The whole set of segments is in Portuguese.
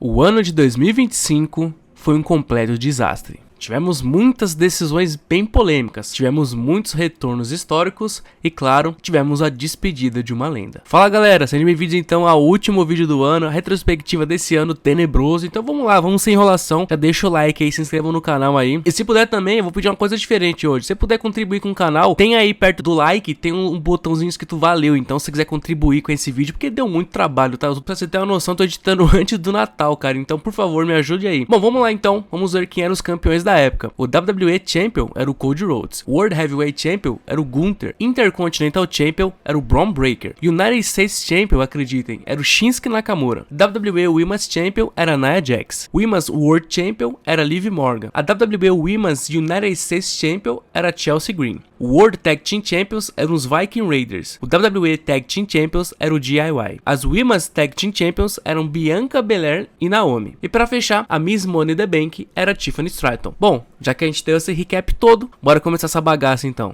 O ano de 2025 foi um completo desastre. Tivemos muitas decisões bem polêmicas, tivemos muitos retornos históricos e, claro, tivemos a despedida de uma lenda. Fala galera, sejam bem-vindos então ao último vídeo do ano, a retrospectiva desse ano tenebroso. Então vamos lá, vamos sem enrolação, já deixa o like aí, se inscrevam no canal aí. E se puder também, eu vou pedir uma coisa diferente hoje. Se você puder contribuir com o canal, tem aí perto do like, tem um botãozinho escrito valeu. Então se você quiser contribuir com esse vídeo, porque deu muito trabalho, tá? Pra você ter uma noção, tô editando antes do Natal, cara. Então por favor, me ajude aí. Bom, vamos lá então, vamos ver quem eram os campeões da época. O WWE Champion era o Cody Rhodes, World Heavyweight Champion era o Gunther, Intercontinental Champion era o Braun Breaker, United States Champion, acreditem, era o Shinsuke Nakamura, WWE Women's Champion era a Nia Jax, Women's World Champion era a Liv Morgan, a WWE Women's United States Champion era a Chelsea Green, o World Tag Team Champions eram os Viking Raiders, o WWE Tag Team Champions era o DIY, as Women's Tag Team Champions eram Bianca Belair e Naomi, e para fechar, a Miss Money in the Bank era Tiffany Stratton. Bom, já que a gente deu esse recap todo, bora começar essa bagaça então.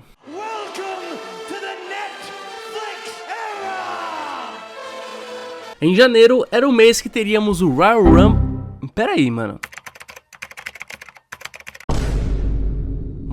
Em janeiro era o mês que teríamos o Royal Rumble. Pera aí, mano.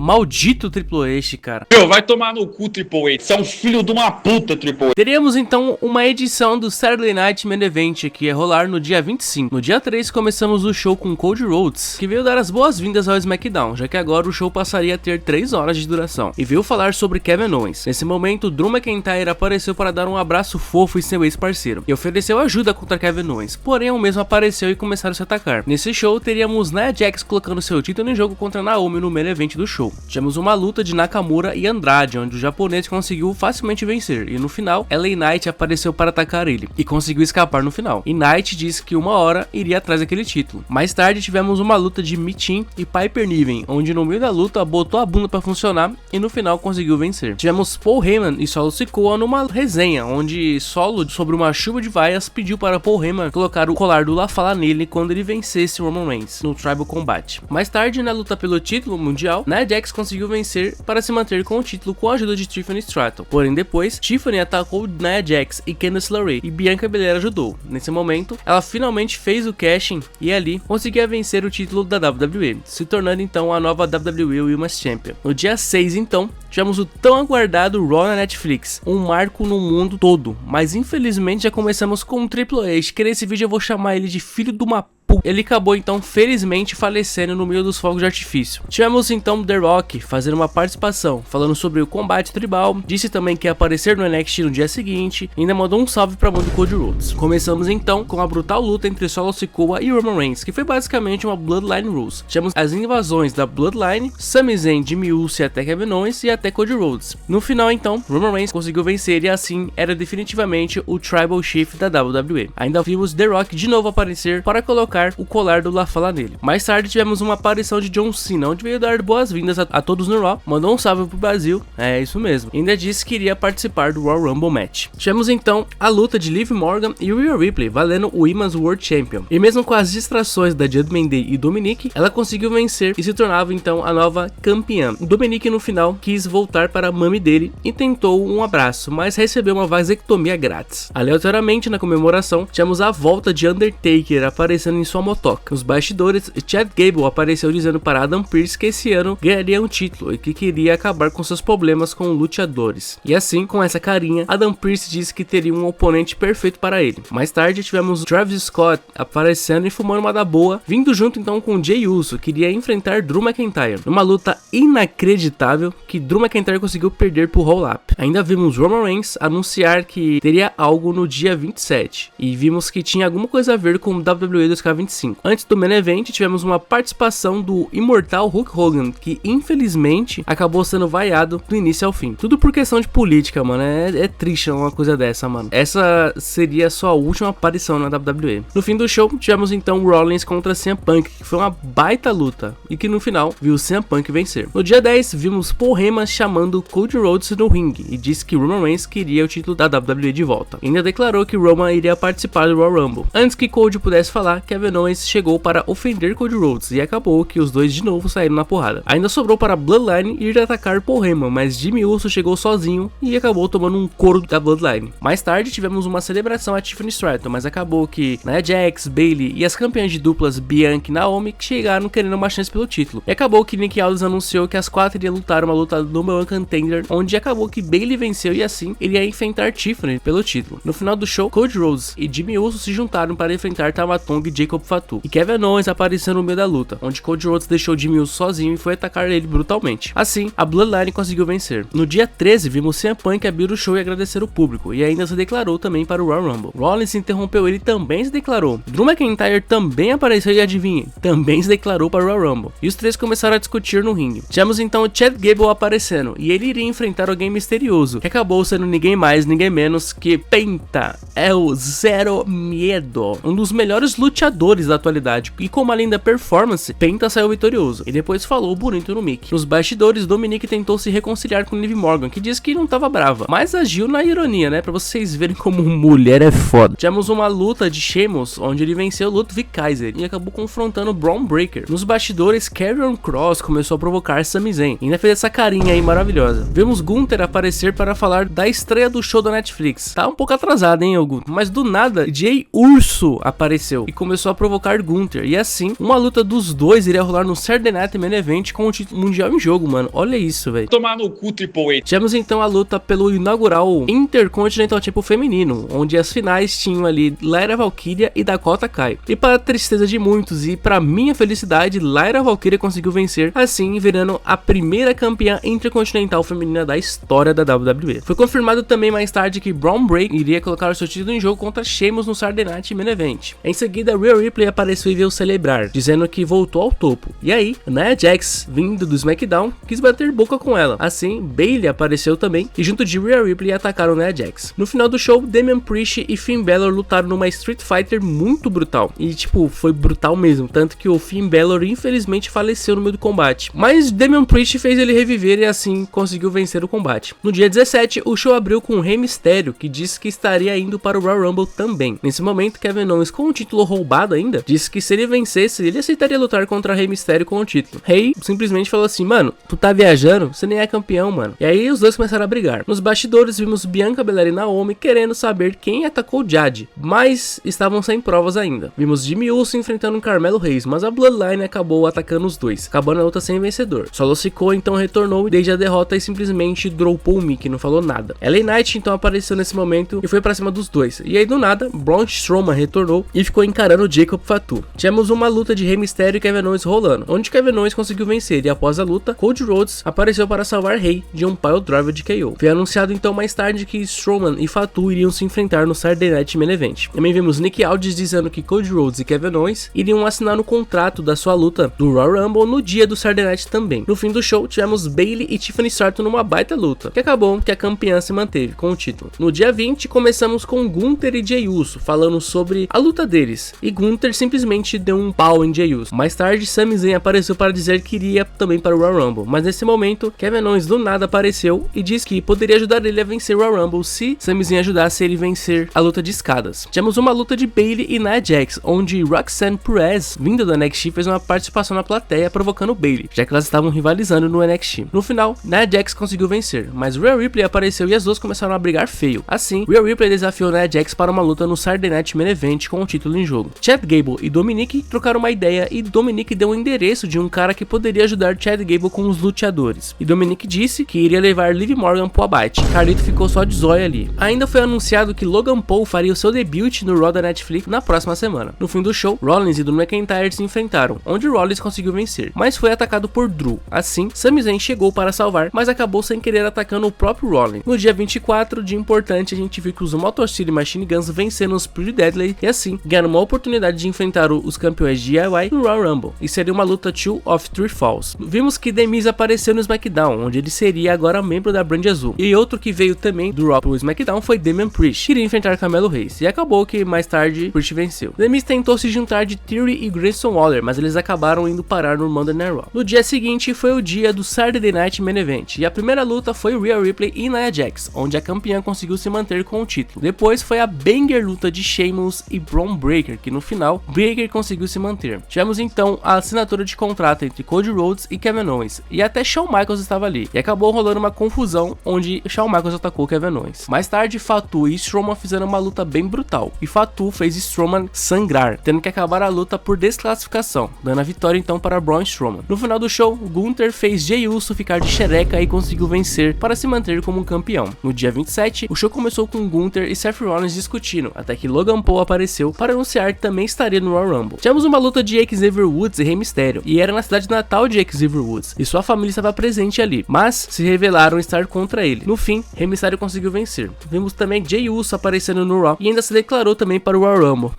Maldito Triple H, cara. Meu, vai tomar no cu, Triple H. Você é um filho de uma puta, Triple H. Teríamos então uma edição do Saturday Night Main Event que ia rolar no dia 25. No dia 3 começamos o show com Cody Rhodes, que veio dar as boas-vindas ao SmackDown, já que agora o show passaria a ter 3 horas de duração, e veio falar sobre Kevin Owens. Nesse momento, Drew McIntyre apareceu para dar um abraço fofo em seu ex-parceiro, e ofereceu ajuda contra Kevin Owens, porém o mesmo apareceu e começaram a se atacar. Nesse show, teríamos Nia Jax colocando seu título em jogo contra Naomi no Main Event do show. Tivemos uma luta de Nakamura e Andrade, onde o japonês conseguiu facilmente vencer, e no final, LA Knight apareceu para atacar ele, e conseguiu escapar no final. E Knight disse que uma hora iria atrás daquele título. Mais tarde tivemos uma luta de Michin e Piper Niven, onde no meio da luta botou a bunda para funcionar e no final conseguiu vencer. Tivemos Paul Heyman e Solo Sikoa numa resenha, onde Solo, sobre uma chuva de vaias, pediu para Paul Heyman colocar o colar do La Fala nele quando ele vencesse Roman Reigns no Tribal Combat. Mais tarde, na luta pelo título mundial, Nia Jax conseguiu vencer para se manter com o título com a ajuda de Tiffany Stratton. Porém depois, Tiffany atacou Nia Jax e Candice LeRae e Bianca Belair ajudou. Nesse momento, ela finalmente fez o cash-in e ali conseguia vencer o título da WWE, se tornando então a nova WWE Women's Champion. No dia 6 então, tivemos o tão aguardado Raw na Netflix, um marco no mundo todo, mas infelizmente já começamos com um Triple H, que nesse vídeo eu vou chamar ele de filho de uma. Ele acabou então felizmente falecendo no meio dos fogos de artifício. Tivemos então The Rock fazendo uma participação falando sobre o combate tribal, disse também que ia aparecer no NXT no dia seguinte e ainda mandou um salve para a mão do Cody Rhodes. Começamos então com a brutal luta entre Solo Sikoa e Roman Reigns, que foi basicamente uma Bloodline Rules. Tivemos as invasões da Bloodline, Sami Zayn, Jimmy Uso e até Kevin Owens e até Cody Rhodes. No final então, Roman Reigns conseguiu vencer e assim era definitivamente o Tribal Chief da WWE. Ainda vimos The Rock de novo aparecer para colocar o colar do La Fala nele. Mais tarde tivemos uma aparição de John Cena, onde veio dar boas-vindas a todos no Raw, mandou um salve pro Brasil, é isso mesmo, e ainda disse que iria participar do Royal Rumble Match. Tivemos então a luta de Liv Morgan e Rhea Ripley, valendo o Women's World Champion, e mesmo com as distrações da Judgment Day e Dominique, ela conseguiu vencer e se tornava então a nova campeã. Dominique no final quis voltar para a mami dele e tentou um abraço, mas recebeu uma vasectomia grátis. Aleatoriamente na comemoração, tivemos a volta de Undertaker aparecendo em sua motoca. Nos bastidores, Chad Gable apareceu dizendo para Adam Pearce que esse ano ganharia um título e que queria acabar com seus problemas com luteadores. E assim, com essa carinha, Adam Pearce disse que teria um oponente perfeito para ele. Mais tarde, tivemos Travis Scott aparecendo e fumando uma da boa, vindo junto então com Jey Uso, que iria enfrentar Drew McIntyre, numa luta inacreditável que Drew McIntyre conseguiu perder por roll-up. Ainda vimos Roman Reigns anunciar que teria algo no dia 27, e vimos que tinha alguma coisa a ver com o WWE 2K25. Antes do Main Event, tivemos uma participação do imortal Hulk Hogan, que infelizmente acabou sendo vaiado do início ao fim. Tudo por questão de política, mano. É triste uma coisa dessa, mano. Essa seria a sua última aparição na WWE. No fim do show, tivemos então Rollins contra CM Punk, que foi uma baita luta, e que no final viu CM Punk vencer. No dia 10, vimos Paul Heyman chamando Cody Rhodes no ringue, e disse que Roman Reigns queria o título da WWE de volta. Ainda declarou que Roman iria participar do Royal Rumble. Antes que Cody pudesse falar, Kevin Kevin Owens chegou para ofender Cody Rhodes e acabou que os dois de novo saíram na porrada. Ainda sobrou para Bloodline ir atacar Paul Heyman, mas Jimmy Uso chegou sozinho e acabou tomando um couro da Bloodline. Mais tarde tivemos uma celebração a Tiffany Stratton, mas acabou que Nia Jax, Bayley e as campeãs de duplas Bianca e Naomi chegaram querendo uma chance pelo título. E acabou que Nick Aldis anunciou que as quatro iriam lutar uma luta do number one contender, onde acabou que Bayley venceu e assim ele ia enfrentar Tiffany pelo título. No final do show, Cody Rhodes e Jimmy Uso se juntaram para enfrentar Tama Tonga e Jacob Fatu. E Kevin Owens apareceu no meio da luta, onde Cody Rhodes deixou Jimmy Uso sozinho e foi atacar ele brutalmente. Assim, a Bloodline conseguiu vencer. No dia 13, vimos CM Punk abrir o show e agradecer o público, e ainda se declarou também para o Royal Rumble. Rollins interrompeu ele e também se declarou. Drew McIntyre também apareceu e adivinhe, também se declarou para o Royal Rumble. E os três começaram a discutir no ringue. Tivemos então o Chad Gable aparecendo, e ele iria enfrentar alguém misterioso, que acabou sendo ninguém mais, ninguém menos que Penta, é o Zero Miedo, um dos melhores luteadores da atualidade, e com uma linda performance, Penta saiu vitorioso, e depois falou bonito no mic. Nos bastidores, Dominic tentou se reconciliar com Liv Morgan, que disse que não tava brava, mas agiu na ironia, né, pra vocês verem como mulher é foda. Tivemos uma luta de Sheamus, onde ele venceu Ludwig Kaiser, e acabou confrontando Braun Breaker. Nos bastidores, Karrion Kross começou a provocar Sami Zayn, e ainda fez essa carinha aí maravilhosa. Vemos Gunther aparecer para falar da estreia do show da Netflix. Tá um pouco atrasado, hein, Gunther? Mas do nada, Jay Urso apareceu e começou a provocar Gunther. E assim, uma luta dos dois iria rolar no Saturday Night Main Event com o título mundial em jogo, mano. Olha isso, velho. Tomar no cu, Triple H. Tivemos então a luta pelo inaugural Intercontinental Title feminino, onde as finais tinham ali Lyra Valkyria e Dakota Kai. E para a tristeza de muitos e para minha felicidade, Lyra Valkyria conseguiu vencer, assim virando a primeira campeã intercontinental feminina da história da WWE. Foi confirmado também mais tarde que Braun Breaker iria colocar o seu título em jogo contra Sheamus no Saturday Night Main Event. Em seguida, Rhea Ripley apareceu e veio celebrar, dizendo que voltou ao topo. E aí, Nia Jax, vindo do SmackDown, quis bater boca com ela. Assim, Bayley apareceu também e junto de Rhea Ripley atacaram Nia Jax. No final do show, Damian Priest e Finn Balor lutaram numa Street Fighter muito brutal. E tipo, foi brutal mesmo, tanto que o Finn Balor infelizmente faleceu no meio do combate. Mas Damian Priest fez ele reviver e assim conseguiu vencer o combate. No dia 17, o show abriu com Rey Mysterio, que disse que estaria indo para o Royal Rumble também. Nesse momento, Kevin Owens, com o título roubado ainda, disse que se ele vencesse, ele aceitaria lutar contra Rey Mysterio com o título. Rey simplesmente falou assim: mano, tu tá viajando? Você nem é campeão, mano. E aí os dois começaram a brigar. Nos bastidores, vimos Bianca Belair e Naomi querendo saber quem atacou Jade, mas estavam sem provas ainda. Vimos Jimmy Uso enfrentando Carmelo Hayes, mas a Bloodline acabou atacando os dois, acabando a luta sem vencedor. Solo Sikoa então retornou desde a derrota e simplesmente dropou o mic, não falou nada. LA Knight então apareceu nesse momento e foi pra cima dos dois. E aí do nada, Braun Strowman retornou e ficou encarando Jacob Fatu. Tivemos uma luta de Rey Mysterio e Kevin Owens rolando, onde Kevin Owens conseguiu vencer e após a luta, Cody Rhodes apareceu para salvar Rey de um pile driver de KO. Foi anunciado então mais tarde que Strowman e Fatu iriam se enfrentar no Saturday Night Main Event. Também vimos Nick Aldis dizendo que Cody Rhodes e Kevin Owens iriam assinar o contrato da sua luta do Royal Rumble no dia do Saturday Night também. No fim do show, tivemos Bayley e Tiffany Stratton numa baita luta, que acabou que a campeã se manteve com o título. No dia 20, começamos com Gunther e Jey Uso, falando sobre a luta deles, e Gunther simplesmente deu um pau em Jey Uso. Mais tarde, Sami Zayn apareceu para dizer que iria também para o Royal Rumble, mas nesse momento, Kevin Owens do nada apareceu e disse que poderia ajudar ele a vencer o Royal Rumble se Sami Zayn ajudasse ele a vencer a luta de escadas. Tivemos uma luta de Bayley e Nia Jax, onde Roxanne Perez, vinda do NXT, fez uma participação na plateia provocando Bayley, já que elas estavam rivalizando no NXT. No final, Nia Jax conseguiu vencer, mas Rhea Ripley apareceu e as duas começaram a brigar feio. Assim, Rhea Ripley desafiou Nia Jax para uma luta no Saturday Night Main Event com o título em jogo. Chad Gable e Dominic trocaram uma ideia e Dominic deu o endereço de um cara que poderia ajudar Chad Gable com os luteadores. E Dominic disse que iria levar Liv Morgan pro abate. Carlito ficou só de zóio ali. Ainda foi anunciado que Logan Paul faria o seu debut no Raw da Netflix na próxima semana. No fim do show, Rollins e Drew McIntyre se enfrentaram, onde Rollins conseguiu vencer, mas foi atacado por Drew. Assim, Sami Zayn chegou para salvar, mas acabou sem querer atacando o próprio Rollins. No dia 24, dia importante, a gente viu que os Motor City Machine Guns venceram os Pretty Deadly e assim, ganharam uma oportunidade de enfrentar os campeões de DIY no Royal Rumble, e seria uma luta 2 of 3 Falls. Vimos que The Miz apareceu no SmackDown, onde ele seria agora membro da Brand Azul, e outro que veio também do Raw pro SmackDown foi Damian Priest, que iria enfrentar Carmelo Hayes, e acabou que mais tarde Priest venceu. The Miz tentou se juntar de Theory e Grayson Waller, mas eles acabaram indo parar no Monday Night Raw. No dia seguinte foi o dia do Saturday Night Main Event, e a primeira luta foi Rhea Ripley e Nia Jax, onde a campeã conseguiu se manter com o título. Depois foi a banger luta de Sheamus e Braun Breaker, que no final final, Baker conseguiu se manter. Tivemos então a assinatura de contrato entre Cody Rhodes e Kevin Owens, e até Shawn Michaels estava ali, e acabou rolando uma confusão onde Shawn Michaels atacou Kevin Owens. Mais tarde, Fatu e Strowman fizeram uma luta bem brutal, e Fatu fez Strowman sangrar, tendo que acabar a luta por desclassificação, dando a vitória então para Braun Strowman. No final do show, Gunther fez Jey Uso ficar de xereca e conseguiu vencer para se manter como campeão. No dia 27, o show começou com Gunther e Seth Rollins discutindo, até que Logan Paul apareceu para anunciar que também estaria no Royal Rumble. Tivemos uma luta de Xavier Woods e Rey Mysterio, e era na cidade natal de Xavier Woods, e sua família estava presente ali, mas se revelaram estar contra ele. No fim, Rey Mysterio conseguiu vencer. Vimos também Jey Uso aparecendo no Raw, e ainda se declarou também para o Royal Rumble.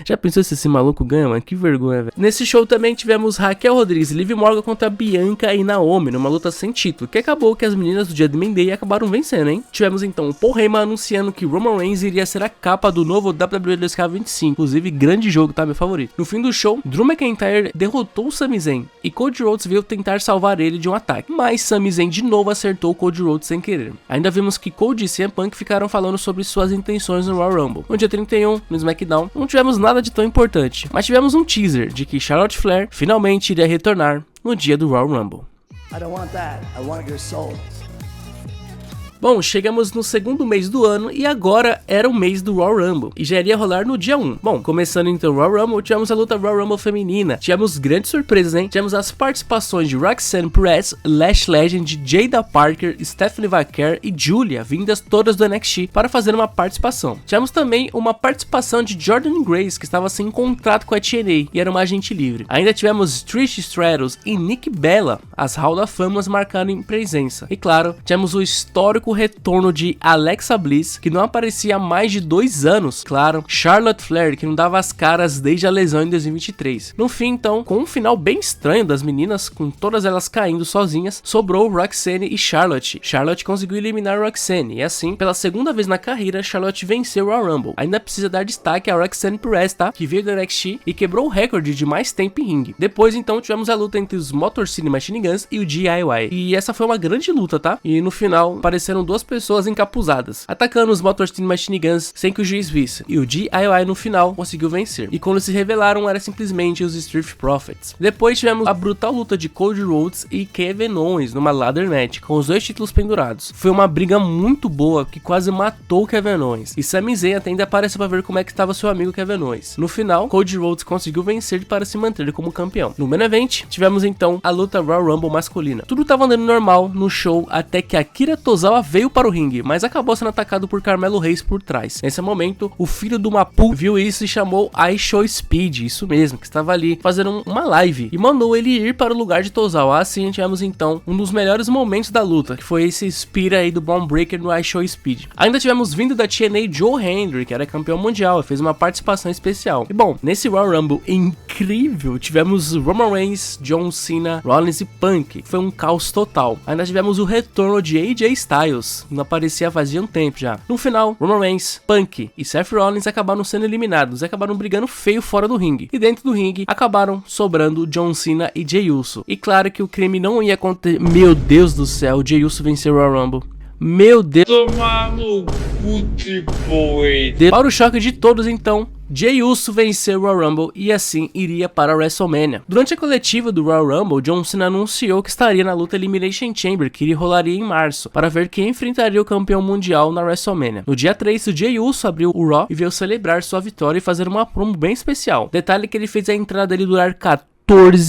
Já pensou se esse maluco ganha, mano? Que vergonha, velho. Nesse show também tivemos Raquel Rodrigues e Liv Morgan contra Bianca e Naomi, numa luta sem título, que acabou que as meninas do Judgment Day acabaram vencendo, hein? Tivemos então o Paul Heyman anunciando que Roman Reigns iria ser a capa do novo WWE 2K25, inclusive grande jogo, tá? Meu favorito. No fim do show, Drew McIntyre derrotou o Sami Zayn e Cody Rhodes veio tentar salvar ele de um ataque, mas Sami Zayn de novo acertou o Cody Rhodes sem querer. Ainda vimos que Cody e CM Punk ficaram falando sobre suas intenções no Royal Rumble. No dia 31, no SmackDown, não tivemos nada de tão importante, mas tivemos um teaser de que Charlotte Flair finalmente iria retornar no dia do Royal Rumble. I don't want that. I want your soul. Bom, chegamos no segundo mês do ano e agora era o mês do Royal Rumble e já iria rolar no dia 1. Bom, começando então o Royal Rumble, tivemos a luta Royal Rumble feminina, tivemos grandes surpresas, hein? Tivemos as participações de Roxanne Perez, Lash Legend, Jada Parker, Stephanie Vaquer e Julia, vindas todas do NXT para fazer uma participação. Tivemos também uma participação de Jordynne Grace, que estava sem contrato com a TNA e era uma agente livre. Ainda tivemos Trish Stratus e Nikki Bella, as Hall da Fama marcaram em presença. E claro, tivemos o histórico retorno de Alexa Bliss, que não aparecia há mais de 2 anos. Claro, Charlotte Flair, que não dava as caras desde a lesão em 2023. No fim, então, com um final bem estranho das meninas, com todas elas caindo sozinhas, sobrou Roxanne e Charlotte. Charlotte conseguiu eliminar Roxanne, e assim, pela segunda vez na carreira, Charlotte venceu o Royal Rumble. Ainda precisa dar destaque a Roxanne Perez, tá? Que veio do NXT e quebrou o recorde de mais tempo em ringue. Depois, então, tivemos a luta entre os Motor City Machine Guns e o DIY. E essa foi uma grande luta, tá? E no final, apareceram 2 pessoas encapuzadas, atacando os Motor City Machine Guns sem que o juiz visse. E o DIY no final conseguiu vencer. E quando se revelaram, era simplesmente os Street Profits. Depois tivemos a brutal luta de Cody Rhodes e Kevin Owens numa ladder match, com os 2 títulos pendurados. Foi uma briga muito boa, que quase matou Kevin Owens. E Sami Zayn até ainda apareceu para ver como é que estava seu amigo Kevin Owens. No final, Cody Rhodes conseguiu vencer para se manter como campeão. No main event, tivemos então a luta Royal Rumble masculina. Tudo estava andando normal no show até que Akira Tozawa veio para o ringue, mas acabou sendo atacado por Carmelo Reis por trás. Nesse momento, o filho do Mapu viu isso e chamou Aisho Speed, isso mesmo, que estava ali fazendo uma live, e mandou ele ir para o lugar de Tozawa. Assim tivemos então um dos melhores momentos da luta, que foi esse spear aí do Bone Breaker no Aisho Speed. Ainda tivemos vindo da TNA Joe Hendry, que era campeão mundial, fez uma participação especial. E bom, nesse Royal Rumble incrível, tivemos Roman Reigns, John Cena, Rollins e Punk. Foi um caos total. Ainda tivemos o retorno de AJ Styles, não aparecia fazia um tempo já. No final, Roman Reigns, Punk e Seth Rollins acabaram sendo eliminados e acabaram brigando feio fora do ringue. E dentro do ringue, acabaram sobrando John Cena e Jey Uso. E claro que o crime não ia acontecer. Meu Deus do céu, Jey Uso venceu o Royal Rumble. Meu Deus. Tomar no cu, Triple H. Para o choque de todos, então, Jey Uso venceu o Royal Rumble e assim iria para a WrestleMania. Durante a coletiva do Royal Rumble, John Cena anunciou que estaria na luta Elimination Chamber, que rolaria em março, para ver quem enfrentaria o campeão mundial na WrestleMania. No dia 3, o Jey Uso abriu o Raw e veio celebrar sua vitória e fazer uma promo bem especial. Detalhe que ele fez a entrada dele durar 14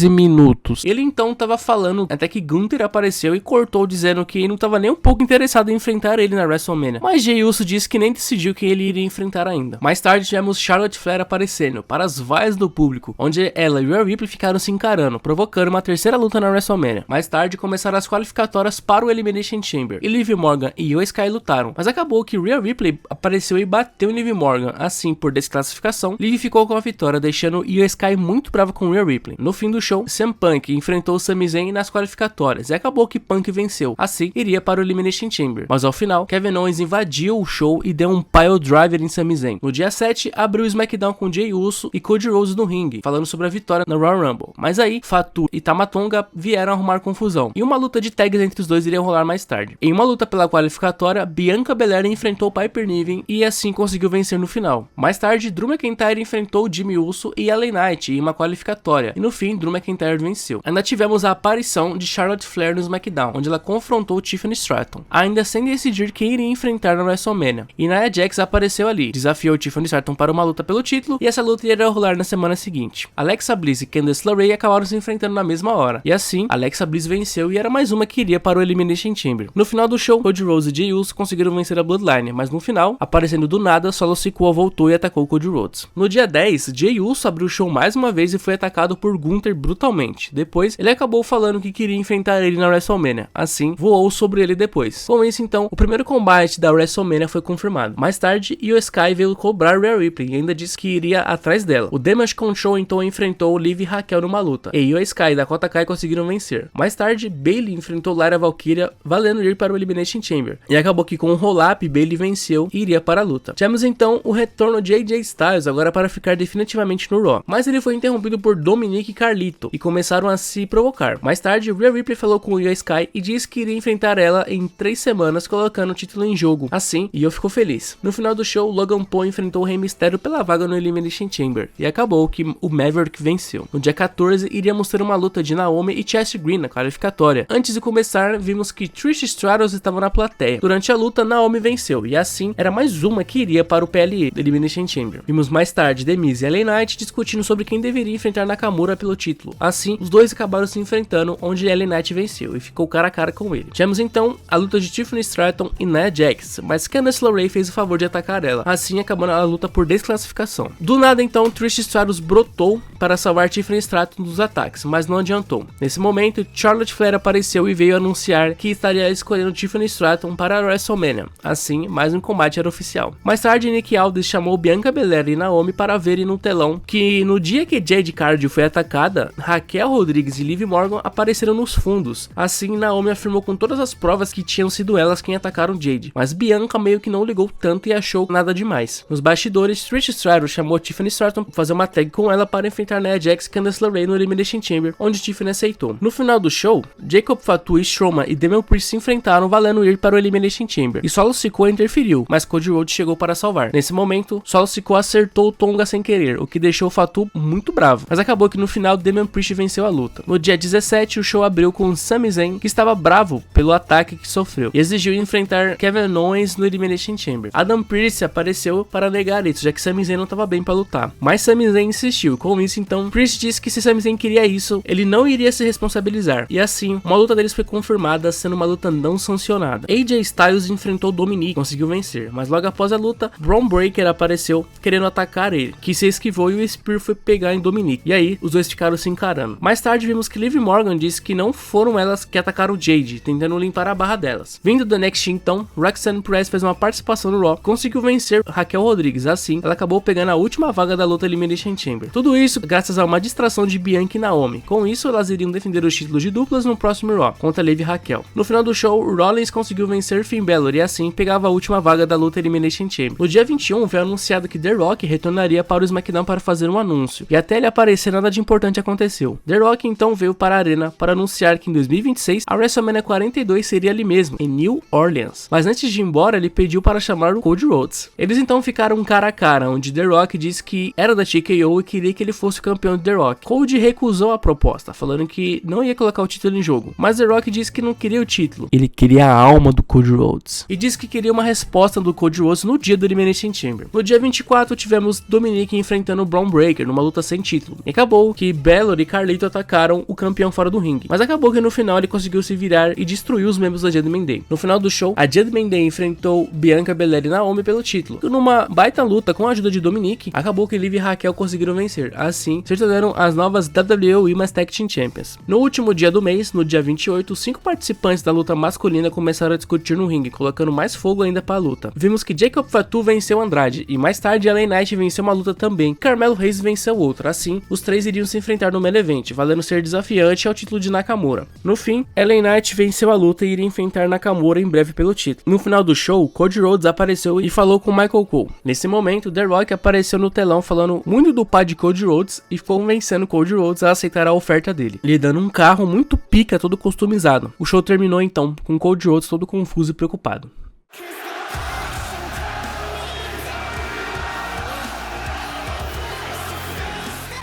minutos. Ele então tava falando até que Gunther apareceu e cortou, dizendo que não tava nem um pouco interessado em enfrentar ele na WrestleMania. Mas Jey Uso disse que nem decidiu quem ele iria enfrentar ainda. Mais tarde tivemos Charlotte Flair aparecendo para as vaias do público, onde ela e Rhea Ripley ficaram se encarando, provocando uma terceira luta na WrestleMania. Mais tarde começaram as qualificatórias para o Elimination Chamber, e Liv Morgan e Io Sky lutaram, mas acabou que Rhea Ripley apareceu e bateu em Liv Morgan. Assim, por desclassificação, Liv ficou com a vitória, deixando Io Sky muito brava com Rhea Ripley. No No fim do show, CM Punk enfrentou Sami Zayn nas qualificatórias e acabou que Punk venceu, assim iria para o Elimination Chamber. Mas ao final, Kevin Owens invadiu o show e deu um pile driver em Sami Zayn. No dia 7, abriu o SmackDown com Jey Uso e Cody Rhodes no ringue, falando sobre a vitória na Royal Rumble. Mas aí, Fatu e Tama Tonga vieram arrumar confusão, e uma luta de tags entre os dois iria rolar mais tarde. Em uma luta pela qualificatória, Bianca Belair enfrentou Piper Niven e assim conseguiu vencer no final. Mais tarde, Drew McIntyre enfrentou Jimmy Uso e LA Knight em uma qualificatória, e no fim, Drew McIntyre venceu. Ainda tivemos a aparição de Charlotte Flair no SmackDown, onde ela confrontou Tiffany Stratton, ainda sem decidir quem iria enfrentar na WrestleMania. E Nia Jax apareceu ali, desafiou Tiffany Stratton para uma luta pelo título, e essa luta iria rolar na semana seguinte. Alexa Bliss e Candice LeRae acabaram se enfrentando na mesma hora, e assim, Alexa Bliss venceu e era mais uma que iria para o Elimination Chamber. No final do show, Cody Rhodes e Jey Uso conseguiram vencer a Bloodline, mas no final, aparecendo do nada, Solo Sikoa voltou e atacou Cody Rhodes. No dia 10, Jey Uso abriu o show mais uma vez e foi atacado por Gunther brutalmente. Depois, ele acabou falando que queria enfrentar ele na WrestleMania, assim, voou sobre ele depois. Com isso, então, o primeiro combate da WrestleMania foi confirmado. Mais tarde, Io Sky veio cobrar Rhea Ripley e ainda disse que iria atrás dela. O Damage Control então enfrentou Liv e Raquel numa luta, e Io Sky e Dakota Kai conseguiram vencer. Mais tarde, Bayley enfrentou Lyra Valkyria, valendo ir para o Elimination Chamber, e acabou que com um roll-up, Bayley venceu e iria para a luta. Tivemos então o retorno de AJ Styles, agora para ficar definitivamente no Raw, mas ele foi interrompido por Dominic e Carlito, e começaram a se provocar. Mais tarde, Rhea Ripley falou com Io Sky e disse que iria enfrentar ela em 3 semanas, colocando o título em jogo. Assim, Io ficou feliz. No final do show, Logan Paul enfrentou o Rey Mysterio pela vaga no Elimination Chamber, e acabou que o Maverick venceu. No dia 14, iríamos ter uma luta de Naomi e Chelsea Green na qualificatória. Antes de começar, vimos que Trish Stratus estava na plateia. Durante a luta, Naomi venceu, e assim, era mais uma que iria para o PLE, do Elimination Chamber. Vimos mais tarde The Miz e LA Knight discutindo sobre quem deveria enfrentar Nakamura pelo título. Assim, os dois acabaram se enfrentando, onde LA Knight venceu, e ficou cara a cara com ele. Tivemos então a luta de Tiffany Stratton e Nia Jax, mas Candice LeRae fez o favor de atacar ela, assim acabando a luta por desclassificação. Do nada então, Trish Stratus brotou para salvar Tiffany Stratton dos ataques, mas não adiantou. Nesse momento, Charlotte Flair apareceu e veio anunciar que estaria escolhendo Tiffany Stratton para a WrestleMania. Assim, mais um combate era oficial. Mais tarde, Nick Aldis chamou Bianca Belair e Naomi para verem no telão que no dia que Jade Cargill foi atacada, Raquel Rodrigues e Liv Morgan apareceram nos fundos. Assim, Naomi afirmou com todas as provas que tinham sido elas quem atacaram Jade, mas Bianca meio que não ligou tanto e achou nada demais. Nos bastidores, Trish Stratus chamou Tiffany Stratton para fazer uma tag com ela para enfrentar Nia Jax e Candice LeRae no Elimination Chamber, onde Tiffany aceitou. No final do show, Jacob Fatu e Strowman e Damian Priest se enfrentaram, valendo ir para o Elimination Chamber, e Solo Sikoa interferiu, mas Cody Rhodes chegou para salvar. Nesse momento, Solo Sikoa acertou o Tonga sem querer, o que deixou o Fatu muito bravo, mas acabou que no final Damian Priest venceu a luta. No dia 17, o show abriu com Sami Zayn, que estava bravo pelo ataque que sofreu, e exigiu enfrentar Kevin Owens no Elimination Chamber. Adam Pearce apareceu para negar isso, já que Sami Zayn não estava bem para lutar, mas Sami Zayn insistiu. Com isso, então, Priest disse que se Sami Zayn queria isso, ele não iria se responsabilizar, e assim, uma luta deles foi confirmada, sendo uma luta não sancionada. AJ Styles enfrentou Dominic, conseguiu vencer, mas logo após a luta, Braun Breaker apareceu querendo atacar ele, que se esquivou e o Spear foi pegar em Dominic, e aí os dois ficaram se encarando. Mais tarde vimos que Liv Morgan disse que não foram elas que atacaram Jade, tentando limpar a barra delas. Vindo do NXT então, Roxanne Perez fez uma participação no Raw, conseguiu vencer Raquel Rodrigues, assim ela acabou pegando a última vaga da luta Elimination Chamber. Tudo isso graças a uma distração de Bianca e Naomi. Com isso, elas iriam defender os títulos de duplas no próximo Raw, contra Liv e Raquel. No final do show, Rollins conseguiu vencer Finn Balor e assim pegava a última vaga da luta Elimination Chamber. No dia 21, foi anunciado que The Rock retornaria para o SmackDown para fazer um anúncio, e até ele aparecer nada de importante aconteceu. The Rock então veio para a arena para anunciar que em 2026 a WrestleMania 42 seria ali mesmo, em New Orleans. Mas antes de ir embora, ele pediu para chamar o Cody Rhodes. Eles então ficaram cara a cara, onde The Rock disse que era da TKO e queria que ele fosse o campeão de The Rock. Cody recusou a proposta, falando que não ia colocar o título em jogo, mas The Rock disse que não queria o título, ele queria a alma do Cody Rhodes, e disse que queria uma resposta do Cody Rhodes no dia do Elimination Chamber. No dia 24 tivemos Dominic enfrentando o Braun Breaker numa luta sem título, e acabou que Balor e Carlito atacaram o campeão fora do ringue, mas acabou que no final ele conseguiu se virar e destruiu os membros da Judgment Day. No final do show, a Judgment Day enfrentou Bianca Belair e Naomi pelo título, e numa baita luta com a ajuda de Dominic, acabou que Liv e Raquel conseguiram vencer. Assim, assim se tornaram as novas WWE Women's Tag Team Champions. No último dia do mês, no dia 28, 5 participantes da luta masculina começaram a discutir no ringue, colocando mais fogo ainda para a luta. Vimos que Jacob Fatu venceu Andrade, e mais tarde LA Knight venceu uma luta também, Carmelo Hayes venceu outra. Assim, os três iriam se enfrentar no main event, valendo ser desafiante ao título de Nakamura. No fim, LA Knight venceu a luta e iria enfrentar Nakamura em breve pelo título. No final do show, Cody Rhodes apareceu e falou com Michael Cole. Nesse momento, The Rock apareceu no telão falando muito do pai de Cody Rhodes e convencendo Cody Rhodes a aceitar a oferta dele, lhe dando um carro muito pica, todo customizado. O show terminou então com Cody Rhodes todo confuso e preocupado.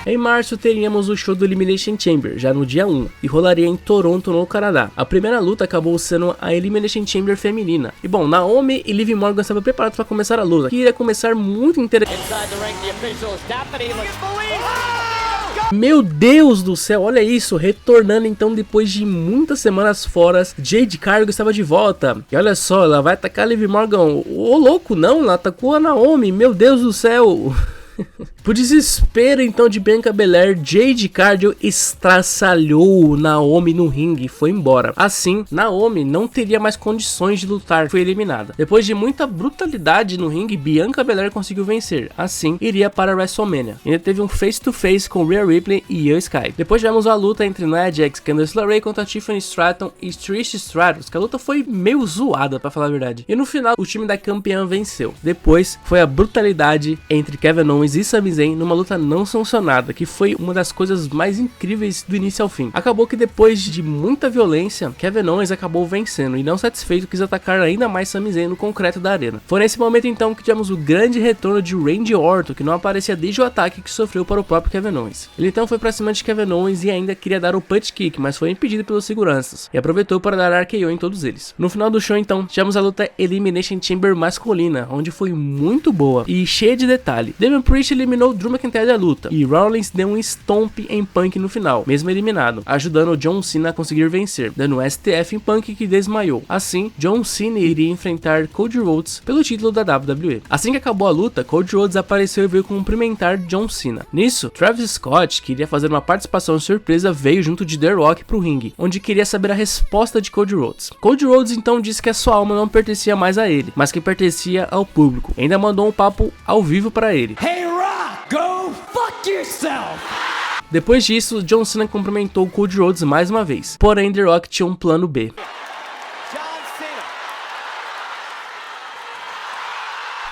Em março teríamos o show do Elimination Chamber, já no dia 1, e rolaria em Toronto, no Canadá. A primeira luta acabou sendo a Elimination Chamber feminina. E bom, Naomi e Liv Morgan estavam preparados para começar a luta, que iria começar muito interessante. Meu Deus do céu, olha isso, retornando então depois de muitas semanas fora, Jade Cargill estava de volta. E olha só, ela vai atacar a Liv Morgan. Ô louco, não, ela atacou a Naomi, meu Deus do céu. Por desespero então de Bianca Belair, Jade Cargill estraçalhou Naomi no ringue e foi embora. Assim, Naomi não teria mais condições de lutar, foi eliminada. Depois de muita brutalidade no ringue, Bianca Belair conseguiu vencer. Assim, iria para a WrestleMania. Ainda teve um face-to-face com Rhea Ripley e Io Sky. Depois tivemos a luta entre Nia Jax, Candice LeRae contra Tiffany Stratton e Trish Stratus, que a luta foi meio zoada, pra falar a verdade. E no final, o time da campeã venceu. Depois, foi a brutalidade entre Kevin Owens e Sami Zayn numa luta não sancionada, que foi uma das coisas mais incríveis do início ao fim. Acabou que depois de muita violência, Kevin Owens acabou vencendo e não satisfeito quis atacar ainda mais Sami Zayn no concreto da arena. Foi nesse momento então que tivemos o grande retorno de Randy Orton, que não aparecia desde o ataque que sofreu para o próprio Kevin Owens. Ele então foi pra cima de Kevin Owens e ainda queria dar o punch kick, mas foi impedido pelos seguranças e aproveitou para dar RKO em todos eles. No final do show então, tivemos a luta Elimination Chamber masculina, onde foi muito boa e cheia de detalhe. Damian Priest eliminou Drew McIntyre da luta e Rollins deu um stomp em Punk no final, mesmo eliminado, ajudando o John Cena a conseguir vencer, dando um STF em Punk que desmaiou. Assim, John Cena iria enfrentar Cody Rhodes pelo título da WWE. Assim que acabou a luta, Cody Rhodes apareceu e veio cumprimentar John Cena. Nisso, Travis Scott, que iria fazer uma participação surpresa, veio junto de The Rock pro ringue, onde queria saber a resposta de Cody Rhodes. Cody Rhodes então disse que a sua alma não pertencia mais a ele, mas que pertencia ao público. Ainda mandou um papo ao vivo para ele. Hey, Rock, go fuck yourself! Depois disso, John Cena cumprimentou Cody Rhodes mais uma vez, porém The Rock tinha um plano B.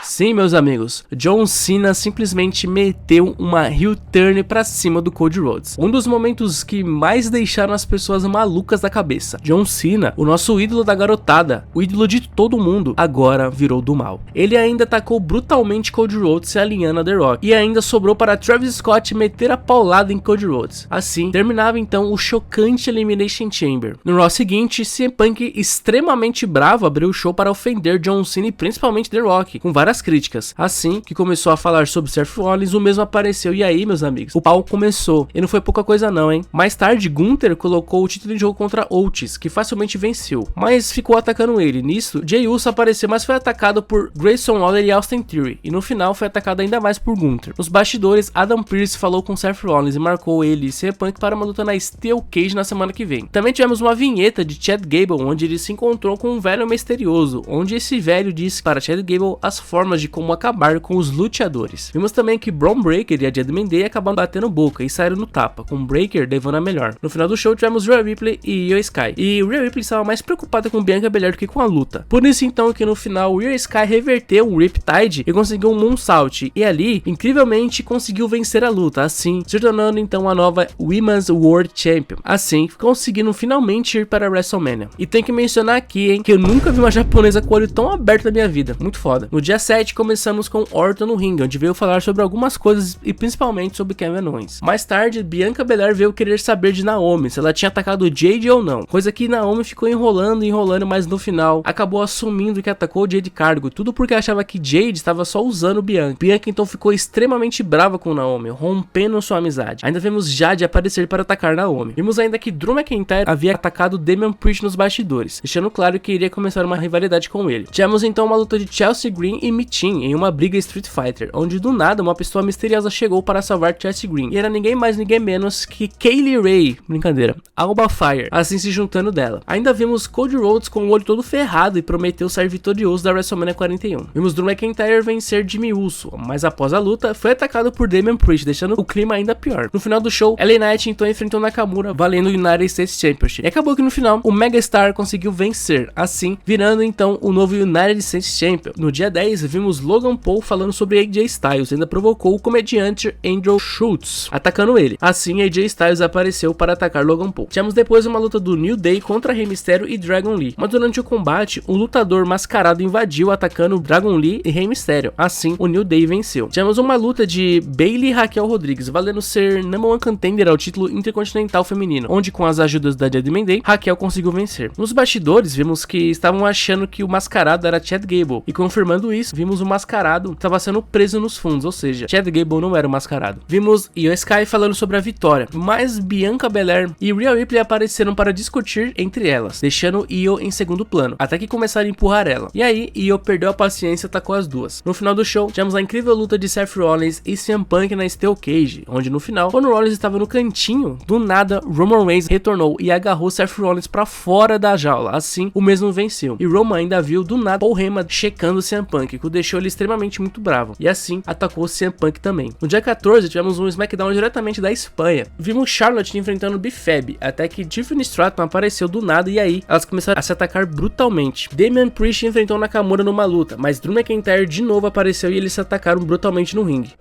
Sim, meus amigos, John Cena simplesmente meteu uma heel turn pra cima do Cody Rhodes. Um dos momentos que mais deixaram as pessoas malucas da cabeça. John Cena, o nosso ídolo da garotada, o ídolo de todo mundo, agora virou do mal. Ele ainda atacou brutalmente Cody Rhodes se alinhando a The Rock. E ainda sobrou para Travis Scott meter a paulada em Cody Rhodes. Assim, terminava então o chocante Elimination Chamber. No Raw seguinte, CM Punk, extremamente bravo, abriu o show para ofender John Cena e principalmente The Rock, com várias críticas. Assim que começou a falar sobre Seth Rollins, o mesmo apareceu e aí, meus amigos, o pau começou. E não foi pouca coisa não, hein? Mais tarde, Gunther colocou o título em jogo contra Otis, que facilmente venceu, mas ficou atacando ele. Nisso, Jey Uso apareceu, mas foi atacado por Grayson Waller e Austin Theory, e no final foi atacado ainda mais por Gunther. Nos bastidores, Adam Pearce falou com Seth Rollins e marcou ele e CM Punk para uma luta na Steel Cage na semana que vem. Também tivemos uma vinheta de Chad Gable, onde ele se encontrou com um velho misterioso, onde esse velho disse para Chad Gable as formas de como acabar com os luteadores. Vimos também que Bron Breakker e a Judgment Day acabaram batendo boca e saíram no tapa, com Breakker levando a melhor. No final do show tivemos Rhea Ripley e Io Sky, e Rhea Ripley estava mais preocupada com Bianca Belair do que com a luta. Por isso então que no final Io Sky reverteu um Riptide e conseguiu um Moonsault, e ali, incrivelmente, conseguiu vencer a luta, assim, se tornando então a nova Women's World Champion. Assim, conseguindo finalmente ir para a WrestleMania. E tem que mencionar aqui, hein, que eu nunca vi uma japonesa com o olho tão aberto na minha vida. Muito foda. No dia 7 começamos com Orton no ringue, onde veio falar sobre algumas coisas e principalmente sobre Kevin Owens. Mais tarde, Bianca Belair veio querer saber de Naomi, se ela tinha atacado Jade ou não, coisa que Naomi ficou enrolando, mas no final acabou assumindo que atacou Jade Cargill, tudo porque achava que Jade estava só usando Bianca. Bianca então ficou extremamente brava com Naomi, rompendo sua amizade. Ainda vemos Jade aparecer para atacar Naomi. Vimos ainda que Drew McIntyre havia atacado Damian Priest nos bastidores, deixando claro que iria começar uma rivalidade com ele. Tivemos então uma luta de Chelsea Green e Team em uma briga Street Fighter, onde do nada uma pessoa misteriosa chegou para salvar Chelsea Green, e era ninguém mais ninguém menos que Kaylee Ray, brincadeira, Alba Fire, assim se juntando dela. Ainda vimos Cody Rhodes com o olho todo ferrado e prometeu sair vitorioso da WrestleMania 41. Vimos Drew McIntyre vencer Jimmy Uso, mas após a luta foi atacado por Damian Priest, deixando o clima ainda pior. No final do show, LA Knight então enfrentou Nakamura valendo o United States Championship. E acabou que no final o Megastar conseguiu vencer, assim virando então o novo United States Champion. No dia 10 vimos Logan Paul falando sobre AJ Styles, ainda provocou o comediante Andrew Schultz atacando ele. Assim AJ Styles apareceu para atacar Logan Paul. Tivemos depois uma luta do New Day contra Rey Mysterio e Dragon Lee, mas durante o combate um lutador mascarado invadiu atacando Dragon Lee e Rey Mysterio. Assim o New Day venceu. Tivemos uma luta de Bayley e Raquel Rodrigues valendo ser number one contender ao título intercontinental feminino, onde com as ajudas da Judgment Day, Raquel conseguiu vencer. Nos bastidores vimos que estavam achando que o mascarado era Chad Gable, e confirmando isso, vimos o mascarado estava sendo preso nos fundos, ou seja, Chad Gable não era o mascarado. Vimos Io Sky falando sobre a vitória, mas Bianca Belair e Rhea Ripley apareceram para discutir entre elas, deixando Io em segundo plano, até que começaram a empurrar ela. E aí, Io perdeu a paciência e atacou as duas. No final do show, tivemos a incrível luta de Seth Rollins e CM Punk na Steel Cage, onde no final, quando Rollins estava no cantinho, do nada, Roman Reigns retornou e agarrou Seth Rollins para fora da jaula. Assim, o mesmo venceu. E Roman ainda viu do nada Paul Heyman checando o CM Punk, que o deixou ele extremamente muito bravo. E assim, atacou o CM Punk também. No dia 14, tivemos um SmackDown diretamente da Espanha. Vimos Charlotte enfrentando Bifeb, até que Tiffany Stratton apareceu do nada e aí elas começaram a se atacar brutalmente. Damian Priest enfrentou Nakamura numa luta, mas Drew McIntyre de novo apareceu e eles se atacaram brutalmente no ringue.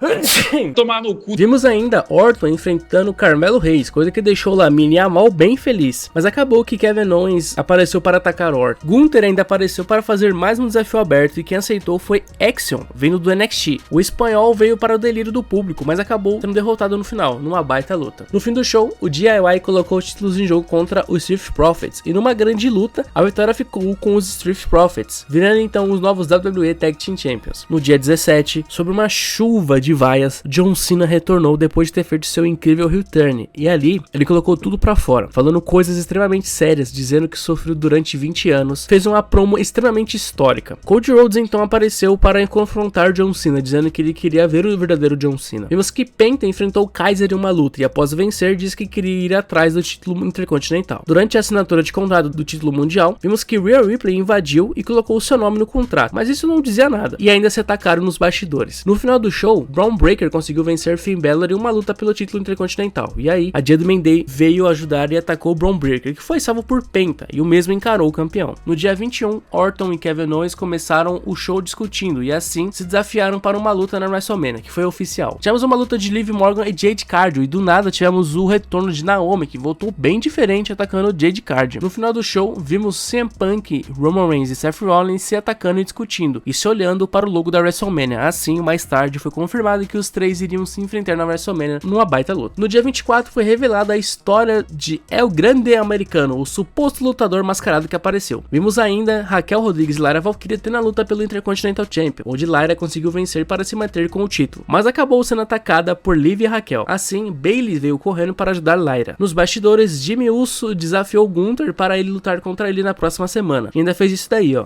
Tomar no cu. Vimos ainda Orton enfrentando Carmelo Hayes, coisa que deixou Lamine Yamal bem feliz. Mas acabou que Kevin Owens apareceu para atacar Orton. Gunther ainda apareceu para fazer mais um desafio aberto e quem aceitou foi Axiom, vindo do NXT. O espanhol veio para o delírio do público, mas acabou sendo derrotado no final, numa baita luta. No fim do show, o DIY colocou os títulos em jogo contra os Street Profits, e numa grande luta, a vitória ficou com os Street Profits, virando então os novos WWE Tag Team Champions. No dia 17, sob uma chuva de vaias, John Cena retornou depois de ter feito seu incrível heel turn, e ali, ele colocou tudo pra fora, falando coisas extremamente sérias, dizendo que sofreu durante 20 anos, fez uma promo extremamente histórica. Cody Rhodes então apareceu para confrontar John Cena, dizendo que ele queria ver o verdadeiro John Cena. Vimos que Penta enfrentou Kaiser em uma luta, e após vencer, disse que queria ir atrás do título intercontinental. Durante a assinatura de contrato do título mundial, vimos que Rhea Ripley invadiu e colocou o seu nome no contrato, mas isso não dizia nada, e ainda se atacaram nos bastidores. No final do show, Braun Breaker conseguiu vencer Finn Balor em uma luta pelo título intercontinental, e aí a Judgment Day veio ajudar e atacou Braun Breaker, que foi salvo por Penta, e o mesmo encarou o campeão. No dia 21, Orton e Kevin Owens começaram o show discutindo, e assim se desafiaram para uma luta na WrestleMania, que foi oficial. Tivemos uma luta de Liv Morgan e Jade Cargill, e do nada tivemos o retorno de Naomi, que voltou bem diferente atacando Jade Cargill. No final do show, vimos CM Punk, Roman Reigns e Seth Rollins se atacando e discutindo, e se olhando para o logo da WrestleMania. Assim, mais tarde, foi confirmado que os três iriam se enfrentar na WrestleMania numa baita luta. No dia 24, foi revelada a história de El Grande Americano, o suposto lutador mascarado que apareceu. Vimos ainda Raquel Rodrigues e Lara Valkyria tendo a luta pelo Intercontinental Champion, onde Lara conseguiu vencer para se manter com o título, mas acabou sendo atacada por Liv e Raquel. Assim, Bayley veio correndo para ajudar Lyra. Nos bastidores, Jimmy Uso desafiou Gunther para ele lutar contra ele na próxima semana. E ainda fez isso daí, ó.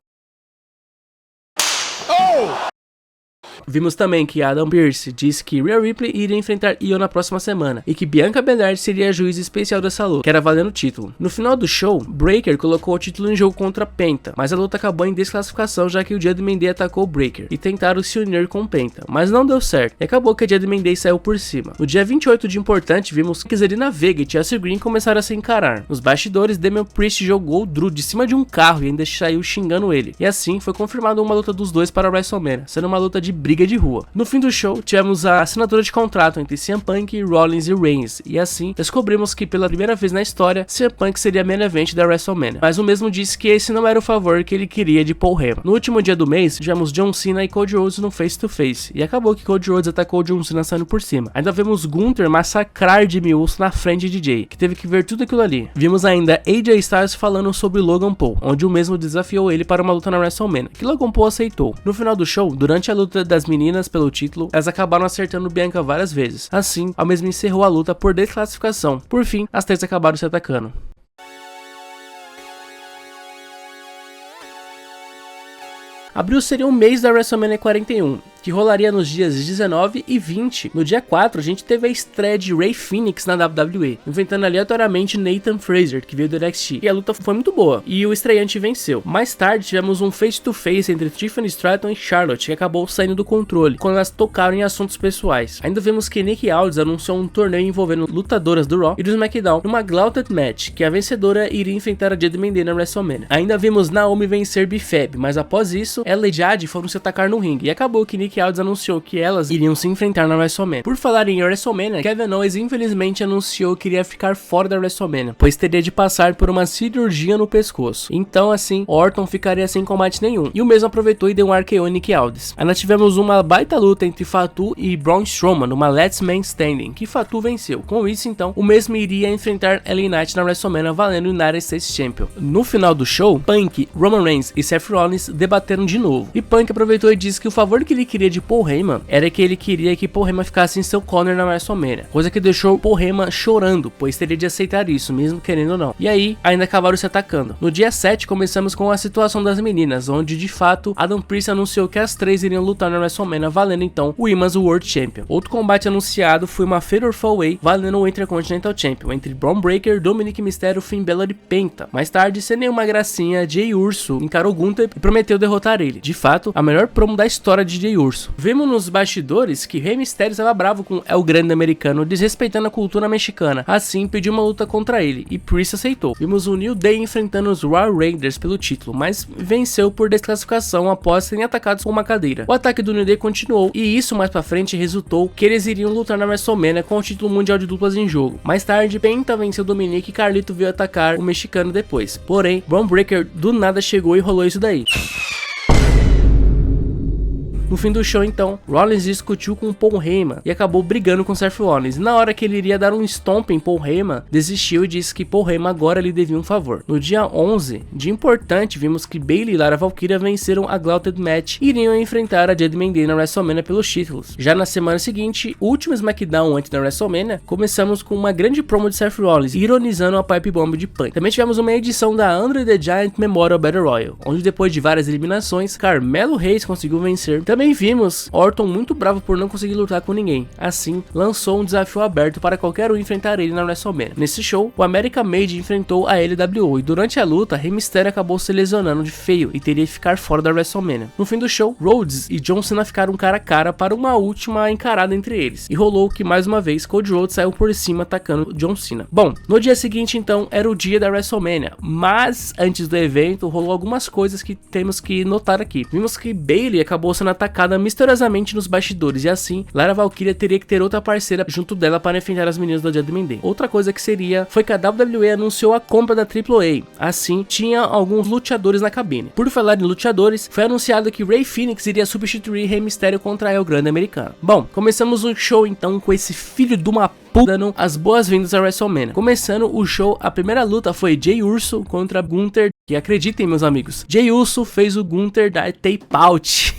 Vimos também que Adam Pearce disse que Rhea Ripley iria enfrentar Io na próxima semana e que Bianca Belair seria a juiz especial dessa luta, que era valendo o título. No final do show, Breaker colocou o título em jogo contra Penta, mas a luta acabou em desclassificação já que o Judgment Day atacou Breaker e tentaram se unir com Penta, mas não deu certo e acabou que a Judgment Day saiu por cima. No dia 28 de importante, vimos que Zelina Vega e Chelsea Green começaram a se encarar. Nos bastidores, Damian Priest jogou o Drew de cima de um carro e ainda saiu xingando ele, e assim foi confirmada uma luta dos dois para a WrestleMania, sendo uma luta de briga de rua. No fim do show, tivemos a assinatura de contrato entre CM Punk, Rollins e Reigns, e assim descobrimos que pela primeira vez na história, CM Punk seria main event da WrestleMania, mas o mesmo disse que esse não era o favor que ele queria de Paul Heyman. No último dia do mês, tivemos John Cena e Cody Rhodes no face to face, e acabou que Cody Rhodes atacou John Cena saindo por cima. Ainda vimos Gunther massacrar Jimmy Uso na frente de Jay, que teve que ver tudo aquilo ali. Vimos ainda AJ Styles falando sobre Logan Paul, onde o mesmo desafiou ele para uma luta na WrestleMania, que Logan Paul aceitou. No final do show, durante a luta das meninas pelo título, elas acabaram acertando Bianca várias vezes. Assim, ao mesmo encerrou a luta por desclassificação. Por fim, as três acabaram se atacando. Abril seria o mês da WrestleMania 41, que rolaria nos dias 19 e 20. No dia 4, a gente teve a estreia de Rey Fenix na WWE, enfrentando aleatoriamente Nathan Frazer, que veio do NXT. E a luta foi muito boa, e o estreante venceu. Mais tarde, tivemos um face-to-face entre Tiffany Stratton e Charlotte, que acabou saindo do controle, quando elas tocaram em assuntos pessoais. Ainda vimos que Nikki Aldis anunciou um torneio envolvendo lutadoras do Raw e do SmackDown, numa Gauntlet Match, que a vencedora iria enfrentar a Judgment Day na WrestleMania. Ainda vimos Naomi vencer Bifeb, mas após isso, ela e Jade foram se atacar no ringue, e acabou que Nikki Aldis anunciou que elas iriam se enfrentar na WrestleMania. Por falar em WrestleMania, Kevin Owens infelizmente anunciou que iria ficar fora da WrestleMania, pois teria de passar por uma cirurgia no pescoço. Então assim, Orton ficaria sem combate nenhum, e o mesmo aproveitou e deu um RKO em Nikki Aldis. Ainda tivemos uma baita luta entre Fatu e Braun Strowman, numa Last Man Standing, que Fatu venceu. Com isso então, o mesmo iria enfrentar LA Knight na WrestleMania valendo o United States Champion. No final do show, Punk, Roman Reigns e Seth Rollins debateram de novo, e Punk aproveitou e disse que o favor que ele queria de Paul Heyman era que ele queria que Paul Heyman ficasse em seu corner na WrestleMania, coisa que deixou Paul Heyman chorando, pois teria de aceitar isso, mesmo querendo ou não. E aí, ainda acabaram se atacando. No dia 7, começamos com a situação das meninas, onde de fato Adam Pearce anunciou que as três iriam lutar na WrestleMania, valendo então o Women's World Champion. Outro combate anunciado foi uma Fatal 4-Way, valendo o Intercontinental Champion, entre Braun Breaker, Dominic Mysterio, Finn Balor e Penta. Mais tarde, sem nenhuma gracinha, Jey Uso encarou Gunther e prometeu derrotar ele. De fato, a melhor promo da história de Jey Uso. Vimos nos bastidores que Rey Mysterio estava bravo com El Grande Americano, desrespeitando a cultura mexicana. Assim, pediu uma luta contra ele, e Priest aceitou. Vimos o New Day enfrentando os Raw Raiders pelo título, mas venceu por desclassificação após serem atacados com uma cadeira. O ataque do New Day continuou, e isso mais pra frente resultou que eles iriam lutar na WrestleMania com o título mundial de duplas em jogo. Mais tarde, Penta venceu Dominic e Carlito veio atacar o mexicano depois. Porém, Braun Breaker do nada chegou e rolou isso daí. No fim do show, então, Rollins discutiu com Paul Heyman e acabou brigando com Seth Rollins. Na hora que ele iria dar um stomp em Paul Heyman, desistiu e disse que Paul Heyman agora lhe devia um favor. No dia 11, dia importante, vimos que Bayley e Lara Valkyria venceram a Gauntlet Match e iriam enfrentar a Judgment Day na WrestleMania pelos títulos. Já na semana seguinte, o último SmackDown antes da WrestleMania, começamos com uma grande promo de Seth Rollins, ironizando a Pipe Bomb de Punk. Também tivemos uma edição da Andre the Giant Memorial Battle Royal, onde depois de várias eliminações, Carmelo Hayes conseguiu vencer. Também vimos Orton muito bravo por não conseguir lutar com ninguém. Assim, lançou um desafio aberto para qualquer um enfrentar ele na WrestleMania. Nesse show, o American Made enfrentou a LWO e durante a luta, Rey Mysterio acabou se lesionando de feio e teria que ficar fora da WrestleMania. No fim do show, Rhodes e John Cena ficaram cara a cara para uma última encarada entre eles. E rolou que mais uma vez Cody Rhodes saiu por cima atacando John Cena. Bom, no dia seguinte então era o dia da WrestleMania, mas antes do evento rolou algumas coisas que temos que notar aqui. Vimos que Bayley acabou sendo atacada misteriosamente nos bastidores, e assim, Lara Valkyria teria que ter outra parceira junto dela para enfrentar as meninas da Judgment Day. Outra coisa que foi que a WWE anunciou a compra da AAA, assim, tinha alguns luteadores na cabine. Por falar em luteadores, foi anunciado que Rey Fenix iria substituir Rey Mysterio contra El Grande Americano. Bom, começamos o show então com esse filho de uma puta dando as boas-vindas à WrestleMania. Começando o show, a primeira luta foi Jey Uso contra Gunther, e acreditem meus amigos, Jey Uso fez o Gunther dar tape out.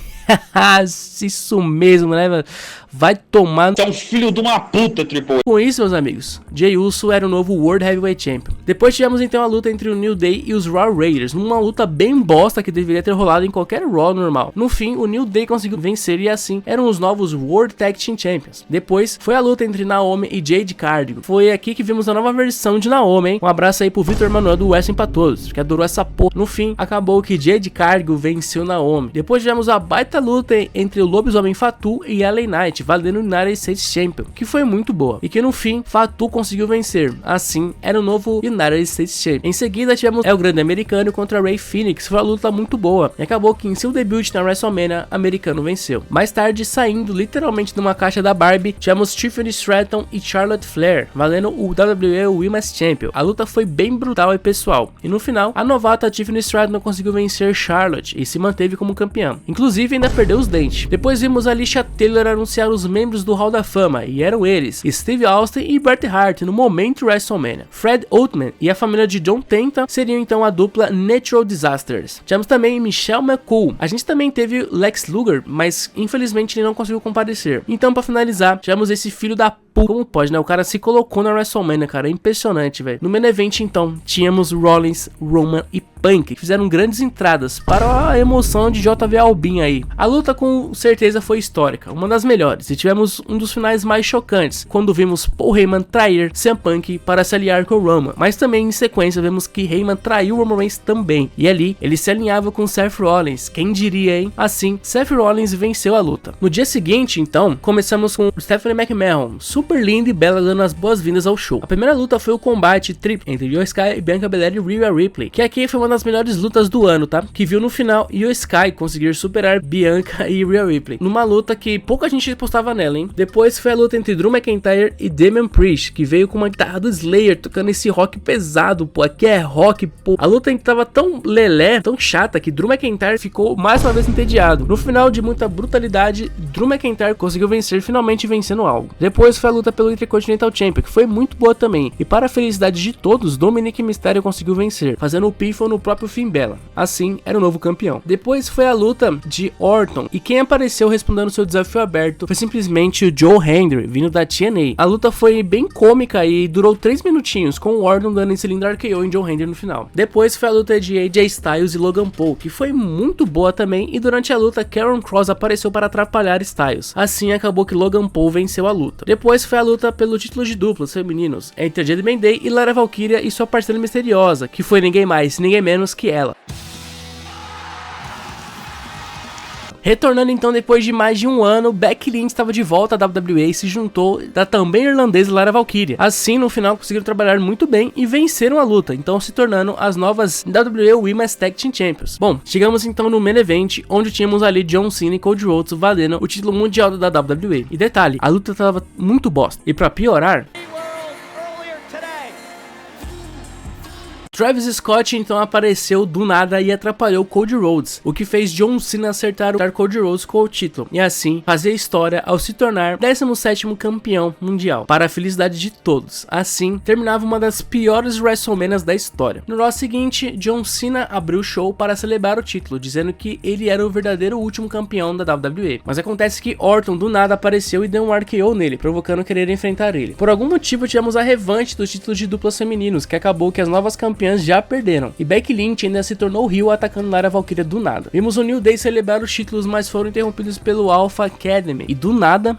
Isso mesmo, né, velho? Vai tomar... Você é um filho de uma puta, Triple H. Com isso, meus amigos, Jey Uso era o novo World Heavyweight Champion. Depois tivemos então a luta entre o New Day e os Raw Raiders, numa luta bem bosta que deveria ter rolado em qualquer Raw normal. No fim, o New Day conseguiu vencer e assim eram os novos World Tag Team Champions. Depois foi a luta entre Naomi e Jade Cargill. Foi aqui que vimos a nova versão de Naomi, hein? Um abraço aí pro Vitor Manuel do Wrestling pra Todos, que adorou essa porra. No fim, acabou que Jade Cargill venceu Naomi. Depois tivemos a baita luta entre o Lobisomem Fatu e LA Knight, valendo o United States Champion, que foi muito boa, e que no fim, Fatu conseguiu vencer. Assim, era o novo United States Champion. Em seguida, tivemos El Grande Americano contra Rey Fenix, foi uma luta muito boa, e acabou que em seu debut na WrestleMania, Americano venceu. Mais tarde, saindo literalmente de uma caixa da Barbie, tivemos Tiffany Stratton e Charlotte Flair, valendo o WWE Women's Champion. A luta foi bem brutal e pessoal, e no final, a novata Tiffany Stratton conseguiu vencer Charlotte e se manteve como campeã. Inclusive, ainda perdeu os dentes. Depois vimos a Alicia Taylor anunciar os membros do Hall da Fama, e eram eles, Steve Austin e Bret Hart, no momento WrestleMania. Fred Oatman e a família de John Tenta seriam então a dupla Natural Disasters. Tivemos também Michelle McCool. A gente também teve Lex Luger, mas infelizmente ele não conseguiu comparecer. Então, para finalizar, tivemos esse filho da como pode, né? O cara se colocou na WrestleMania, cara. É impressionante, velho. No main event, então, tínhamos Rollins, Roman e Punk, que fizeram grandes entradas para a emoção de JV Albin aí. A luta com certeza foi histórica, uma das melhores, e tivemos um dos finais mais chocantes, quando vimos Paul Heyman trair CM Punk para se aliar com Roman, mas também em sequência vemos que Heyman traiu Roman Reigns também, e ali ele se alinhava com Seth Rollins, quem diria, hein? Assim, Seth Rollins venceu a luta. No dia seguinte, então, começamos com Stephanie McMahon, super linda e bela, dando as boas-vindas ao show. A primeira luta foi o combate triplo entre Io Sky e Bianca Belair e Rhea Ripley, que aqui foi uma das melhores lutas do ano, tá? Que viu no final Io Sky conseguir superar Bianca e Rhea Ripley, numa luta que pouca gente postava nela, hein? Depois foi a luta entre Drew McIntyre e Damian Priest, que veio com uma guitarra do Slayer, tocando esse rock pesado, pô, aqui é rock, pô. A luta tava tão lelé, tão chata, que Drew McIntyre ficou mais uma vez entediado. No final de muita brutalidade, Drew McIntyre conseguiu vencer, finalmente vencendo algo. Depois foi a luta pelo Intercontinental Champion, que foi muito boa também, e para a felicidade de todos, Dominic Mysterio conseguiu vencer, fazendo o pinfall no próprio Finn Balor. Assim, era o novo campeão. Depois foi a luta de Orton, e quem apareceu respondendo seu desafio aberto foi simplesmente o Joe Hendry, vindo da TNA. A luta foi bem cômica e durou 3 minutinhos, com o Orton dando esse lindo RKO em Joe Hendry no final. Depois foi a luta de AJ Styles e Logan Paul, que foi muito boa também, e durante a luta Karrion Kross apareceu para atrapalhar Styles. Assim acabou que Logan Paul venceu a luta. Depois foi a luta pelo título de duplos femininos entre Jade Day e Lara Valkyria e sua parceira misteriosa, que foi ninguém mais, ninguém menos que ela. Retornando então depois de mais de um ano, Becky Lynch estava de volta à WWE e se juntou da também irlandesa Lara Valkyria. Assim, no final conseguiram trabalhar muito bem e venceram a luta, então se tornando as novas WWE Women's Tag Team Champions. Bom, chegamos então no main event, onde tínhamos ali John Cena e Cody Rhodes valendo o título mundial da WWE. E detalhe, a luta tava muito bosta. E pra piorar, Travis Scott então apareceu do nada e atrapalhou Cody Rhodes, o que fez John Cena acertar Cody Rhodes com o título, e assim fazer história ao se tornar 17º campeão mundial, para a felicidade de todos. Assim, terminava uma das piores WrestleManias da história. No Raw seguinte, John Cena abriu o show para celebrar o título, dizendo que ele era o verdadeiro último campeão da WWE. Mas acontece que Orton do nada apareceu e deu um RKO nele, provocando querer enfrentar ele. Por algum motivo tivemos a revanche dos títulos de duplas femininos, que acabou que as novas campeãs já perderam, e Becky Lynch ainda se tornou heel atacando Lara Valkyria do nada. Vimos o New Day celebrar os títulos, mas foram interrompidos pelo Alpha Academy, e do nada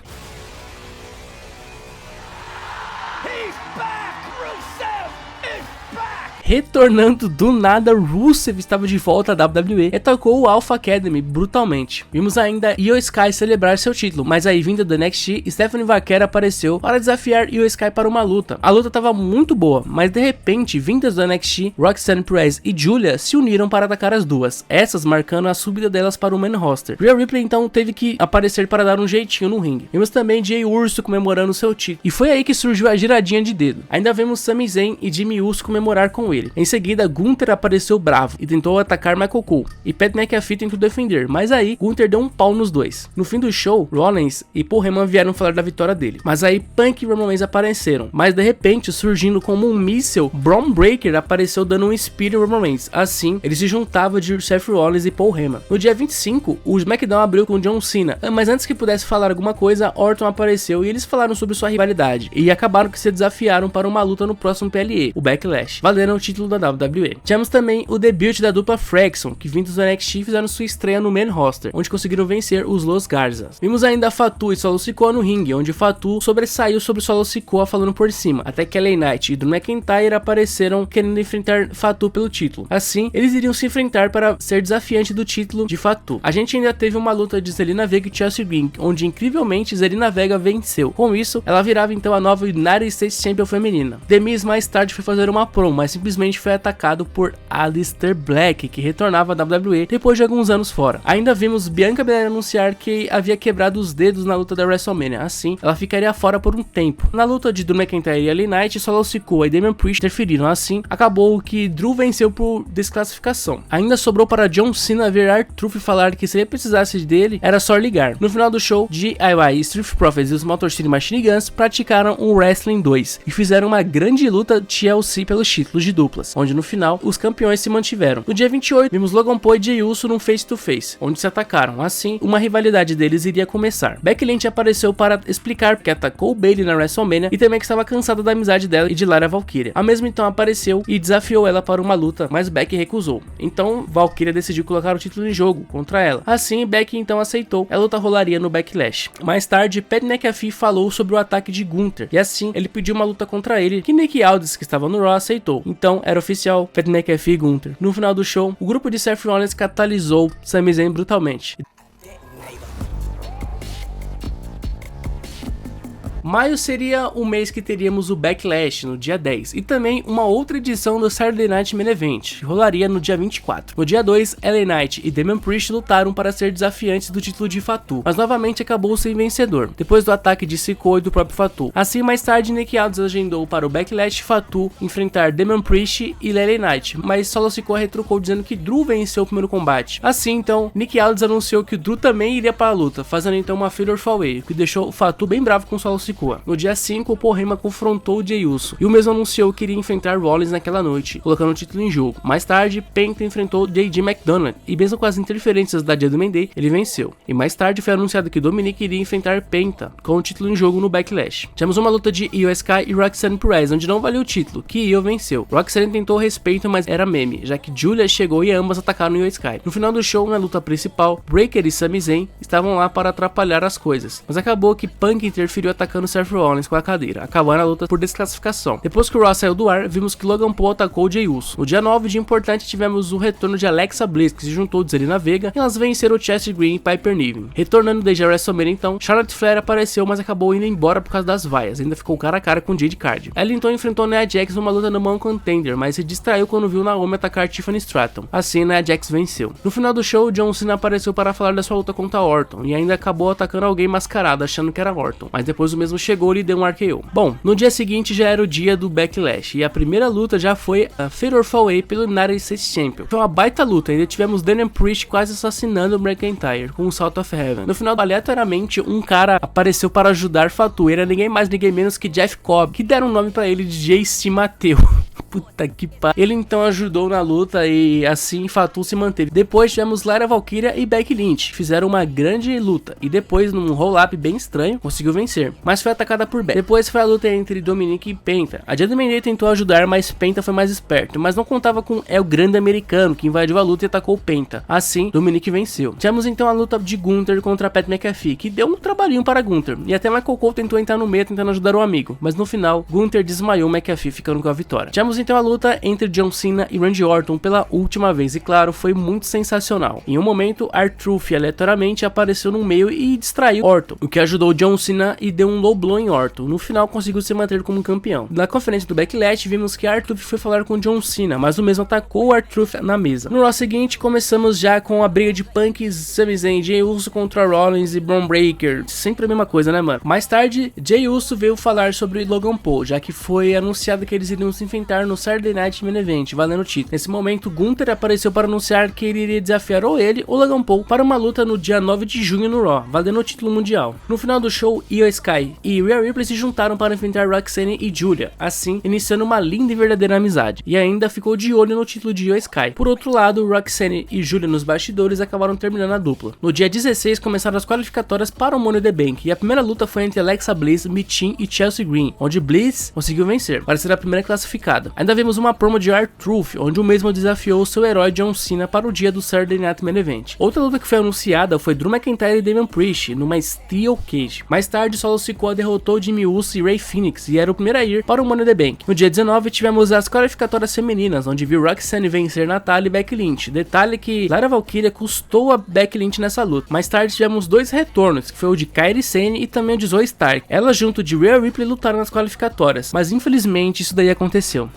retornando do nada, Rusev estava de volta à WWE e atacou o Alpha Academy brutalmente. Vimos ainda Io Sky celebrar seu título, mas aí vinda do NXT, Stephanie Vaquera apareceu para desafiar Io Sky para uma luta. A luta estava muito boa, mas de repente, vindas do NXT, Roxanne Perez e Julia se uniram para atacar as duas, essas marcando a subida delas para o main roster. Rhea Ripley então teve que aparecer para dar um jeitinho no ringue. Vimos também Jey Uso comemorando seu título, e foi aí que surgiu a giradinha de dedo. Ainda vemos Sami Zayn e Jimmy Uso comemorar com ele. Em seguida, Gunther apareceu bravo e tentou atacar Michael Cole, e Pat McAfee tentou defender, mas aí Gunther deu um pau nos dois. No fim do show, Rollins e Paul Heyman vieram falar da vitória dele, mas aí Punk e Roman Reigns apareceram, mas de repente, surgindo como um míssil, Braun Breaker apareceu dando um spear em Roman Reigns. Assim, ele se juntava de Seth Rollins e Paul Heyman. No dia 25, o SmackDown abriu com John Cena, mas antes que pudesse falar alguma coisa, Orton apareceu e eles falaram sobre sua rivalidade, e acabaram que se desafiaram para uma luta no próximo PLE, o Backlash, valendo o título da WWE. Tivemos também o debut da dupla Fraxon, que vindos do NXT fizeram sua estreia no main roster, onde conseguiram vencer os Los Garzas. Vimos ainda Fatu e Solo Sikoa no ringue, onde Fatu sobressaiu sobre Solo Sikoa falando por cima, até que LA Knight e Drew McIntyre apareceram querendo enfrentar Fatu pelo título. Assim, eles iriam se enfrentar para ser desafiante do título de Fatu. A gente ainda teve uma luta de Zelina Vega e Chelsea Green, onde incrivelmente Zelina Vega venceu. Com isso, ela virava então a nova United States Champion feminina. The Miz mais tarde foi fazer uma promo, mas simplesmente foi atacado por Aleister Black, que retornava à WWE depois de alguns anos fora. Ainda vimos Bianca Belair anunciar que havia quebrado os dedos na luta da WrestleMania, assim ela ficaria fora por um tempo. Na luta de Drew McIntyre e LA Knight, Solo Sikoa e Damian Priest interferiram, assim acabou que Drew venceu por desclassificação. Ainda sobrou para John Cena ver R-Truth e falar que se ele precisasse dele, era só ligar. No final do show, DIY, Street Profits e os Motor City Machine Guns praticaram o Wrestling 2 e fizeram uma grande luta TLC pelos títulos de duplas, onde no final os campeões se mantiveram. No dia 28, vimos Logan Paul e Jey Uso num face-to-face, onde se atacaram. Assim, uma rivalidade deles iria começar. Becky Lynch apareceu para explicar que atacou Bayley na WrestleMania e também que estava cansada da amizade dela e de Lyra Valkyria. A mesma então apareceu e desafiou ela para uma luta, mas Becky recusou. Então, Valkyria decidiu colocar o título em jogo contra ela. Assim, Becky então aceitou. A luta rolaria no Backlash. Mais tarde, Pat McAfee falou sobre o ataque de Gunther, e assim, ele pediu uma luta contra ele, que Nick Aldis, que estava no Raw, aceitou. Então, era oficial, Pat McAfee e Gunther. No final do show, o grupo de Seth Rollins catalisou Sami Zayn brutalmente. Maio seria o mês que teríamos o Backlash, no dia 10, e também uma outra edição do Saturday Night Main Event, que rolaria no dia 24. No dia 2, LA Knight e Damian Priest lutaram para ser desafiantes do título de Fatu, mas novamente acabou sem vencedor, depois do ataque de Sikoa e do próprio Fatu. Assim, mais tarde, Nick Aldis agendou para o Backlash Fatu enfrentar Damian Priest e LA Knight, mas Solo Sikoa retrucou dizendo que Drew venceu o primeiro combate. Assim, então, Nick Aldis anunciou que o Drew também iria para a luta, fazendo então uma Fatal 4-Way, o que deixou o Fatu bem bravo com Solo Sikoa. No dia 5, o Paul Heyman confrontou o Jey Uso, e o mesmo anunciou que iria enfrentar Rollins naquela noite, colocando o título em jogo. Mais tarde, Penta enfrentou JD McDonagh, e mesmo com as interferências da Judgment Day, ele venceu. E mais tarde foi anunciado que Dominic iria enfrentar Penta, com o título em jogo no Backlash. Tivemos uma luta de Io Sky e Roxanne Perez, onde não valeu o título, que Io venceu. Roxanne tentou respeito, mas era meme, já que Julia chegou e ambas atacaram Io Sky. No final do show, na luta principal, Breaker e Sami Zayn estavam lá para atrapalhar as coisas, mas acabou que Punk interferiu atacando Seth Rollins com a cadeira, acabando a luta por desclassificação. Depois que o Raw saiu do ar, vimos que Logan Paul atacou o Jey Uso. No dia 9, de importante, tivemos o retorno de Alexa Bliss, que se juntou de Zelina Vega, e elas venceram Chastity Green e Piper Niven. Retornando desde a WrestleMania então, Charlotte Flair apareceu, mas acabou indo embora por causa das vaias, ainda ficou cara a cara com Jade Cargill. Ela então enfrentou Nia Jax numa luta no Man Contender, mas se distraiu quando viu Naomi atacar Tiffany Stratton. Assim, Nia Jax venceu. No final do show, John Cena apareceu para falar da sua luta contra Orton, e ainda acabou atacando alguém mascarado, achando que era Orton, mas depois o mesmo chegou e lhe deu um RKO. Bom, no dia seguinte já era o dia do Backlash, e a primeira luta já foi a Fatal 4-Way pelo United States Champion. Foi uma baita luta, ainda tivemos Damian Priest quase assassinando o McIntyre com o Salt of Heaven. No final, aleatoriamente, um cara apareceu para ajudar Fatu, era ninguém mais ninguém menos que Jeff Cobb, que deram um nome para ele de J.C. Mateu. Puta que pariu. Ele então ajudou na luta e assim Fatu se manteve. Depois tivemos Lyra Valkyria e Becky Lynch. Fizeram uma grande luta e depois, num roll-up bem estranho, conseguiu vencer, mas foi atacada por Becky. Depois foi a luta entre Dominic e Penta. A Judgment Day tentou ajudar, mas Penta foi mais esperto, mas não contava com El Grande Americano, que invadiu a luta e atacou Penta. Assim, Dominic venceu. Tivemos então a luta de Gunther contra Pat McAfee, que deu um trabalhinho para Gunther, e até Michael Cole tentou entrar no meio tentando ajudar o amigo, mas no final, Gunther desmaiou McAfee, ficando com a vitória. Tivemos então a luta entre John Cena e Randy Orton pela última vez, e claro, foi muito sensacional. Em um momento, R-Truth aleatoriamente apareceu no meio e distraiu Orton, o que ajudou John Cena e deu um low blow em Orton. No final, conseguiu se manter como campeão. Na conferência do Backlash, vimos que R-Truth foi falar com John Cena, mas o mesmo atacou o R-Truth na mesa. No Raw seguinte, começamos já com a briga de Punk, Sami Zayn, Jey Uso contra Rollins e Bron Breakker. Sempre a mesma coisa, né, mano? Mais tarde, Jey Uso veio falar sobre Logan Paul, já que foi anunciado que eles iriam se enfrentar no Saturday Night Main Event, valendo o título. Nesse momento, Gunther apareceu para anunciar que ele iria desafiar ou ele ou Logan Paul para uma luta no dia 9 de junho no Raw, valendo o título mundial. No final do show, Io Sky e Rhea Ripley se juntaram para enfrentar Roxanne e Julia, assim iniciando uma linda e verdadeira amizade, e ainda ficou de olho no título de Io Sky. Por outro lado, Roxanne e Julia nos bastidores acabaram terminando a dupla. No dia 16 começaram as qualificatórias para o Money in the Bank, e a primeira luta foi entre Alexa Bliss, Michin e Chelsea Green, onde Bliss conseguiu vencer, para ser a primeira classificada. Ainda vimos uma promo de R-Truth, onde o mesmo desafiou o seu herói John Cena para o dia do Saturday Night Main Event. Outra luta que foi anunciada foi Drew McIntyre e Damian Priest numa Steel Cage. Mais tarde, Solo Sikoa derrotou Jimmy Uso e Ray Phoenix e era o primeiro a ir para o Money in the Bank. No dia 19 tivemos as qualificatórias femininas, onde viu Roxanne vencer Natalya e Becky Lynch. Detalhe que Lyra Valkyria custou a Becky Lynch nessa luta. Mais tarde tivemos dois retornos, que foi o de Kairi Sane e também o de Zoe Stark. Elas junto de Rhea Ripley lutaram nas qualificatórias, mas infelizmente isso daí aconteceu.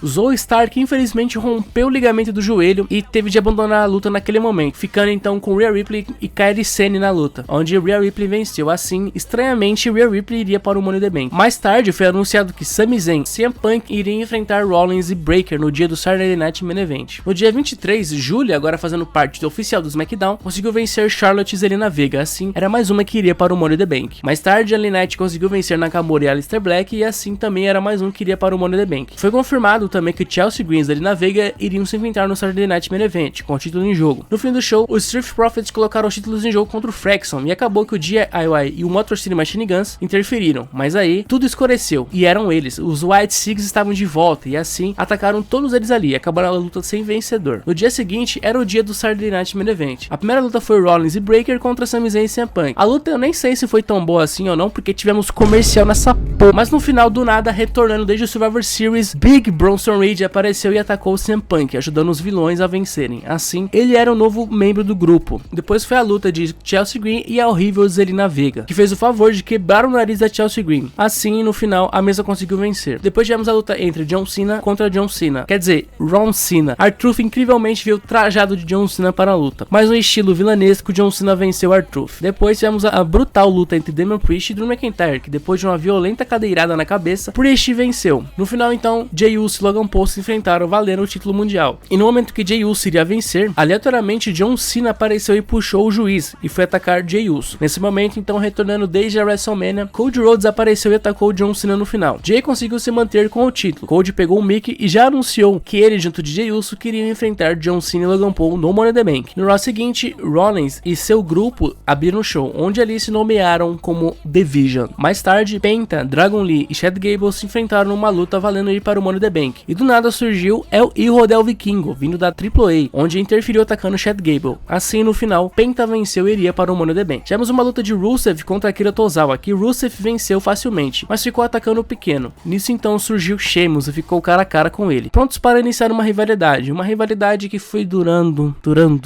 Zoe Stark infelizmente rompeu o ligamento do joelho e teve de abandonar a luta naquele momento, ficando então com Rhea Ripley e Kairi Sane na luta, onde Rhea Ripley venceu. Assim, estranhamente, Rhea Ripley iria para o Money in the Bank. Mais tarde foi anunciado que Sami Zayn e CM Punk iriam enfrentar Rollins e Breakker no dia do Saturday Night Main Event. No dia 23, Julia, agora fazendo parte do oficial do SmackDown, conseguiu vencer Charlotte e Zelina Vega. Assim, era mais uma que iria para o Money in the Bank. Mais tarde, LA Knight conseguiu vencer Nakamura e Aleister Black, e assim também era mais um que iria para o Money in the Bank. Foi confirmado também que Chelsea Green e Zelina Vega iriam se enfrentar no Saturday Night Main Event, com o título em jogo. No fim do show, os Street Profits colocaram os títulos em jogo contra o Fraxon, e acabou que o DIY e o Motor City Machine Guns interferiram, mas aí tudo escureceu, e eram eles. Os White Sigs estavam de volta, e assim atacaram todos eles ali, e acabaram a luta sem vencedor. No dia seguinte, era o dia do Saturday Night Main Event. A primeira luta foi Rollins e Breakker contra Sami Zayn e CM Punk. A luta eu nem sei se foi tão boa assim ou não, porque tivemos comercial nessa porra, mas no final do nada, retornando desde o Survivor Series, Big Bronson Reed apareceu e atacou o CM Punk, ajudando os vilões a vencerem. Assim, ele era o novo membro do grupo. Depois foi a luta de Chelsea Green e a horrível Zelina Vega, que fez o favor de quebrar o nariz da Chelsea Green. Assim, no final, a mesa conseguiu vencer. Depois tivemos a luta entre John Cena contra John Cena, quer dizer, Ron Cena. R-Truth incrivelmente veio trajado de John Cena para a luta, mas no estilo vilanesco, John Cena venceu R-Truth. Depois tivemos a brutal luta entre Damian Priest e Drew McIntyre, que depois de uma violenta cadeirada na cabeça, Priest venceu. No final, então, Jey Uso e Logan Paul se enfrentaram, valendo o título mundial. E no momento que Jey Uso iria vencer, aleatoriamente John Cena apareceu e puxou o juiz e foi atacar Jey Uso. Nesse momento, então, retornando desde a WrestleMania, Cody Rhodes apareceu e atacou John Cena no final. Jey conseguiu se manter com o título. Cody pegou o mic e já anunciou que ele, junto de Jey Uso, queriam enfrentar John Cena e Logan Paul no Money in the Bank. No Raw seguinte, Rollins e seu grupo abriram o show, onde ali se nomearam como Division. Mais tarde, Penta, Dragon Lee e Chad Gable se enfrentaram numa luta valendo ir para o Money in the Bank. E do nada surgiu El Hijo del Vikingo, vindo da AAA, onde interferiu atacando Chad Gable. Assim, no final, Penta venceu e iria para o Money in the Bank. Tivemos uma luta de Rusev contra Akira Tozawa, que Rusev venceu facilmente, mas ficou atacando o pequeno. Nisso então surgiu Sheamus e ficou cara a cara com ele, prontos para iniciar uma rivalidade que foi durando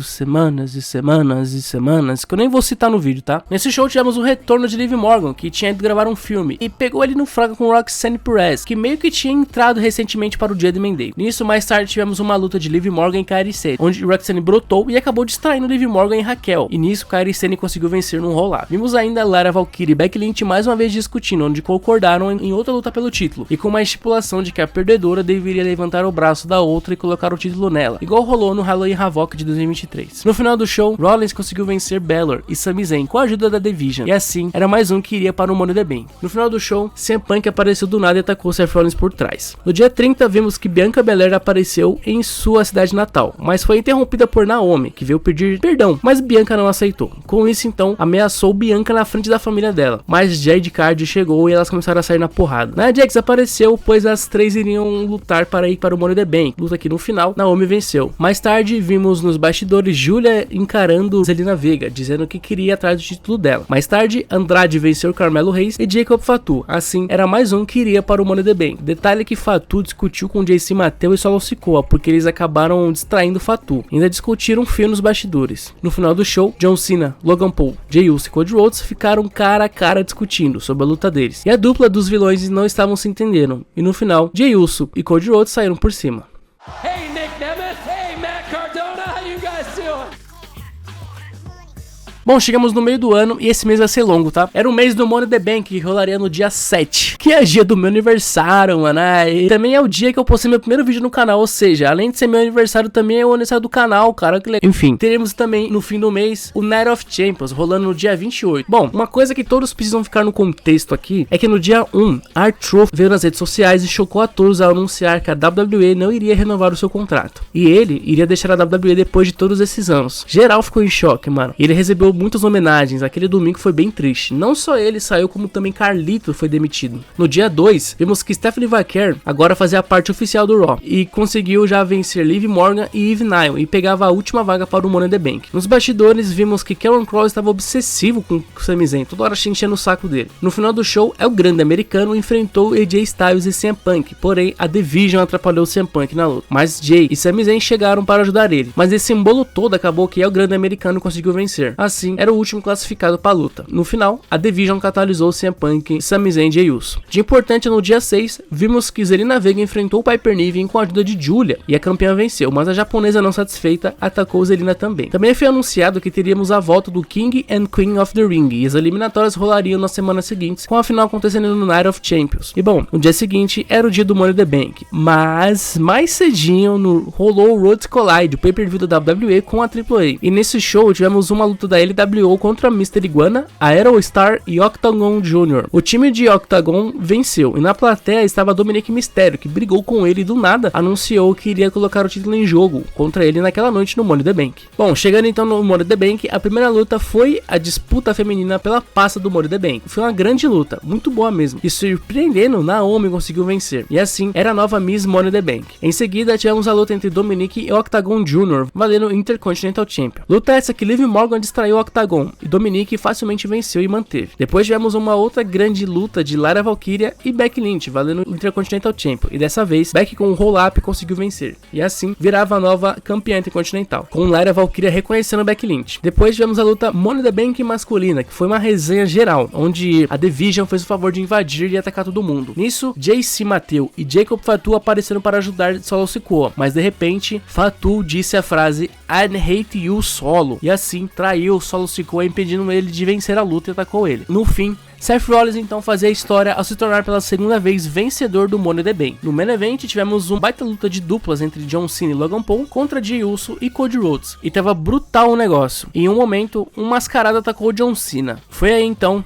semanas e semanas e semanas, que eu nem vou citar no vídeo, tá? Nesse show tivemos o retorno de Liv Morgan, que tinha ido gravar um filme, e pegou ele no fraga com Roxanne Perez, que meio que tinha entrado recentemente para o Judgment Day. Nisso, mais tarde, tivemos uma luta de Liv Morgan e Kairi Sane, onde Roxanne brotou e acabou distraindo Liv Morgan e Raquel, e nisso Kairi Sane conseguiu vencer num roll-up. Vimos ainda Lara Valkyrie e Becky Lynch mais uma vez discutindo, onde concordaram em outra luta pelo título, e com uma estipulação de que a perdedora deveria levantar o braço da outra e colocar o título nela, igual rolou no Halloween Havoc de 2023. No final do show, Rollins conseguiu vencer Balor e Sami Zayn com a ajuda da Division, e assim, era mais um que iria para o Money in the Bank. No final do show, CM Punk apareceu do nada e atacou Seth Rollins por trás. No dia 30, vimos que Bianca Belair apareceu em sua cidade natal, mas foi interrompida por Naomi, que veio pedir perdão, mas Bianca não aceitou. Com isso, então, ameaçou Bianca na frente da família dela, mas Jade Cardi chegou e elas começaram a sair na porrada. Nia Jax apareceu, pois as três iriam lutar para ir para o Money in the Bank, luta que no final, Naomi venceu. Mais tarde, vimos nos bastidores Julia encarando Zelina Vega, dizendo que queria ir atrás do título dela. Mais tarde, Andrade venceu Carmelo Reis e Jacob Fatu, assim, era mais um que iria para o Money in the Bank. Detalhe que Fatu discutiu com JC Mateu e Solo Sikoa, porque eles acabaram distraindo Fatu. Ainda discutiram feio nos bastidores. No final do show, John Cena, Logan Paul, Jey Uso e Cody Rhodes ficaram cara a cara discutindo sobre a luta deles. E a dupla dos vilões não estavam se entendendo. E no final, Jey Uso e Cody Rhodes saíram por cima. Hey, Nick Nemeth. Hey, Matt Cardona. How you guys doing? Bom, chegamos no meio do ano e esse mês vai ser longo, tá? Era o mês do Money in the Bank, que rolaria no dia 7, que é dia do meu aniversário, mano. E também é o dia que eu postei meu primeiro vídeo no canal, ou seja, além de ser meu aniversário, também é o aniversário do canal, cara, que legal. Enfim, teremos também no fim do mês o Night of Champions, rolando no dia 28. Bom, uma coisa que todos precisam ficar no contexto aqui, é que no dia 1, R-Truth veio nas redes sociais e chocou a todos ao anunciar que a WWE não iria renovar o seu contrato. E ele iria deixar a WWE depois de todos esses anos. Geral ficou em choque, mano. Ele recebeu muitas homenagens, aquele domingo foi bem triste. Não só ele saiu, como também Carlito foi demitido. No dia 2, vimos que Stephanie Vaquer agora fazia parte oficial do Raw e conseguiu já vencer Liv Morgan e Eve Nile e pegava a última vaga para o Money in the Bank. Nos bastidores, vimos que Karrion Kross estava obsessivo com o Sami Zayn, toda hora enchendo o saco dele. No final do show, o grande americano enfrentou AJ Styles e CM Punk, porém a Division atrapalhou o CM Punk na luta. Mas Jay e Sami Zayn chegaram para ajudar ele, mas esse embolo todo acabou que o grande americano conseguiu vencer. Assim, assim era o último classificado para a luta. No final, a Division catalisou CM Punk, Sami Zayn e Jey Uso. De importante, no dia 6, vimos que Zelina Vega enfrentou Piper Niven com a ajuda de Giulia e a campeã venceu, mas a japonesa não satisfeita atacou Zelina também. Também foi anunciado que teríamos a volta do King and Queen of the Ring e as eliminatórias rolariam nas semanas seguintes, com a final acontecendo no Night of Champions. E bom, no dia seguinte era o dia do Money in the Bank, mas mais cedinho rolou o Rhodes Collide, o pay-per-view da WWE com a AAA. E nesse show tivemos uma luta da LWO contra Mr. Iguana, a Aerostar e Octagon Jr. O time de Octagon venceu e na plateia estava Dominic Mysterio, que brigou com ele e do nada anunciou que iria colocar o título em jogo contra ele naquela noite no Money in the Bank. Bom, chegando então no Money in the Bank, a primeira luta foi a disputa feminina pela pasta do Money in the Bank. Foi uma grande luta, muito boa mesmo. E surpreendendo, Naomi conseguiu vencer. E assim, era a nova Miss Money in the Bank. Em seguida, tivemos a luta entre Dominic e Octagon Jr., valendo o Intercontinental Champion. Luta essa que Liv Morgan distraiu o Octagon e Dominic facilmente venceu e manteve. Depois tivemos uma outra grande luta de Lyra Valkyria e Becky Lynch, valendo o Intercontinental Champion. E dessa vez, Becky com um roll-up conseguiu vencer. E assim, virava a nova campeã intercontinental, com Lyra Valkyria reconhecendo Becky Lynch. Depois tivemos a luta Money in the Bank masculina, que foi uma resenha geral, onde a Division fez o favor de invadir e atacar todo mundo. Nisso, JC Mateu e Jacob Fatu apareceram para ajudar Solo Sikoa, mas de repente, Fatu disse a frase I hate you Solo, e assim traiu Solo Sikoa, impedindo ele de vencer a luta e atacou ele. No fim, Seth Rollins então fazia a história ao se tornar pela segunda vez vencedor do Money in the Bank. No main event tivemos uma baita luta de duplas entre John Cena e Logan Paul contra Jey Uso e Cody Rhodes, e tava brutal o negócio. Em um momento, um mascarado atacou John Cena. Foi aí então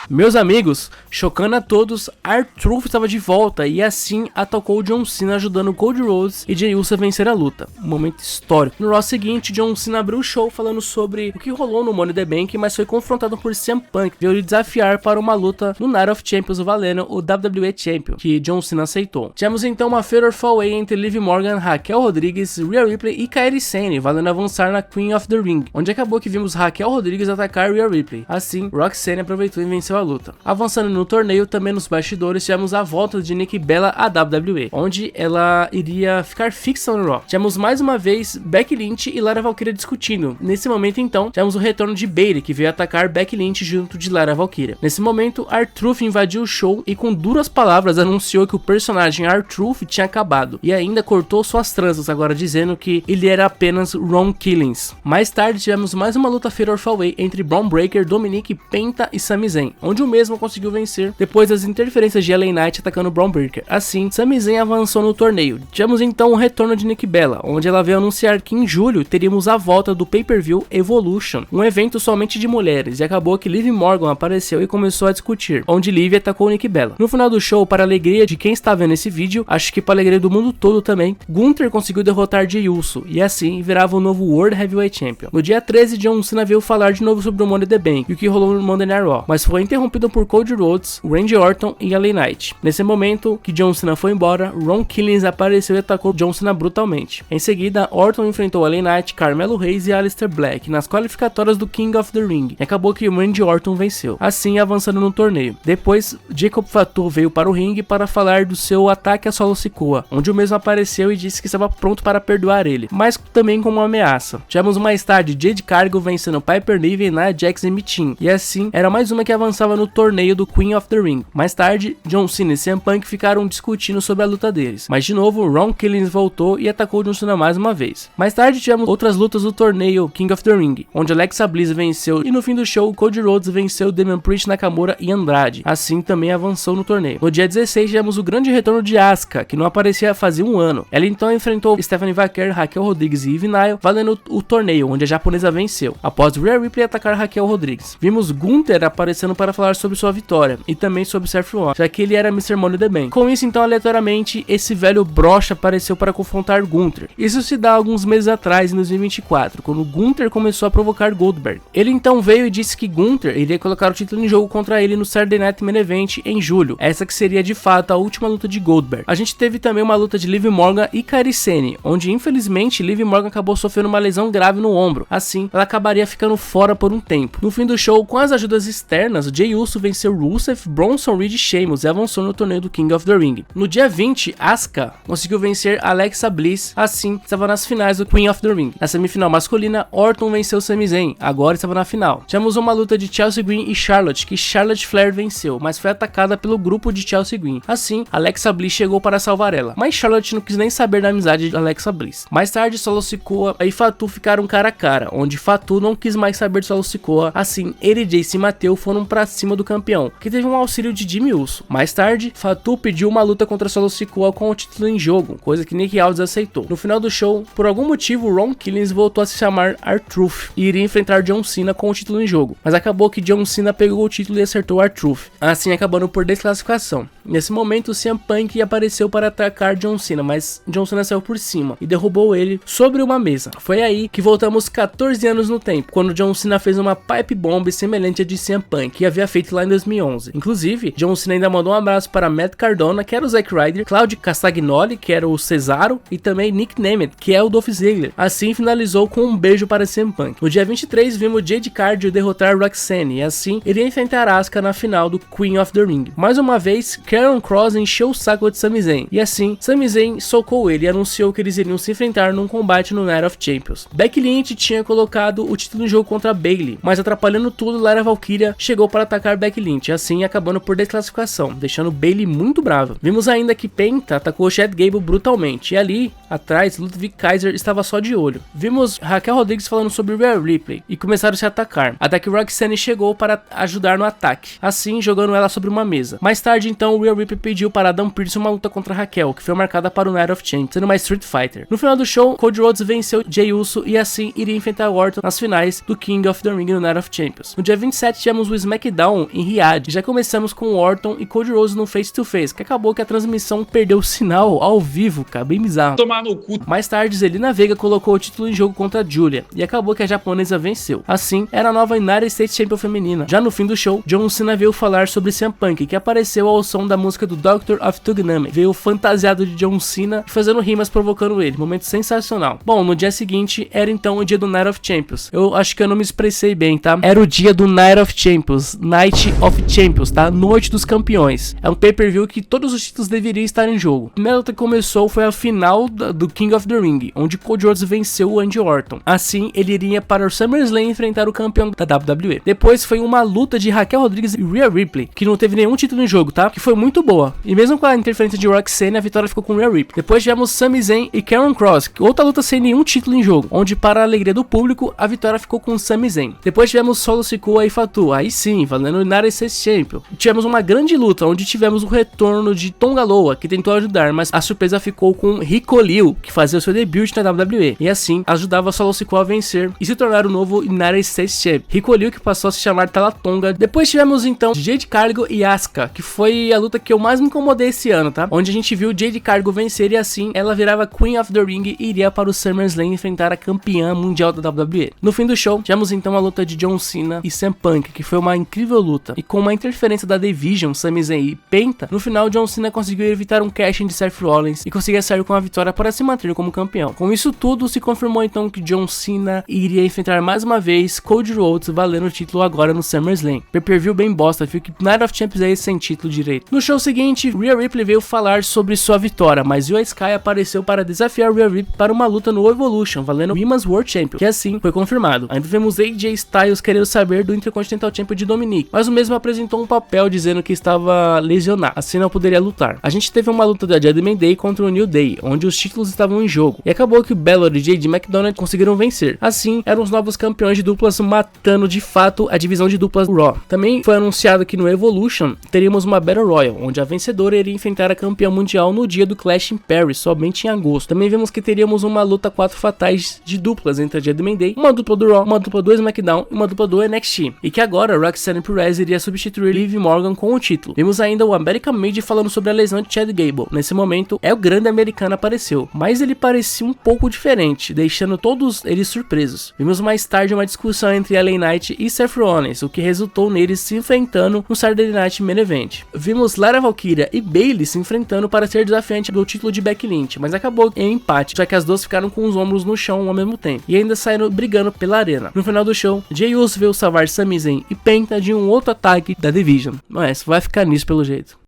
Meus amigos, chocando a todos, R-Truth estava de volta e assim atacou John Cena, ajudando Cody Rhodes e Jey Uso a vencer a luta. Um momento histórico. No Raw seguinte, John Cena abriu o show falando sobre o que rolou no Money in the Bank, mas foi confrontado por CM Punk, veio lhe desafiar para uma luta no Night of Champions, valendo o WWE Champion, que John Cena aceitou. Tivemos então uma Fatal 4-Way entre Liv Morgan, Raquel Rodrigues, Rhea Ripley e Kairi Sane, valendo avançar na Queen of the Ring, onde acabou que vimos Raquel Rodrigues atacar Rhea Ripley. Assim, Roxanne aproveitou e venceu a luta. Avançando no torneio, também nos bastidores, tivemos a volta de Nikki Bella à WWE, onde ela iria ficar fixa no Raw. Tivemos mais uma vez Becky Lynch e Lyra Valkyria discutindo. Nesse momento então, tivemos o retorno de Bayley, que veio atacar Becky Lynch junto de Lyra Valkyria. Nesse momento, R-Truth invadiu o show e com duras palavras anunciou que o personagem R-Truth tinha acabado, e ainda cortou suas tranças, agora dizendo que ele era apenas Ron Killings. Mais tarde tivemos mais uma luta Fatal 4-Way entre Bron Breakker, Dominic, Penta e Sami Zayn, onde o mesmo conseguiu vencer depois das interferências de LA Knight atacando Bron Breakker. Assim, Sami Zayn avançou no torneio. Tivemos então o retorno de Nikki Bella, onde ela veio anunciar que em julho teríamos a volta do pay-per-view Evolution, um evento somente de mulheres, e acabou que Liv Morgan apareceu e começou a discutir, onde Liv atacou Nikki Bella. No final do show, para a alegria de quem está vendo esse vídeo, acho que para a alegria do mundo todo também, Gunther conseguiu derrotar Jey Uso, e assim virava o novo World Heavyweight Champion. No dia 13, John Cena veio falar de novo sobre o Money in the Bank e o que rolou no Monday Night Raw, mas foi interrompido por Cody Rhodes, Randy Orton e LA Knight. Nesse momento que John Cena foi embora, Ron Killings apareceu e atacou John Cena brutalmente. Em seguida, Orton enfrentou LA Knight, Carmelo Hayes e Aleister Black nas qualificatórias do King of the Ring, e acabou que Randy Orton venceu, assim avançando no torneio. Depois, Jacob Fatu veio para o ringue para falar do seu ataque a Solo Sikoa, onde o mesmo apareceu e disse que estava pronto para perdoar ele, mas também com uma ameaça. Tivemos mais tarde Jade Cargill vencendo Piper Niven, Nia Jax e Michin, e assim era mais uma que avançava no torneio do Queen of the Ring. Mais tarde, John Cena e CM Punk ficaram discutindo sobre a luta deles, mas de novo Ron Killings voltou e atacou John Cena mais uma vez. Mais tarde tivemos outras lutas do torneio King of the Ring, onde Alexa Bliss venceu e no fim do show Cody Rhodes venceu Damian Priest, Nakamura e Andrade, assim também avançou no torneio. No dia 16 tivemos o grande retorno de Asuka, que não aparecia fazia um ano. Ela então enfrentou Stephanie Vaquer, Raquel Rodrigues e Ivy Nile, valendo o torneio, onde a japonesa venceu, após Rhea Ripley atacar Raquel Rodrigues. Vimos Gunther aparecendo para falar sobre sua vitória, e também sobre Seth Rollins, já que ele era Mr. Money in the Bank. Com isso, então, aleatoriamente, esse velho brocha apareceu para confrontar Gunther. Isso se dá alguns meses atrás, em 2024, quando Gunther começou a provocar Goldberg. Ele então veio e disse que Gunther iria colocar o título em jogo contra ele no Saturday Night Main Event em julho, essa que seria de fato a última luta de Goldberg. A gente teve também uma luta de Liv Morgan e Kairi Sane, onde infelizmente Liv Morgan acabou sofrendo uma lesão grave no ombro, assim ela acabaria ficando fora por um tempo. No fim do show, com as ajudas externas, o Jey Uso venceu Rusev, Bronson Reed e Sheamus e avançou no torneio do King of the Ring. No dia 20, Asuka conseguiu vencer Alexa Bliss, assim estava nas finais do Queen of the Ring. Na semifinal masculina, Orton venceu Sami Zayn, agora estava na final. Tivemos uma luta de Chelsea Green e Charlotte, que Charlotte Flair venceu, mas foi atacada pelo grupo de Chelsea Green. Assim, Alexa Bliss chegou para salvar ela, mas Charlotte não quis nem saber da amizade de Alexa Bliss. Mais tarde, Solo Sikoa e Fatu ficaram cara a cara, onde Fatu não quis mais saber de Solo Sikoa. Assim, ele e Jace e Mateu foram pra cima do campeão, que teve um auxílio de Jimmy Uso. Mais tarde, Fatu pediu uma luta contra Solo Sikoa com o título em jogo, coisa que Nick Aldis aceitou. No final do show, por algum motivo, Ron Killings voltou a se chamar R-Truth e iria enfrentar John Cena com o título em jogo, mas acabou que John Cena pegou o título e acertou R-Truth, assim acabando por desclassificação. Nesse momento, CM Punk apareceu para atacar John Cena, mas John Cena saiu por cima e derrubou ele sobre uma mesa. Foi aí que voltamos 14 anos no tempo, quando John Cena fez uma pipe bomb semelhante à de CM Punk, que havia feito lá em 2011. Inclusive, John Cena ainda mandou um abraço para Matt Cardona, que era o Zack Ryder, Claudio Castagnoli, que era o Cesaro, e também Nick Nemeth, que é o Dolph Ziggler. Assim, finalizou com um beijo para CM Punk. No dia 23, vimos Jade Cargill derrotar Roxanne, e assim, iria enfrentar Asuka na final do Queen of the Ring. Mais uma vez, Karrion Kross encheu o saco de Sami Zayn, e assim, Sami Zayn socou ele e anunciou que eles iriam se enfrentar num combate no Night of Champions. Becky Lynch tinha colocado o título em jogo contra Bayley, mas atrapalhando tudo, Lyra Valkyria chegou para atacar Becky Lynch, assim acabando por desclassificação, deixando Bayley muito brava. Vimos ainda que Penta atacou Chad Gable brutalmente, e ali, atrás, Ludwig Kaiser estava só de olho. Vimos Raquel Rodrigues falando sobre Rhea Ripley, e começaram a se atacar, até que Roxanne chegou para ajudar no ataque, assim jogando ela sobre uma mesa. Mais tarde então, Rhea Ripley pediu para Adam Pearce uma luta contra Raquel, que foi marcada para o Night of Champions, sendo uma Street Fighter. No final do show, Cody Rhodes venceu Jey Uso e assim iria enfrentar Orton nas finais do King of the Ring no Night of Champions. No dia 27 tivemos o SmackDown em Riyadh, já começamos com Orton e Cody Rhodes no Face to Face, que acabou que a transmissão perdeu o sinal ao vivo, cara, bem bizarro. Tomar no cu. Mais tarde, Zelina Vega colocou o título em jogo contra Julia, e acabou que a japonesa venceu. Assim, era a nova United States Champion feminina. Já no fim do show, John Cena veio falar sobre CM Punk, que apareceu ao som da música do Doctor of Tugname. Veio fantasiado de John Cena, fazendo rimas provocando ele. Momento sensacional. Bom, no dia seguinte, era então o dia do Night of Champions. Eu acho que eu não me expressei bem, tá? Era o dia do Night of Champions. Night of Champions, tá? Noite dos Campeões. É um pay-per-view que todos os títulos deveriam estar em jogo. A primeira luta que começou foi a final do King of the Ring, onde Cody Rhodes venceu o Randy Orton. Assim, ele iria para o SummerSlam enfrentar o campeão da WWE. Depois foi uma luta de Raquel Rodrigues e Rhea Ripley, que não teve nenhum título em jogo, tá? Que foi muito boa. E mesmo com a interferência de Roxanne, a vitória ficou com Rhea Ripley. Depois tivemos Sami Zayn e Karrion Kross, outra luta sem nenhum título em jogo, onde para a alegria do público, a vitória ficou com Sami Zayn. Depois tivemos Solo Sikoa e Fatu, aí sim, valendo o United States Champion. Tivemos uma grande luta, onde tivemos o retorno de Tonga Loa, que tentou ajudar, mas a surpresa ficou com Rico Liu, que fazia o seu debut na WWE, e assim, ajudava Solo Sikoa a vencer e se tornar o novo United States Champion. Rico Liu, que passou a se chamar Talatonga. Depois tivemos então Jade Cargill e Asuka, que foi a luta que eu mais me incomodei esse ano, tá? Onde a gente viu Jade Cargill vencer e assim, ela virava Queen of the Ring e iria para o SummerSlam enfrentar a campeã mundial da WWE. No fim do show, tivemos então a luta de John Cena e CM Punk, que foi uma incrível luta, e com uma interferência da Division, Sami Zayn e Penta, no final John Cena conseguiu evitar um cash-in de Seth Rollins e conseguia sair com a vitória para se manter como campeão. Com isso tudo, se confirmou então que John Cena iria enfrentar mais uma vez Cody Rhodes, valendo o título agora no SummerSlam. Pay-per-view bem bosta, viu que Night of Champions é esse sem título direito. No show seguinte, Rhea Ripley veio falar sobre sua vitória, mas Io Sky apareceu para desafiar Rhea Ripley para uma luta no Evolution, valendo o Women's World Champion, que assim foi confirmado. Ainda vemos AJ Styles querendo saber do Intercontinental Champion de Dominic, mas o mesmo apresentou um papel dizendo que estava lesionado, assim não poderia lutar. A gente teve uma luta da Judgment Day contra o New Day, onde os títulos estavam em jogo, e acabou que o Balor e JD McDonagh conseguiram vencer. Assim, eram os novos campeões de duplas, matando de fato a divisão de duplas do Raw. Também foi anunciado que no Evolution teríamos uma Battle Royal, onde a vencedora iria enfrentar a campeã mundial no dia do Clash in Paris, somente em agosto. Também vimos que teríamos uma luta 4 fatais de duplas entre a Judgment Day, uma dupla do Raw, uma dupla do SmackDown e uma dupla do NXT, e que agora Roxanne Perez iria substituir Liv Morgan com o título. Vimos ainda o American Made falando sobre a lesão de Chad Gable. Nesse momento, o grande americano apareceu, mas ele parecia um pouco diferente, deixando todos eles surpresos. Vimos mais tarde uma discussão entre LA Knight e Seth Rollins, o que resultou neles se enfrentando no Saturday Night Main Event. Vimos Lyra Valkyria e Bayley se enfrentando para ser desafiante do título de Becky Lynch, mas acabou em empate, já que as duas ficaram com os ombros no chão ao mesmo tempo, e ainda saíram brigando pela arena. No final do show, Jey Uso veio salvar Sami Zayn e Penta de um outro ataque da Division. Mas vai ficar nisso pelo jeito.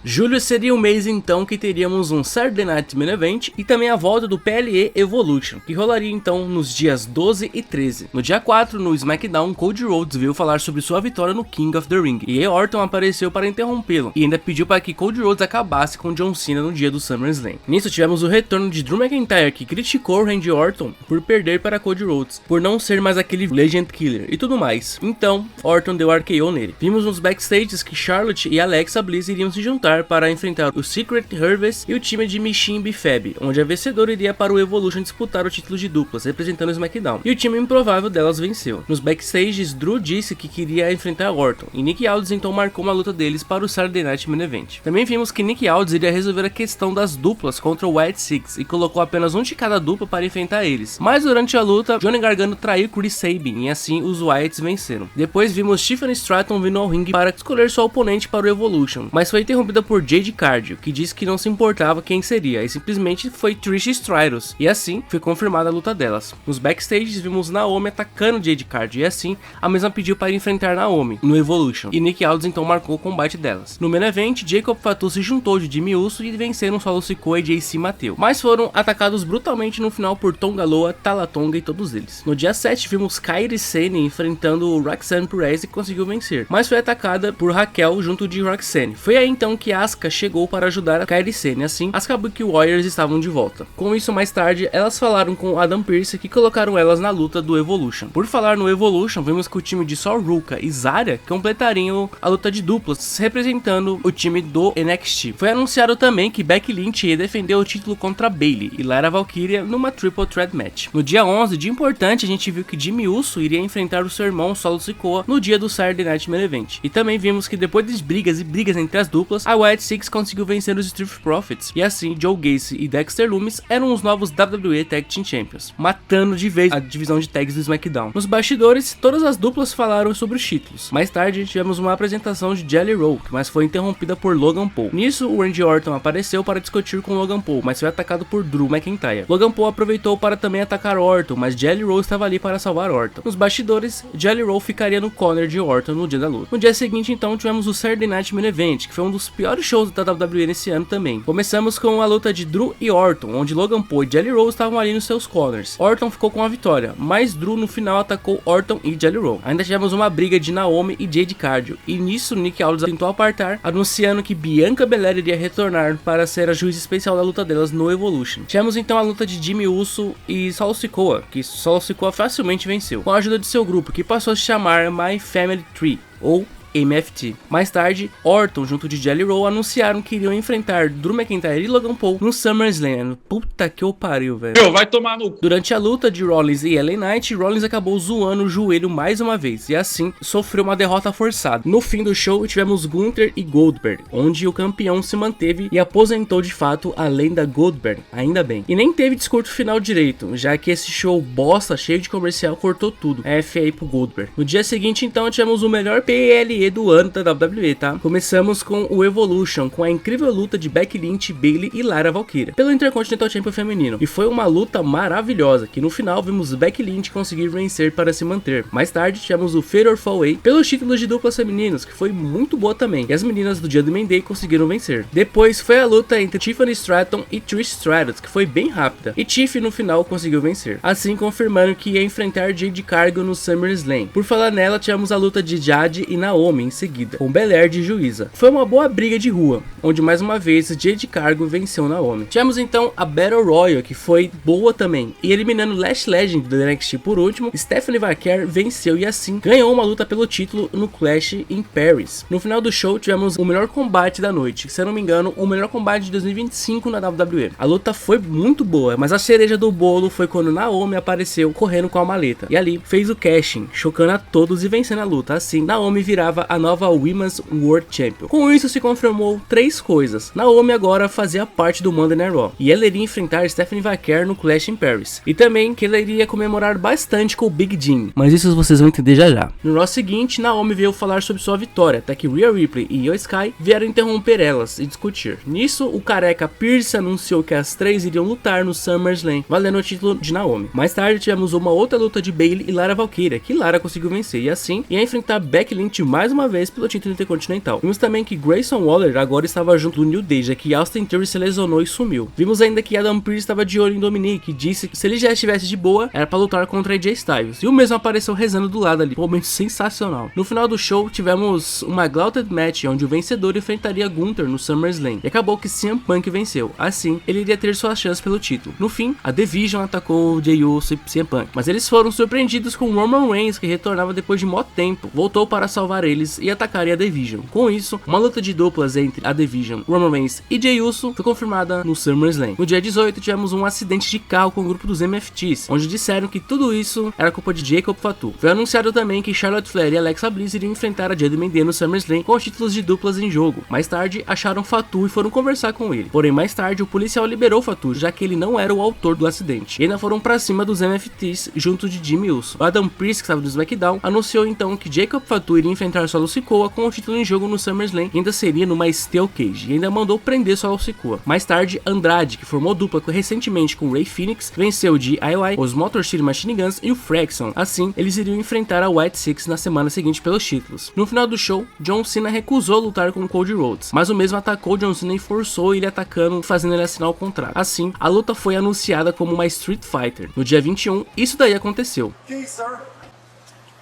Julho seria o mês então que teríamos um Saturday Night Main Event e também a volta do PLE Evolution, que rolaria então nos dias 12 e 13. No dia 4, no SmackDown, Cody Rhodes veio falar sobre sua vitória no King of the Ring, e Orton apareceu para interrompê-lo, e ainda pediu para que Cody Rhodes acabasse com John Cena no dia do SummerSlam. Nisso tivemos o retorno de Drew McIntyre, que criticou Randy Orton por perder para Cody Rhodes, por não ser mais aquele Legend Killer e tudo mais. Então, Orton deu RKO nele. Vimos nos backstages que Charlotte e Alexa Bliss iriam se juntar para enfrentar o Secret Harvest e o time de Michin Bifab, onde a vencedora iria para o Evolution disputar o título de duplas, representando o SmackDown, e o time improvável delas venceu. Nos backstages, Drew disse que queria enfrentar Orton, e Nick Aldis então marcou uma luta deles para o Saturday Night Main Event. Também vimos que Nick Aldis iria resolver a questão das duplas contra o White Six, e colocou apenas um de cada dupla para enfrentar eles. Mas durante a luta, Johnny Gargano traiu Chris Sabin, e assim os Whites venceram. Depois vimos Tiffany Stratton vindo ao ringue para escolher sua oponente para o Evolution, mas foi interrompida por Jade Cargill, que disse que não se importava quem seria, e simplesmente foi Trish Stratus, e assim foi confirmada a luta delas. Nos backstages vimos Naomi atacando Jade Cargill, e assim a mesma pediu para enfrentar Naomi no Evolution, e Nick Aldis então marcou o combate delas. No main event, Jacob Fatu se juntou de Jimmy Uso e venceram Solo Sikoa e JC Mateo, mas foram atacados brutalmente no final por Tonga Loa, Talatonga e todos eles. No dia 7 vimos Kairi Sane enfrentando o Roxanne Perez e conseguiu vencer, mas foi atacada por Raquel junto de Roxanne. Foi aí então que Asuka chegou para ajudar a Kairi Sane, assim as Kabuki Warriors estavam de volta. Com isso, mais tarde, elas falaram com Adam Pearce que colocaram elas na luta do Evolution. Por falar no Evolution, vimos que o time de Sol Ruka e Zarya completariam a luta de duplas, representando o time do NXT. Foi anunciado também que Becky Lynch ia defender o título contra Bayley e Lara Valkyria numa Triple Threat Match. No dia 11, de importante, a gente viu que Jimmy Uso iria enfrentar o seu irmão Solo Sikoa no dia do Saturday Night Main Event. E também vimos que depois de brigas entre as duplas, a White Six conseguiu vencer os Street Profits, e assim Joe Gacy e Dexter Lumis eram os novos WWE Tag Team Champions, matando de vez a divisão de tags do SmackDown. Nos bastidores, todas as duplas falaram sobre os títulos. Mais tarde, tivemos uma apresentação de Jelly Roll, mas foi interrompida por Logan Paul. Nisso, o Randy Orton apareceu para discutir com Logan Paul, mas foi atacado por Drew McIntyre. Logan Paul aproveitou para também atacar Orton, mas Jelly Roll estava ali para salvar Orton. Nos bastidores, Jelly Roll ficaria no corner de Orton no dia da luta. No dia seguinte, então, tivemos o Saturday Night Main Event, que foi um dos piores shows da WWE nesse ano também. Começamos com a luta de Drew e Orton, onde Logan Paul e Jelly Roll estavam ali nos seus corners. Orton ficou com a vitória, mas Drew no final atacou Orton e Jelly Roll. Ainda tivemos uma briga de Naomi e Jade Cargill, e nisso Nick Aldis tentou apartar, anunciando que Bianca Belair iria retornar para ser a juiz especial da luta delas no Evolution. Tivemos então a luta de Jimmy Uso e Solo Sikoa, que Solo Sikoa facilmente venceu, com a ajuda de seu grupo, que passou a se chamar My Family Tree, ou MFT. Mais tarde, Orton junto de Jelly Roll anunciaram que iriam enfrentar Drew McIntyre e Logan Paul no SummerSlam. Puta que eu pariu, velho. Vai tomar no... Durante a luta de Rollins e LA Knight, Rollins acabou zoando o joelho mais uma vez, e assim sofreu uma derrota forçada. No fim do show, tivemos Gunther e Goldberg, onde o campeão se manteve e aposentou de fato a lenda Goldberg, ainda bem. E nem teve discurso final direito, já que esse show bosta, cheio de comercial, cortou tudo. F aí pro Goldberg. No dia seguinte, então, tivemos o melhor PLE do ano da WWE, tá? Começamos com o Evolution, com a incrível luta de Becky Lynch, Bayley e Lara Valkyria pelo Intercontinental Champion feminino, e foi uma luta maravilhosa, que no final vimos Becky Lynch conseguir vencer para se manter. Mais tarde tivemos o Fatal 4-Way pelos títulos de duplas femininos, que foi muito boa também, e as meninas do Judgment Day conseguiram vencer. Depois foi a luta entre Tiffany Stratton e Trish Stratus, que foi bem rápida, e Tiff no final conseguiu vencer, assim confirmando que ia enfrentar Jade Cargill no SummerSlam. Por falar nela, tivemos a luta de Jade e Naomi em seguida, com Belair de juíza. Foi uma boa briga de rua, onde mais uma vez Jade Cargill venceu Naomi. Tivemos então a Battle Royal, que foi boa também, e eliminando Lash Legend do NXT por último, Stephanie Vaquer venceu e assim ganhou uma luta pelo título no Clash em Paris. No final do show tivemos o melhor combate da noite, se eu não me engano, o melhor combate de 2025 na WWE. A luta foi muito boa, mas a cereja do bolo foi quando Naomi apareceu correndo com a maleta, e ali fez o cashing, chocando a todos e vencendo a luta. Assim, Naomi virava virava a nova Women's World Champion. Com isso se confirmou 3 coisas: Naomi agora fazia parte do Monday Night Raw, e ela iria enfrentar Stephanie Vaquer no Clash in Paris, e também que ela iria comemorar bastante com o Big Jim, mas isso vocês vão entender já já. No Raw seguinte, Naomi veio falar sobre sua vitória, até que Rhea Ripley e Io Sky vieram interromper elas e discutir. Nisso, o careca Pierce anunciou que as 3 iriam lutar no SummerSlam, valendo o título de Naomi. Mais tarde tivemos uma outra luta de Bayley e Lara Valkyria, que Lara conseguiu vencer, e assim ia enfrentar Becky Lynch mais uma vez pelo título intercontinental. Vimos também que Grayson Waller agora estava junto do New Day, já que Austin Theory se lesionou e sumiu. Vimos ainda que Adam Pearce estava de olho em Dominic e disse que se ele já estivesse de boa, era para lutar contra AJ Styles, e o mesmo apareceu rezando do lado ali, um momento sensacional. No final do show, tivemos uma Gauntlet Match, onde o vencedor enfrentaria Gunther no SummerSlam, e acabou que CM Punk venceu, assim ele iria ter sua chance pelo título. No fim, a Division atacou Jey Uso e CM Punk, mas eles foram surpreendidos com Roman Reigns, que retornava depois de mó tempo, voltou para salvar eles e atacaria a Division. Com isso, uma luta de duplas entre a Division, Roman Reigns e Jey Uso foi confirmada no SummerSlam. No dia 18, tivemos um acidente de carro com o grupo dos MFTs, onde disseram que tudo isso era culpa de Jacob Fatu. Foi anunciado também que Charlotte Flair e Alexa Bliss iriam enfrentar a Judgment Day no SummerSlam com os títulos de duplas em jogo. Mais tarde, acharam Fatu e foram conversar com ele. Porém, mais tarde, o policial liberou Fatu, já que ele não era o autor do acidente. E ainda foram pra cima dos MFTs junto de Jimmy Uso. O Adam Pearce, que estava do SmackDown, anunciou então que Jacob Fatu iria enfrentar Solo Sikoa com o título em jogo no SummerSlam, e ainda seria numa Steel Cage, e ainda mandou prender Solo Sikoa. Mais tarde, Andrade, que formou dupla recentemente com Ray Phoenix, venceu o DIY, os Motor City Machine Guns e o Fraxon. Assim, eles iriam enfrentar a White Six na semana seguinte pelos títulos. No final do show, John Cena recusou lutar com Cody Rhodes, mas o mesmo atacou John Cena e forçou ele atacando, fazendo ele assinar o contrato. Assim, a luta foi anunciada como uma Street Fighter. No dia 21, isso daí aconteceu. Okay, sir.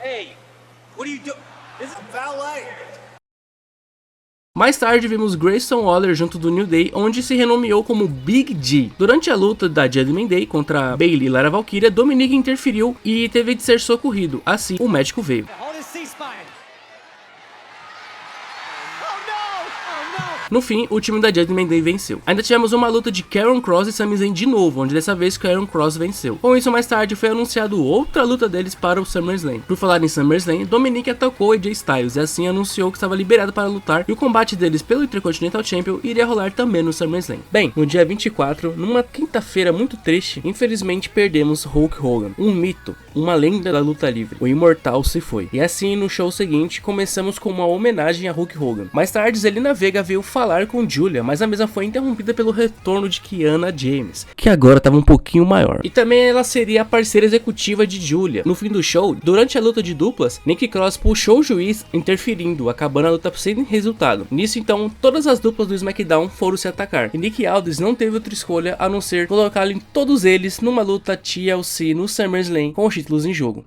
Hey, what are you doing? This is valet. Mais tarde vimos Grayson Waller junto do New Day, onde se renomeou como Big G. Durante a luta da Judgment Day contra Bayley e Lara Valkyria, Dominic interferiu e teve de ser socorrido. Assim, o médico veio. No fim, o time da Judgment Day venceu. Ainda tivemos uma luta de Karrion Kross e Sami Zayn de novo, onde dessa vez Karrion Kross venceu. Com isso, mais tarde foi anunciado outra luta deles para o SummerSlam. Por falar em SummerSlam, Dominic atacou AJ Styles e assim anunciou que estava liberado para lutar, e o combate deles pelo Intercontinental Champion iria rolar também no SummerSlam. Bem, no dia 24, numa quinta-feira muito triste, infelizmente perdemos Hulk Hogan, um mito, uma lenda da luta livre. O imortal se foi. E assim, no show seguinte, começamos com uma homenagem a Hulk Hogan. Mais tarde, Zelina Vega veio falar com Julia, mas a mesa foi interrompida pelo retorno de Kiana James, que agora estava um pouquinho maior. E também ela seria a parceira executiva de Julia. No fim do show, durante a luta de duplas, Nikki Cross puxou o juiz, interferindo, acabando a luta sem resultado. Nisso, então, todas as duplas do SmackDown foram se atacar, e Nick Aldis não teve outra escolha a não ser colocar todos eles numa luta TLC no SummerSlam com os títulos em jogo.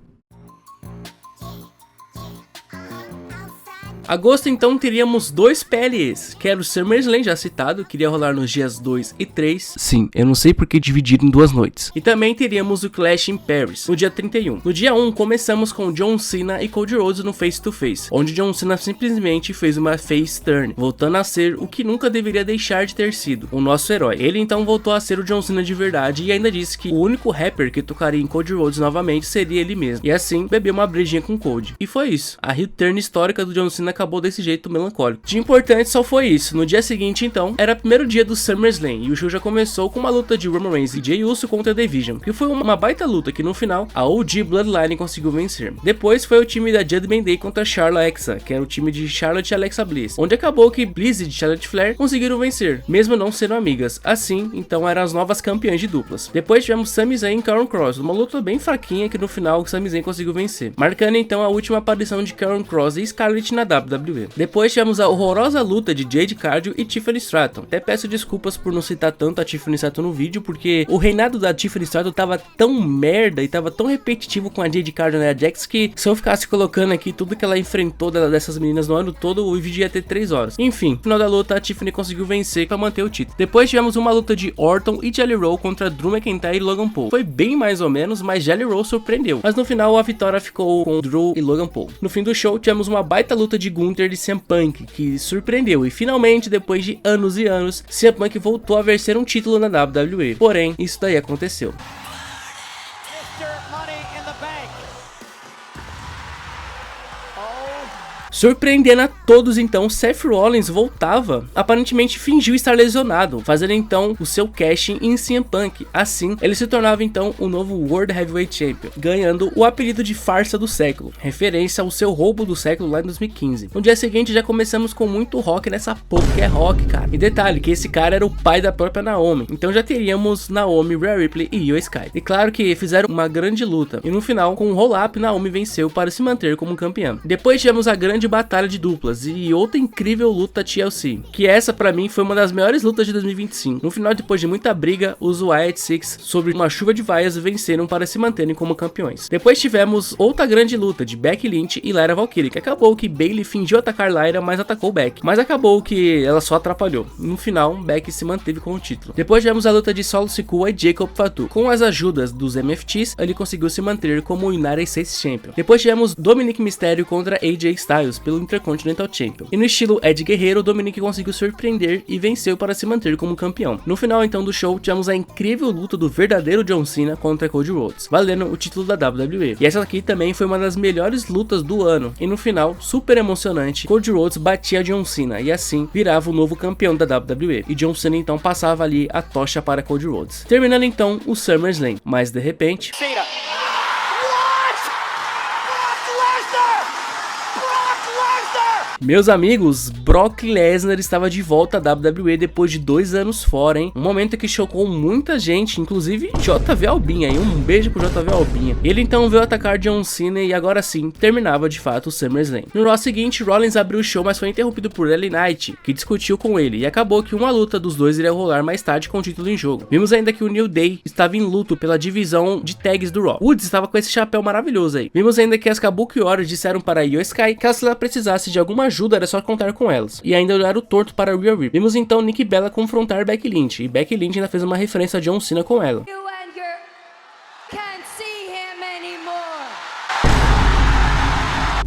Agosto então teríamos 2 PLEs, que era o SummerSlam já citado, que iria rolar nos dias 2 e 3. Sim, eu não sei porque dividir em 2 noites. E também teríamos o Clash in Paris, no dia 31. No dia 1 começamos com John Cena e Cody Rhodes no Face to Face, onde John Cena simplesmente fez uma face turn, voltando a ser o que nunca deveria deixar de ter sido, o nosso herói. Ele então voltou a ser o John Cena de verdade e ainda disse que o único rapper que tocaria em Cody Rhodes novamente seria ele mesmo. E assim, bebeu uma brejinha com Cody. E foi isso. A heel turn histórica do John Cena acabou desse jeito melancólico. De importante só foi isso. No dia seguinte, então, era o primeiro dia do SummerSlam e o show já começou com uma luta de Roman Reigns e Jey Uso contra a Division, que foi uma baita luta que no final a OG Bloodline conseguiu vencer. Depois foi o time da Judgment Day contra Charlotte Alexa, que era o time de Charlotte e Alexa Bliss, onde acabou que Bliss e Charlotte Flair conseguiram vencer, mesmo não sendo amigas. Assim, então eram as novas campeãs de duplas. Depois tivemos Sami Zayn e Karrion Kross, uma luta bem fraquinha que no final o Sami Zayn conseguiu vencer, marcando então a última aparição de Karrion Kross e Scarlett na WWE. Depois tivemos a horrorosa luta de Jade Cargill e Tiffany Stratton. Até peço desculpas por não citar tanto a Tiffany Stratton no vídeo, porque o reinado da Tiffany Stratton tava tão merda e tava tão repetitivo com a Jade Cargill e a Jax que se eu ficasse colocando aqui tudo que ela enfrentou dessas meninas no ano todo, o vídeo ia ter 3 horas. Enfim, no final da luta a Tiffany conseguiu vencer para manter o título. Depois tivemos uma luta de Orton e Jelly Roll contra Drew McIntyre e Logan Paul. Foi bem mais ou menos, mas Jelly Roll surpreendeu. Mas no final a vitória ficou com Drew e Logan Paul. No fim do show tivemos uma baita luta de Gunther e CM Punk, que surpreendeu, e finalmente, depois de anos e anos, CM Punk voltou a vencer um título na WWE. Porém, isso daí aconteceu. Surpreendendo a todos então, Seth Rollins voltava, aparentemente fingiu estar lesionado, fazendo então o seu casting em CM Punk. Assim, ele se tornava então o novo World Heavyweight Champion, ganhando o apelido de farsa do século, referência ao seu roubo do século lá em 2015. No dia seguinte já começamos com muito rock nessa porra que é rock, cara. E detalhe, que esse cara era o pai da própria Naomi, então já teríamos Naomi, Rhea Ripley e Io Sky. E claro que fizeram uma grande luta, e no final, com um roll-up, Naomi venceu para se manter como campeã. Depois tivemos a grande batalha de duplas e outra incrível luta TLC, que essa pra mim foi uma das melhores lutas de 2025. No final, depois de muita briga, os Wyatt Six, sobre uma chuva de vaias, venceram para se manterem como campeões. Depois tivemos outra grande luta de Becky Lynch e Lyra Valkyrie, que acabou que Bayley fingiu atacar Lyra, mas atacou Becky. Mas acabou que ela só atrapalhou. No final, Becky se manteve com o título. Depois tivemos a luta de Solo Sikoa e Jacob Fatu. Com as ajudas dos MFTs, ele conseguiu se manter como o United States Champion. Depois tivemos Dominic Mysterio contra AJ Styles pelo Intercontinental Champion. E no estilo Ed Guerreiro, Dominic conseguiu surpreender e venceu para se manter como campeão. No final então do show, tivemos a incrível luta do verdadeiro John Cena contra Cody Rhodes, valendo o título da WWE. E essa aqui também foi uma das melhores lutas do ano. E no final, super emocionante, Cody Rhodes batia John Cena e assim virava o novo campeão da WWE. E John Cena então passava ali a tocha para Cody Rhodes. Terminando então o SummerSlam, mas de repente... Cena. What? Brock Lesnar! Meus amigos, Brock Lesnar estava de volta à WWE depois de 2 anos fora, hein? Um momento que chocou muita gente, inclusive JV Albinha, hein? Um beijo pro JV Albinha. Ele então veio atacar John Cena e agora sim, terminava de fato o SummerSlam. No Raw seguinte, Rollins abriu o show, mas foi interrompido por LA Knight, que discutiu com ele, e acabou que uma luta dos dois iria rolar mais tarde com o título em jogo. Vimos ainda que o New Day estava em luto pela divisão de tags do Raw. Woods estava com esse chapéu maravilhoso aí. Vimos ainda que as Kabuki Warriors disseram para Io Sky que se ela precisasse de alguma ajuda era só contar com elas, e ainda olharam torto para Rhea Ripley. Vimos então Nikki Bella confrontar Becky Lynch, e Becky Lynch ainda fez uma referência a John Cena com ela. You and your can't see him anymore.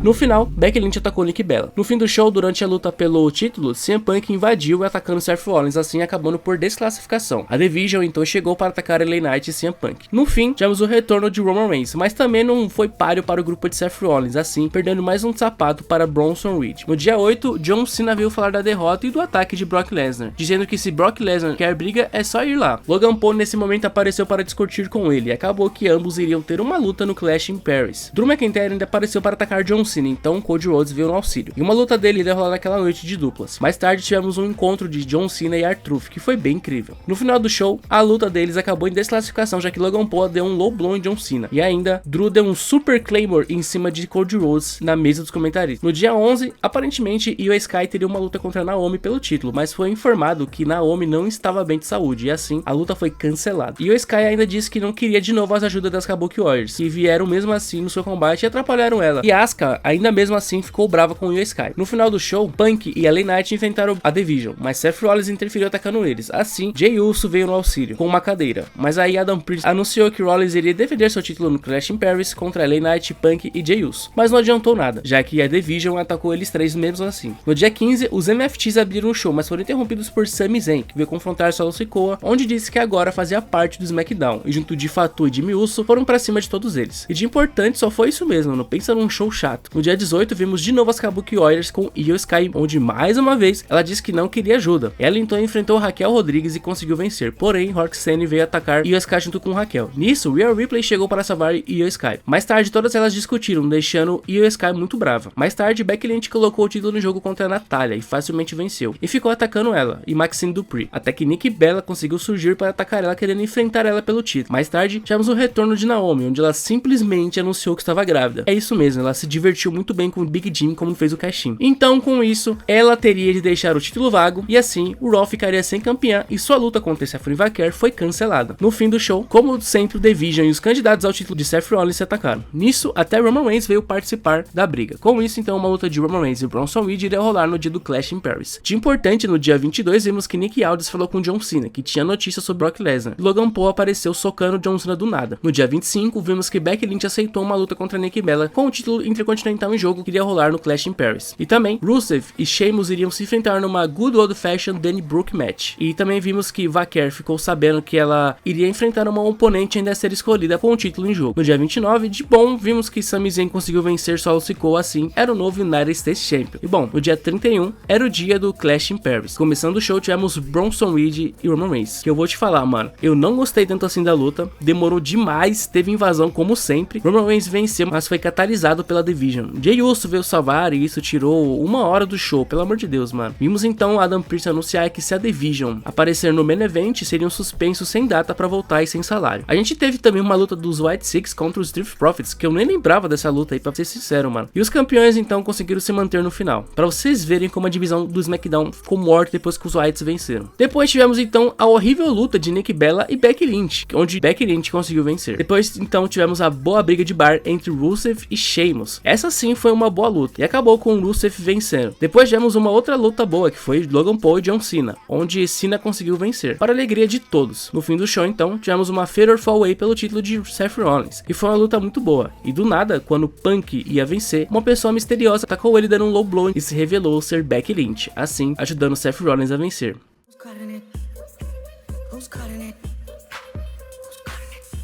No final, Becky Lynch atacou Nikki Bella. No fim do show, durante a luta pelo título, CM Punk invadiu atacando Seth Rollins, assim acabando por desclassificação. A Division então chegou para atacar LA Knight e CM Punk. No fim, tivemos o retorno de Roman Reigns, mas também não foi páreo para o grupo de Seth Rollins, assim perdendo mais um sapato para Bronson Reed. No dia 8, John Cena veio falar da derrota e do ataque de Brock Lesnar, dizendo que se Brock Lesnar quer briga, é só ir lá. Logan Paul nesse momento apareceu para discutir com ele, e acabou que ambos iriam ter uma luta no Clash em Paris. Drew McIntyre ainda apareceu para atacar John Cena, então Cody Rhodes veio no auxílio. E uma luta dele iria rolar naquela noite de duplas. Mais tarde tivemos um encontro de John Cena e R-Truth, que foi bem incrível. No final do show, a luta deles acabou em desclassificação, já que Logan Paul deu um low blow em John Cena. E ainda, Drew deu um super claymore em cima de Cody Rhodes na mesa dos comentaristas. No dia 11, aparentemente, Io Sky teria uma luta contra Naomi pelo título, mas foi informado que Naomi não estava bem de saúde, e assim, a luta foi cancelada. Io Sky ainda disse que não queria de novo as ajudas das Kabuki Warriors, que vieram mesmo assim no seu combate e atrapalharam ela. E Asuka, ainda mesmo assim, ficou brava com o Io Sky. No final do show, Punk e LA Knight enfrentaram a Division, mas Seth Rollins interferiu atacando eles. Assim, Jey Uso veio no auxílio, com uma cadeira. Mas aí Adam Pearce anunciou que Rollins iria defender seu título no Clash in Paris contra LA Knight, Punk e Jey Uso. Mas não adiantou nada, já que a Division atacou eles três mesmo assim. No dia 15, os MFTs abriram o show, mas foram interrompidos por Sami Zayn, que veio confrontar Solo Sikoa, onde disse que agora fazia parte do SmackDown, e junto de Fatu e Jimmy Uso, foram pra cima de todos eles. E de importante só foi isso mesmo, não pensa num show chato. No dia 18, vimos de novo as Kabuki Warriors com Io Sky, onde mais uma vez ela disse que não queria ajuda. Ela então enfrentou Raquel Rodrigues e conseguiu vencer, porém Roxanne veio atacar Io Sky junto com Raquel. Nisso, Rhea Ripley chegou para salvar Io Sky. Mais tarde, todas elas discutiram, deixando Io Sky muito brava. Mais tarde, Becky Lynch colocou o título no jogo contra a Natália e facilmente venceu, e ficou atacando ela e Maxine Dupri, até que Nikki Bella conseguiu surgir para atacar ela, querendo enfrentar ela pelo título. Mais tarde, tivemos o retorno de Naomi, onde ela simplesmente anunciou que estava grávida. É isso mesmo, ela se divertiu muito bem com o Big Jim, como fez o caixinho. Então, com isso, ela teria de deixar o título vago, e assim, o Raw ficaria sem campeã e sua luta contra Stephanie Vaquer foi cancelada. No fim do show, como sempre, o Division e os candidatos ao título de Seth Rollins se atacaram. Nisso, até Roman Reigns veio participar da briga. Com isso, então, uma luta de Roman Reigns e Bronson Reed iria rolar no dia do Clash in Paris. De importante, no dia 22, vimos que Nick Aldis falou com John Cena, que tinha notícias sobre Brock Lesnar. Logan Paul apareceu socando John Cena do nada. No dia 25, vimos que Becky Lynch aceitou uma luta contra Nikki Bella com o título Intercontinental enfrentar um jogo que iria rolar no Clash in Paris. E também, Rusev e Sheamus iriam se enfrentar numa Good Old Fashioned Donnybrook match. E também vimos que Vaquer ficou sabendo que ela iria enfrentar uma oponente ainda a ser escolhida com o título em jogo. No dia 29, de bom, vimos que Sami Zayn conseguiu vencer Solo Sikoa, assim, era o novo United States Champion. E bom, no dia 31, era o dia do Clash in Paris. Começando o show, tivemos Bronson Reed e Roman Reigns. Que eu vou te falar, mano, eu não gostei tanto assim da luta, demorou demais, teve invasão como sempre. Roman Reigns venceu, mas foi catalisado pela Division. Jey Uso veio salvar e isso tirou 1 hora do show, pelo amor de Deus, mano. Vimos então Adam Pearce anunciar que se a Division aparecer no main event, seriam suspensos sem data pra voltar e sem salário. A gente teve também uma luta dos White Six contra os Street Profits, que eu nem lembrava dessa luta aí, pra ser sincero, mano. E os campeões então conseguiram se manter no final, pra vocês verem como a divisão do SmackDown ficou morta depois que os Whites venceram. Depois tivemos então a horrível luta de Nikki Bella e Becky Lynch, onde Becky Lynch conseguiu vencer. Depois então tivemos a boa briga de bar entre Rusev e Sheamus. Essa sim foi uma boa luta e acabou com o Rusev vencendo. Depois tivemos uma outra luta boa, que foi Logan Paul e John Cena, onde Cena conseguiu vencer, para a alegria de todos. No fim do show então, tivemos uma Fatal 4-Way pelo título de Seth Rollins, e foi uma luta muito boa. E do nada, quando Punk ia vencer, uma pessoa misteriosa atacou ele dando um low blow e se revelou ser Becky Lynch, assim ajudando Seth Rollins a vencer.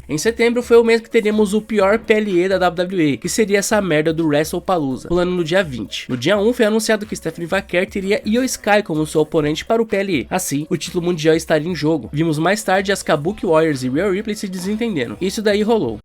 Em setembro foi o mês que teríamos o pior PLE da WWE, que seria essa merda do WrestlePalooza, rolando no dia 20. No dia 1 foi anunciado que Stephanie Vaquer teria Io Sky como seu oponente para o PLE. Assim, o título mundial estaria em jogo. Vimos mais tarde as Kabuki Warriors e Rhea Ripley se desentendendo. Isso daí rolou.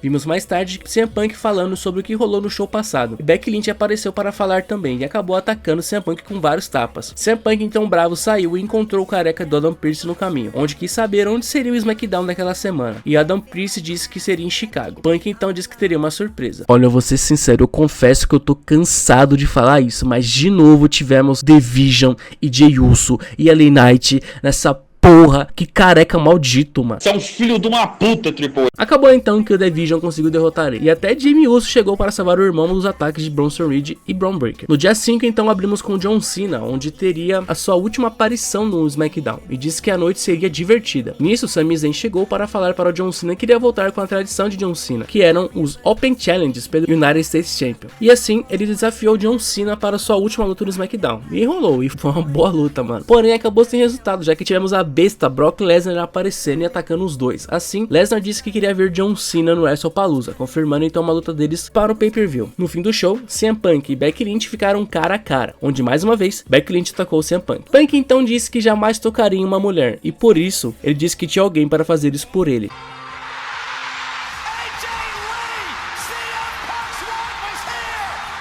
Vimos mais tarde CM Punk falando sobre o que rolou no show passado, e Becky Lynch apareceu para falar também e acabou atacando CM Punk com vários tapas. CM Punk então bravo saiu e encontrou o careca do Adam Pearce no caminho, onde quis saber onde seria o SmackDown daquela semana, e Adam Pearce disse que seria em Chicago. Punk então disse que teria uma surpresa. Olha, eu vou ser sincero, eu confesso que eu tô cansado de falar isso, mas de novo tivemos Division e Jey Uso e LA Knight nessa porra, que careca maldito, mano. Você é um filho de uma puta, Triple H. Acabou então que o Division conseguiu derrotar ele, e até Jimmy Uso chegou para salvar o irmão dos ataques de Bronson Reed e Braun Breaker. No dia 5 então abrimos com John Cena, onde teria a sua última aparição no SmackDown, e disse que a noite seria divertida. Nisso, Sami Zayn chegou para falar para o John Cena que iria voltar com a tradição de John Cena, que eram os Open Challenges pelo United States Champion. E assim, ele desafiou John Cena para sua última luta no SmackDown, e rolou, e foi uma boa luta, mano. Porém, acabou sem resultado, já que tivemos a besta Brock Lesnar aparecendo e atacando os dois. Assim, Lesnar disse que queria ver John Cena no WrestlePalooza, confirmando então uma luta deles para o pay-per-view. No fim do show, CM Punk e Becky Lynch ficaram cara a cara, onde mais uma vez, Becky Lynch atacou CM Punk. Punk então disse que jamais tocaria em uma mulher, e por isso, ele disse que tinha alguém para fazer isso por ele.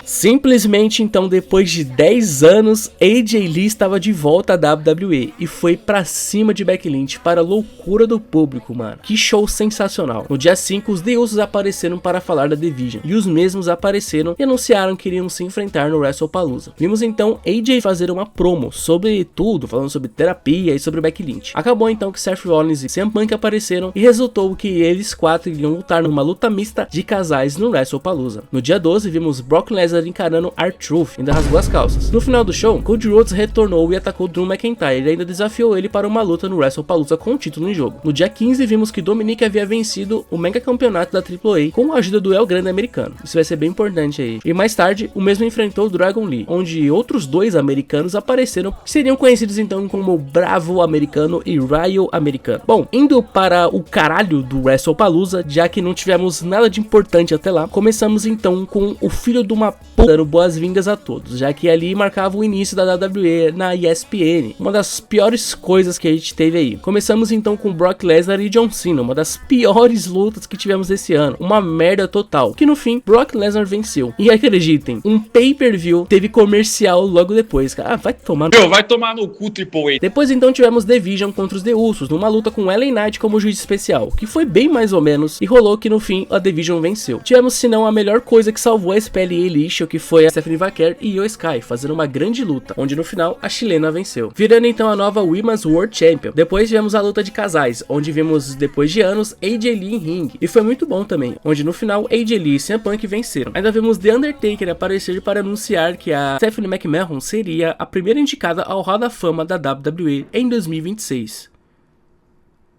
Simplesmente então, depois de 10 anos, AJ Lee estava de volta à WWE e foi pra cima de Becky Lynch, para a loucura do público, mano. Que show sensacional. No dia 5, os The Usos apareceram para falar da Division, e os mesmos apareceram e anunciaram que iriam se enfrentar no WrestlePalooza. Vimos então AJ fazer uma promo sobre tudo, falando sobre terapia e sobre Becky Lynch. Acabou então que Seth Rollins e CM Punk apareceram, e resultou que eles 4 iriam lutar numa luta mista de casais no WrestlePalooza. No dia 12, vimos Brock Lesnar encarando R-Truth, ainda rasgou as calças. No final do show, Cody Rhodes retornou e atacou Drew McIntyre, e ainda desafiou ele para uma luta no WrestlePalooza com o título em jogo. No dia 15, vimos que Dominic havia vencido o mega campeonato da AAA com a ajuda do El Grande americano. Isso vai ser bem importante aí. E mais tarde, o mesmo enfrentou o Dragon Lee, onde outros 2 americanos apareceram, que seriam conhecidos então como Bravo americano e Rayo americano. Bom, indo para o caralho do WrestlePalooza, já que não tivemos nada de importante até lá, começamos então com o filho de uma dando boas-vindas a todos, já que ali marcava o início da WWE na ESPN, uma das piores coisas que a gente teve aí. Começamos então com Brock Lesnar e John Cena, uma das piores lutas que tivemos esse ano, uma merda total, que no fim, Brock Lesnar venceu. E acreditem, um pay-per-view teve comercial logo depois, cara. Vai tomar no... Vai tomar no cu, Triple H. Depois então tivemos Division contra os The Usos, numa luta com LA Knight como juiz especial, que foi bem mais ou menos, e rolou que no fim a Division venceu. Tivemos, se não, a melhor coisa que salvou esse PLE lixo, que foi a Stephanie Vaquer e Io Sky, fazendo uma grande luta, onde no final a chilena venceu, virando então a nova Women's World Champion. Depois tivemos a luta de casais, onde vimos depois de anos AJ Lee em ringue, e foi muito bom também, onde no final AJ Lee e CM Punk venceram. Ainda vimos The Undertaker aparecer para anunciar que a Stephanie McMahon seria a primeira indicada ao Hall da Fama da WWE em 2026.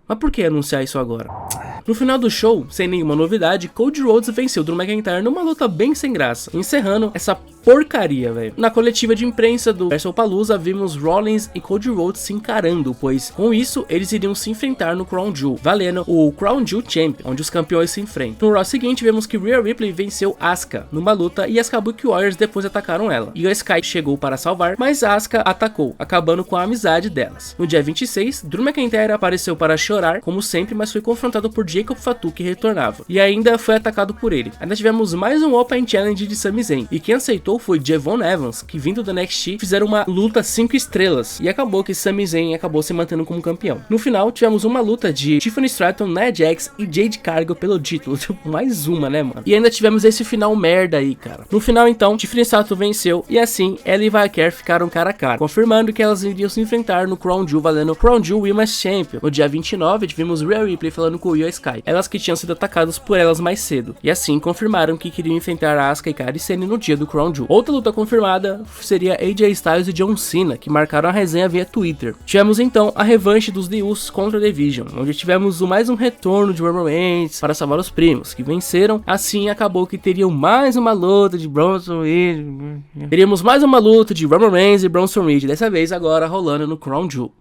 Mas por que anunciar isso agora? No final do show, sem nenhuma novidade, Cody Rhodes venceu Drew McIntyre numa luta bem sem graça, encerrando essa porcaria, velho. Na coletiva de imprensa do WrestlePalooza, vimos Rollins e Cody Rhodes se encarando, pois com isso eles iriam se enfrentar no Crown Jewel, valendo o Crown Jewel Champion, onde os campeões se enfrentam. No Raw seguinte, vemos que Rhea Ripley venceu Asuka numa luta e as Kabuki Warriors depois atacaram ela. Io Sky chegou para salvar, mas Asuka atacou, acabando com a amizade delas. No dia 26, Drew McIntyre apareceu para chorar, como sempre, mas foi confrontado por Jacob Fatu, que retornava, e ainda foi atacado por ele. Ainda tivemos mais um Open Challenge de Sami Zayn, e quem aceitou foi Javon Evans, que vindo do NXT fizeram uma luta 5 estrelas, e acabou que Sami Zayn acabou se mantendo como campeão. No final, tivemos uma luta de Tiffany Stratton, Nia Jax e Jade Cargill pelo título, mais uma, né, mano? E ainda tivemos esse final merda aí, cara. No final, então, Tiffany Stratton venceu, e assim, ela e Vaquer ficaram cara a cara, confirmando que elas iriam se enfrentar no Crown Jewel, valendo o Crown Jewel Women's Champion. No dia 29, tivemos Rhea Ripley falando com o Io Sky, elas que tinham sido atacadas por elas mais cedo, e assim confirmaram que queriam enfrentar a Asuka e Kairi Sane no dia do Crown Jewel. Outra luta confirmada seria AJ Styles e John Cena, que marcaram a resenha via Twitter. Tivemos então a revanche dos The Usos contra The Division, onde tivemos mais um retorno de Roman Reigns para salvar os primos, que venceram. Assim acabou que teriam mais uma luta de Bronson Reed. Teríamos mais uma luta de Roman Reigns e Bronson Reed, dessa vez agora rolando no Crown Jewel.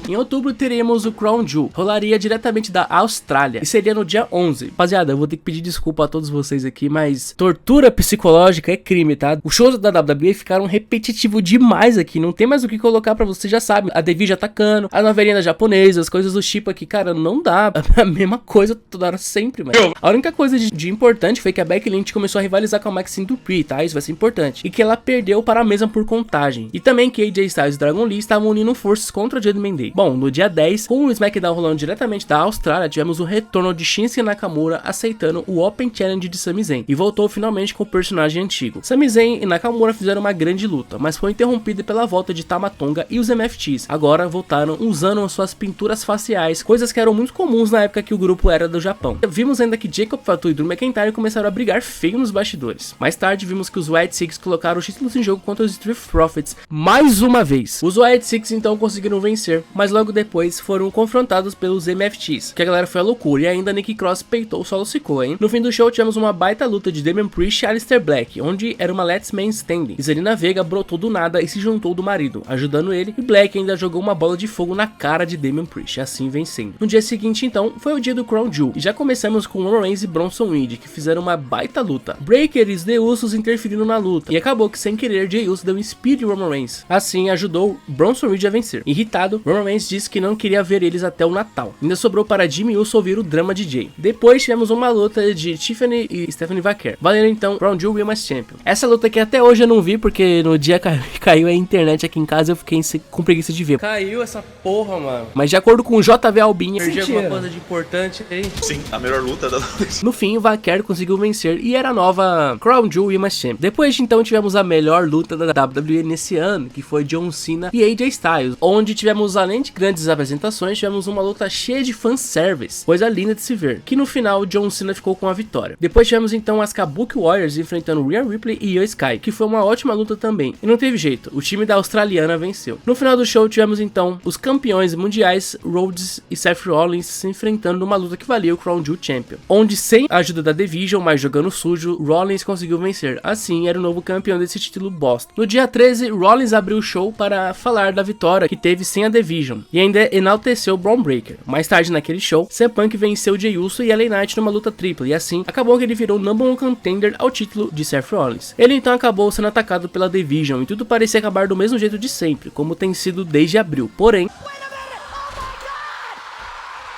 Em outubro teremos o Crown Jewel, rolaria diretamente da Austrália e seria no dia 11. Rapaziada, eu vou ter que pedir desculpa a todos vocês aqui, mas tortura psicológica é crime, tá? Os shows da WWE ficaram repetitivos demais aqui, não tem mais o que colocar pra vocês, já sabem. A Devi atacando, a novelinha japonesa, as coisas do tipo aqui, cara, não dá. A mesma coisa toda hora sempre, mano. A única coisa de importante foi que a Becky Lynch começou a rivalizar com a Maxine Dupri, tá? Isso vai ser importante. E que ela perdeu para a mesma por contagem. E também que AJ Styles e Dragon Lee estavam unindo forças contra a Judgment Day. Bom, no dia 10, com o SmackDown rolando diretamente da Austrália, tivemos o retorno de Shinsuke Nakamura aceitando o Open Challenge de Sami Zayn e voltou finalmente com o personagem antigo. Sami Zayn e Nakamura fizeram uma grande luta, mas foi interrompida pela volta de Tama Tonga e os MFTs. Agora voltaram usando suas pinturas faciais, coisas que eram muito comuns na época que o grupo era do Japão. Vimos ainda que Jacob Fatu e Drew McIntyre começaram a brigar feio nos bastidores. Mais tarde vimos que os White Six colocaram os títulos em jogo contra os Street Profits mais uma vez. Os White Six então conseguiram vencer, mas logo depois foram confrontados pelos MFTs, que a galera foi a loucura, e ainda Nikki Cross peitou o Solo Sikoa, hein? No fim do show tivemos uma baita luta de Damian Priest e Aleister Black, onde era uma Let's Man Standing. Zelina Vega brotou do nada e se juntou do marido, ajudando ele, e Black ainda jogou uma bola de fogo na cara de Damian Priest, assim vencendo. No dia seguinte então, foi o dia do Crown Jewel, e já começamos com Roman Reigns e Bronson Reed, que fizeram uma baita luta. Breaker e The Usos interferindo na luta, e acabou que sem querer Jey Uso deu um speed em Roman Reigns, assim ajudou Bronson Reed a vencer. Irritado, Roman Reigns disse que não queria ver eles até o Natal. Ainda sobrou para Jimmy Uso ouvir o drama de Jay. Depois tivemos uma luta de Tiffany e Stephanie Vaquer, valendo então Crown Jewel Women's Champion. Essa luta aqui até hoje eu não vi, porque no dia caiu a internet aqui em casa, eu fiquei com preguiça de ver. Caiu essa porra, mano. Mas de acordo com o JV Albinha, perdi alguma coisa de importante aí. Sim, a melhor luta da luta. No fim, o Vaquer conseguiu vencer e era a nova Crown Jewel Women's Champion. Depois de então tivemos a melhor luta da WWE nesse ano, que foi John Cena e AJ Styles, onde tivemos, além de grandes apresentações, tivemos uma luta cheia de fanservice, coisa linda de se ver, que no final John Cena ficou com a vitória. Depois tivemos então as Kabuki Warriors enfrentando Rhea Ripley e Io Sky, que foi uma ótima luta também, e não teve jeito, o time da australiana venceu. No final do show tivemos então os campeões mundiais Rhodes e Seth Rollins se enfrentando numa luta que valia o Crown Jewel Champion, onde sem a ajuda da Division, mas jogando sujo, Rollins conseguiu vencer, assim era o novo campeão desse título bosta. No dia 13, Rollins abriu o show para falar da vitória que teve sem a Division, e ainda enalteceu Braun Breaker. Mais tarde naquele show, CM Punk venceu Jey Uso e LA Knight numa luta tripla, e assim acabou que ele virou o number one contender ao título de Seth Rollins. Ele então acabou sendo atacado pela Division e tudo parecia acabar do mesmo jeito de sempre, como tem sido desde abril. Porém,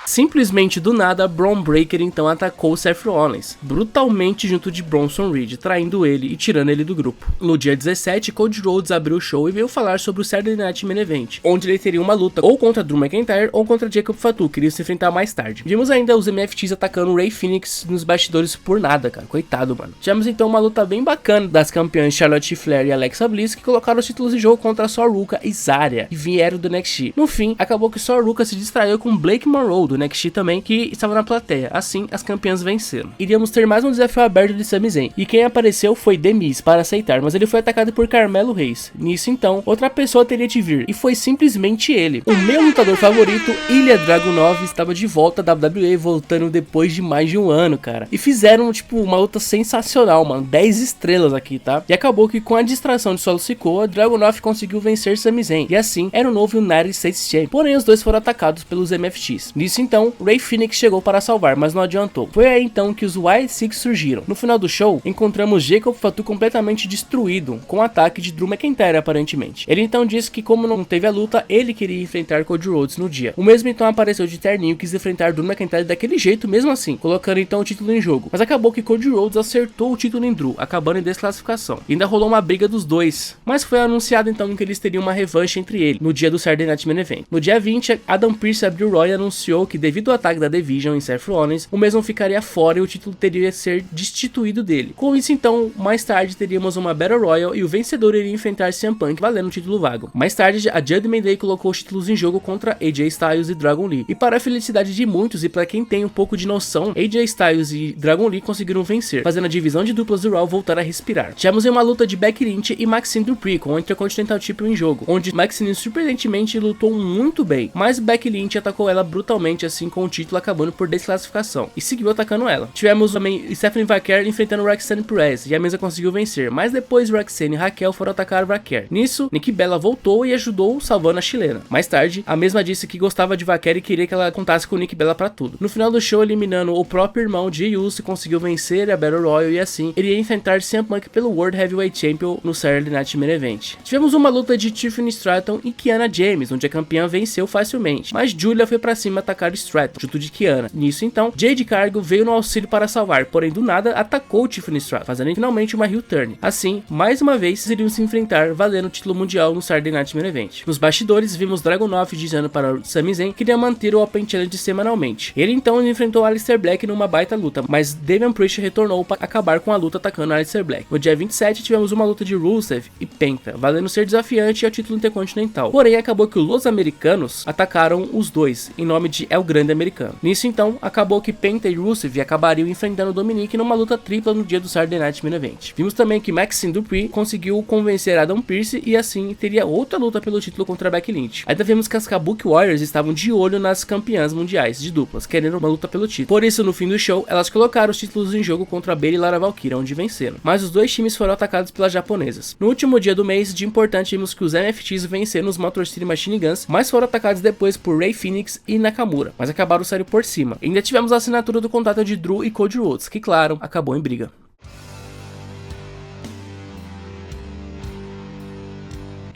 Simplesmente do nada, Bron Breakker então atacou Seth Rollins, brutalmente junto de Bronson Reed, traindo ele e tirando ele do grupo. No dia 17, Cody Rhodes abriu o show e veio falar sobre o Saturday Night Main Event, onde ele teria uma luta ou contra Drew McIntyre ou contra Jacob Fatu, que iriam se enfrentar mais tarde. Vimos ainda os MFTs atacando o Rey Fenix nos bastidores por nada, cara, coitado, mano. Tivemos então uma luta bem bacana das campeãs Charlotte Flair e Alexa Bliss, que colocaram os títulos em jogo contra Sor Ruka e Zarya, que vieram do NXT. No fim, acabou que Sor Ruka se distraiu com Blake Monroe, do NXT também, que estava na plateia. Assim, as campeãs venceram. Iríamos ter mais um desafio aberto de Sami Zayn, e quem apareceu foi The Miz para aceitar, mas ele foi atacado por Carmelo Reis. Nisso então, outra pessoa teria de vir, e foi simplesmente ele. O meu lutador favorito, Ilya Dragunov, estava de volta à WWE, voltando depois de mais de um ano, cara. E fizeram, tipo, uma luta sensacional, mano. 10 estrelas aqui, tá? E acabou que com a distração de Solo Sikoa, Dragunov conseguiu vencer Sami Zayn, e assim, era o novo United States Champion. Porém, os dois foram atacados pelos MFTs. Nisso então, Rey Fenix chegou para salvar, mas não adiantou. Foi aí então que os White Six surgiram. No final do show, encontramos Jacob Fatu completamente destruído, com o ataque de Drew McIntyre aparentemente. Ele então disse que como não teve a luta, ele queria enfrentar Cody Rhodes no dia. O mesmo então apareceu de terninho e quis enfrentar Drew McIntyre daquele jeito mesmo assim, colocando então o título em jogo. Mas acabou que Cody Rhodes acertou o título em Drew, acabando em desclassificação. E ainda rolou uma briga dos dois, mas foi anunciado então que eles teriam uma revanche entre eles, no dia do Saturday Night Main Event. No dia 20, Adam Pearce abriu o Raw e anunciou que devido ao ataque da Division em Seth Rollins, o mesmo ficaria fora e o título teria que ser destituído dele. Com isso então, mais tarde teríamos uma Battle Royal e o vencedor iria enfrentar CM Punk valendo o título vago. Mais tarde, a Judgment Day colocou os títulos em jogo contra AJ Styles e Dragon Lee. E para a felicidade de muitos e para quem tem um pouco de noção, AJ Styles e Dragon Lee conseguiram vencer, fazendo a divisão de duplas do Raw voltar a respirar. Tivemos uma luta de Becky Lynch e Maxine Dupri com o Intercontinental Title em jogo, onde Maxine surpreendentemente lutou muito bem, mas Becky Lynch atacou ela brutalmente assim com o título acabando por desclassificação e seguiu atacando ela. Tivemos também Stephanie Vaquer enfrentando Roxanne Perez e a mesa conseguiu vencer, mas depois Roxanne e Raquel foram atacar Vaquer. Nisso, Nikki Bella voltou e ajudou salvando a chilena. Mais tarde, a mesma disse que gostava de Vaquer e queria que ela contasse com Nikki Bella pra tudo. No final do show, eliminando o próprio irmão Jey Uso, conseguiu vencer a Battle Royal e assim iria enfrentar CM Punk pelo World Heavyweight Champion no Saturday Night Main Event. Tivemos uma luta de Tiffany Stratton e Kiana James, onde a campeã venceu facilmente, mas Julia foi pra cima atacar Stratton, junto de Kiana. Nisso então, Jade Cargill veio no auxílio para salvar, porém do nada atacou Tiffany Stratton, fazendo finalmente uma heel turn. Assim, mais uma vez, iriam se enfrentar valendo o título mundial no Saturday Night Main Event. Nos bastidores, vimos Dragunov dizendo para Sami Zayn que queria manter o Open Challenge semanalmente. Ele então enfrentou Aleister Black numa baita luta, mas Damian Priest retornou para acabar com a luta atacando Aleister Black. No dia 27, tivemos uma luta de Rusev e Penta, valendo ser desafiante ao título intercontinental. Porém, acabou que os americanos atacaram os dois, em nome de El Grande Americano. Nisso então, acabou que Penta e Rusev acabariam enfrentando Dominic numa luta tripla no dia do Saturday Night Main Event. Vimos também que Maxine Dupri conseguiu convencer Adam Pearce e assim teria outra luta pelo título contra Becky Lynch. Ainda vimos que as Kabuki Warriors estavam de olho nas campeãs mundiais de duplas, querendo uma luta pelo título. Por isso, no fim do show, elas colocaram os títulos em jogo contra a Bayley e Lara Valkyria, onde venceram. Mas os dois times foram atacados pelas japonesas. No último dia do mês, de importante, vimos que os MFTs venceram os Motor City Machine Guns, mas foram atacados depois por Rey Fenix e Nakamura, mas acabaram saindo por cima. Ainda tivemos a assinatura do contrato de Drew e Cody Rhodes, que claro, acabou em briga.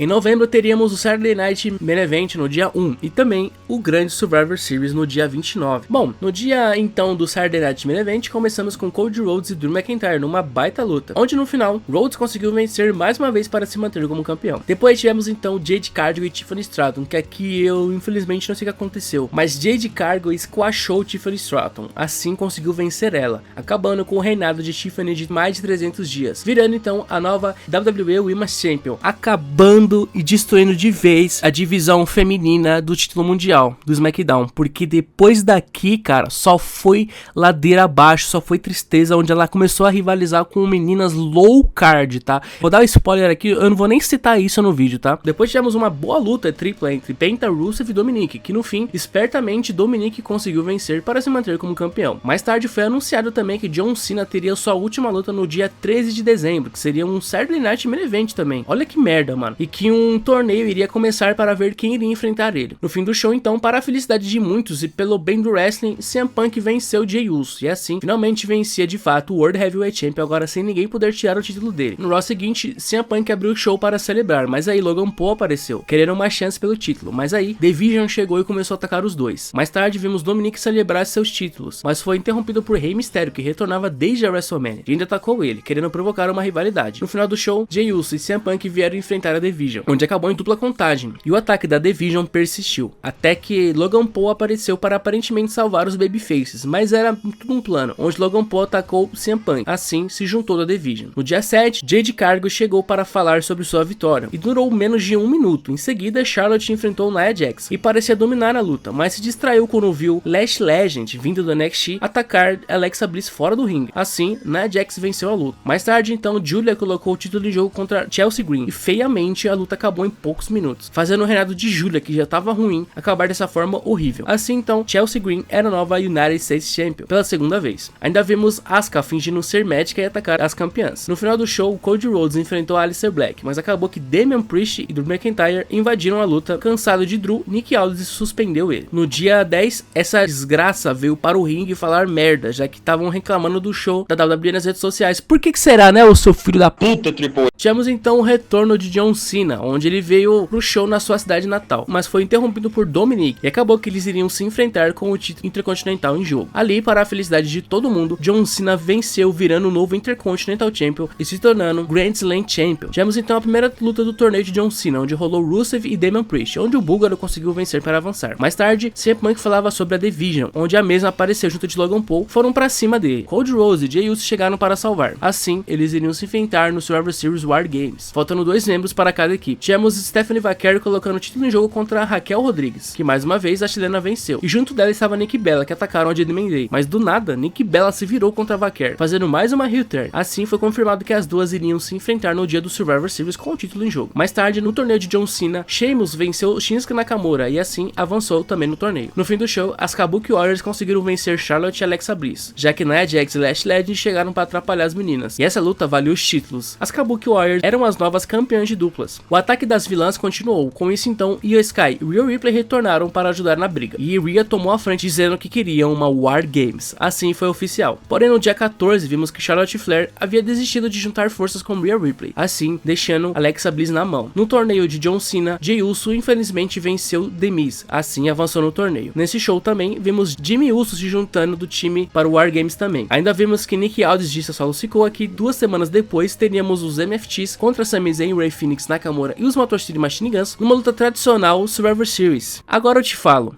Em novembro teríamos o Saturday Night Main Event no dia 1 e também o grande Survivor Series no dia 29. Bom, no dia então do Saturday Night Main Event começamos com Cody Rhodes e Drew McIntyre numa baita luta, onde no final Rhodes conseguiu vencer mais uma vez para se manter como campeão. Depois tivemos então Jade Cargill e Tiffany Stratton, que aqui eu infelizmente não sei o que aconteceu, mas Jade Cargill squashou Tiffany Stratton, assim conseguiu vencer ela, acabando com o reinado de Tiffany de mais de 300 dias, virando então a nova WWE Women's Champion, acabando e destruindo de vez a divisão feminina do título mundial do SmackDown, porque depois daqui, cara, só foi ladeira abaixo, só foi tristeza, onde ela começou a rivalizar com meninas low card, tá? Vou dar um spoiler aqui, eu não vou nem citar isso no vídeo, tá? Depois tivemos uma boa luta tripla entre Penta, Rusev e Dominic, que no fim, espertamente, Dominic conseguiu vencer para se manter como campeão. Mais tarde foi anunciado também que John Cena teria sua última luta no dia 13 de dezembro, que seria um Saturday Night Main Event também. Olha que merda, mano. E que um torneio iria começar para ver quem iria enfrentar ele. No fim do show, então, então, para a felicidade de muitos e pelo bem do wrestling, CM Punk venceu Jey Uso, e assim, finalmente vencia de fato o World Heavyweight Champion, agora sem ninguém poder tirar o título dele. No Raw seguinte, CM Punk abriu o show para celebrar, mas aí Logan Paul apareceu, querendo uma chance pelo título, mas aí The Vision chegou e começou a atacar os dois. Mais tarde, vimos Dominic celebrar seus títulos, mas foi interrompido por Rey Mysterio, que retornava desde a WrestleMania, e ainda atacou ele, querendo provocar uma rivalidade. No final do show, Jey Uso e CM Punk vieram enfrentar a The Vision, onde acabou em dupla contagem, e o ataque da The Vision persistiu, até que Logan Paul apareceu para aparentemente salvar os Babyfaces, mas era tudo um plano, onde Logan Paul atacou CM Punk, assim se juntou da The Vision. No dia 7, Jade Cargill chegou para falar sobre sua vitória, e durou menos de 1 minuto. Em seguida, Charlotte enfrentou Nia Jax, e parecia dominar a luta, mas se distraiu quando viu Lash Legend, vindo do NXT, atacar Alexa Bliss fora do ringue. Assim, Nia Jax venceu a luta. Mais tarde, então, Julia colocou o título em jogo contra Chelsea Green, e feiamente a luta acabou em poucos minutos, fazendo o reinado de Julia, que já estava ruim, acabar dessa forma horrível. Assim, então, Chelsea Green era a nova United States Champion, pela segunda vez. Ainda vimos Asuka fingindo ser médica e atacar as campeãs. No final do show, Cody Rhodes enfrentou Aleister Black, mas acabou que Damian Priest e Drew McIntyre invadiram a luta. Cansado de Drew, Nick Aldis suspendeu ele. No dia 10, essa desgraça veio para o ringue falar merda, já que estavam reclamando do show da WWE nas redes sociais. Por que será, né, o seu filho da Puta, Triple H. Tivemos então o retorno de John Cena, onde ele veio pro show na sua cidade natal, mas foi interrompido por Dominic, e acabou que eles iriam se enfrentar com o título intercontinental em jogo. Ali, para a felicidade de todo mundo, John Cena venceu, virando o novo Intercontinental Champion e se tornando Grand Slam Champion. Tivemos então a primeira luta do torneio de John Cena, onde rolou Rusev e Damian Priest, onde o búlgaro conseguiu vencer para avançar. Mais tarde, CM Punk falava sobre a The Vision, onde a mesma apareceu junto de Logan Paul, foram para cima dele. Cody Rhodes e Jey Uso chegaram para salvar. Assim, eles iriam se enfrentar no Survivor Series War Games, faltando 2 membros para cada equipe. Tivemos Stephanie Vaquero colocando o título em jogo contra a Raquel Rodrigues, que mais uma vez a chilena venceu, e junto dela estava Nikki Bella, que atacaram a Judgment Day, mas do nada, Nikki Bella se virou contra a Vaquero, fazendo mais uma heel turn. Assim, foi confirmado que as duas iriam se enfrentar no dia do Survivor Series com o título em jogo. Mais tarde, no torneio de John Cena, Sheamus venceu Shinsuke Nakamura, e assim avançou também no torneio. No fim do show, as Kabuki Warriors conseguiram vencer Charlotte e Alexa Bliss, já que Nia Jax e Lash Legend chegaram para atrapalhar as meninas, e essa luta valeu os títulos. As Kabuki Warriors eram as novas campeãs de duplas. O ataque das vilãs continuou, com isso então, Io Sky e Rhea Ripley retornaram para ajudar na briga, e Rhea tomou a frente dizendo que queriam uma War Games. Assim foi oficial. Porém, no dia 14, vimos que Charlotte Flair havia desistido de juntar forças com Rhea Ripley, assim deixando Alexa Bliss na mão. No torneio de John Cena, Jey Uso infelizmente venceu The Miz, assim avançou no torneio. Nesse show também, vimos Jimmy Uso se juntando do time para o War Games também. Ainda vimos que Nick Aldis disse a Solo Sikoa que 2 semanas depois teríamos os MFTs contra Sami Zayn, Rey Fenix, Nakamura e os Motor City Machine Guns numa luta tradicional Survivor Series. Agora eu te falo,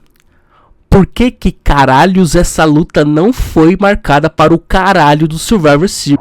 por que caralhos essa luta não foi marcada para o caralho do Survivor Series?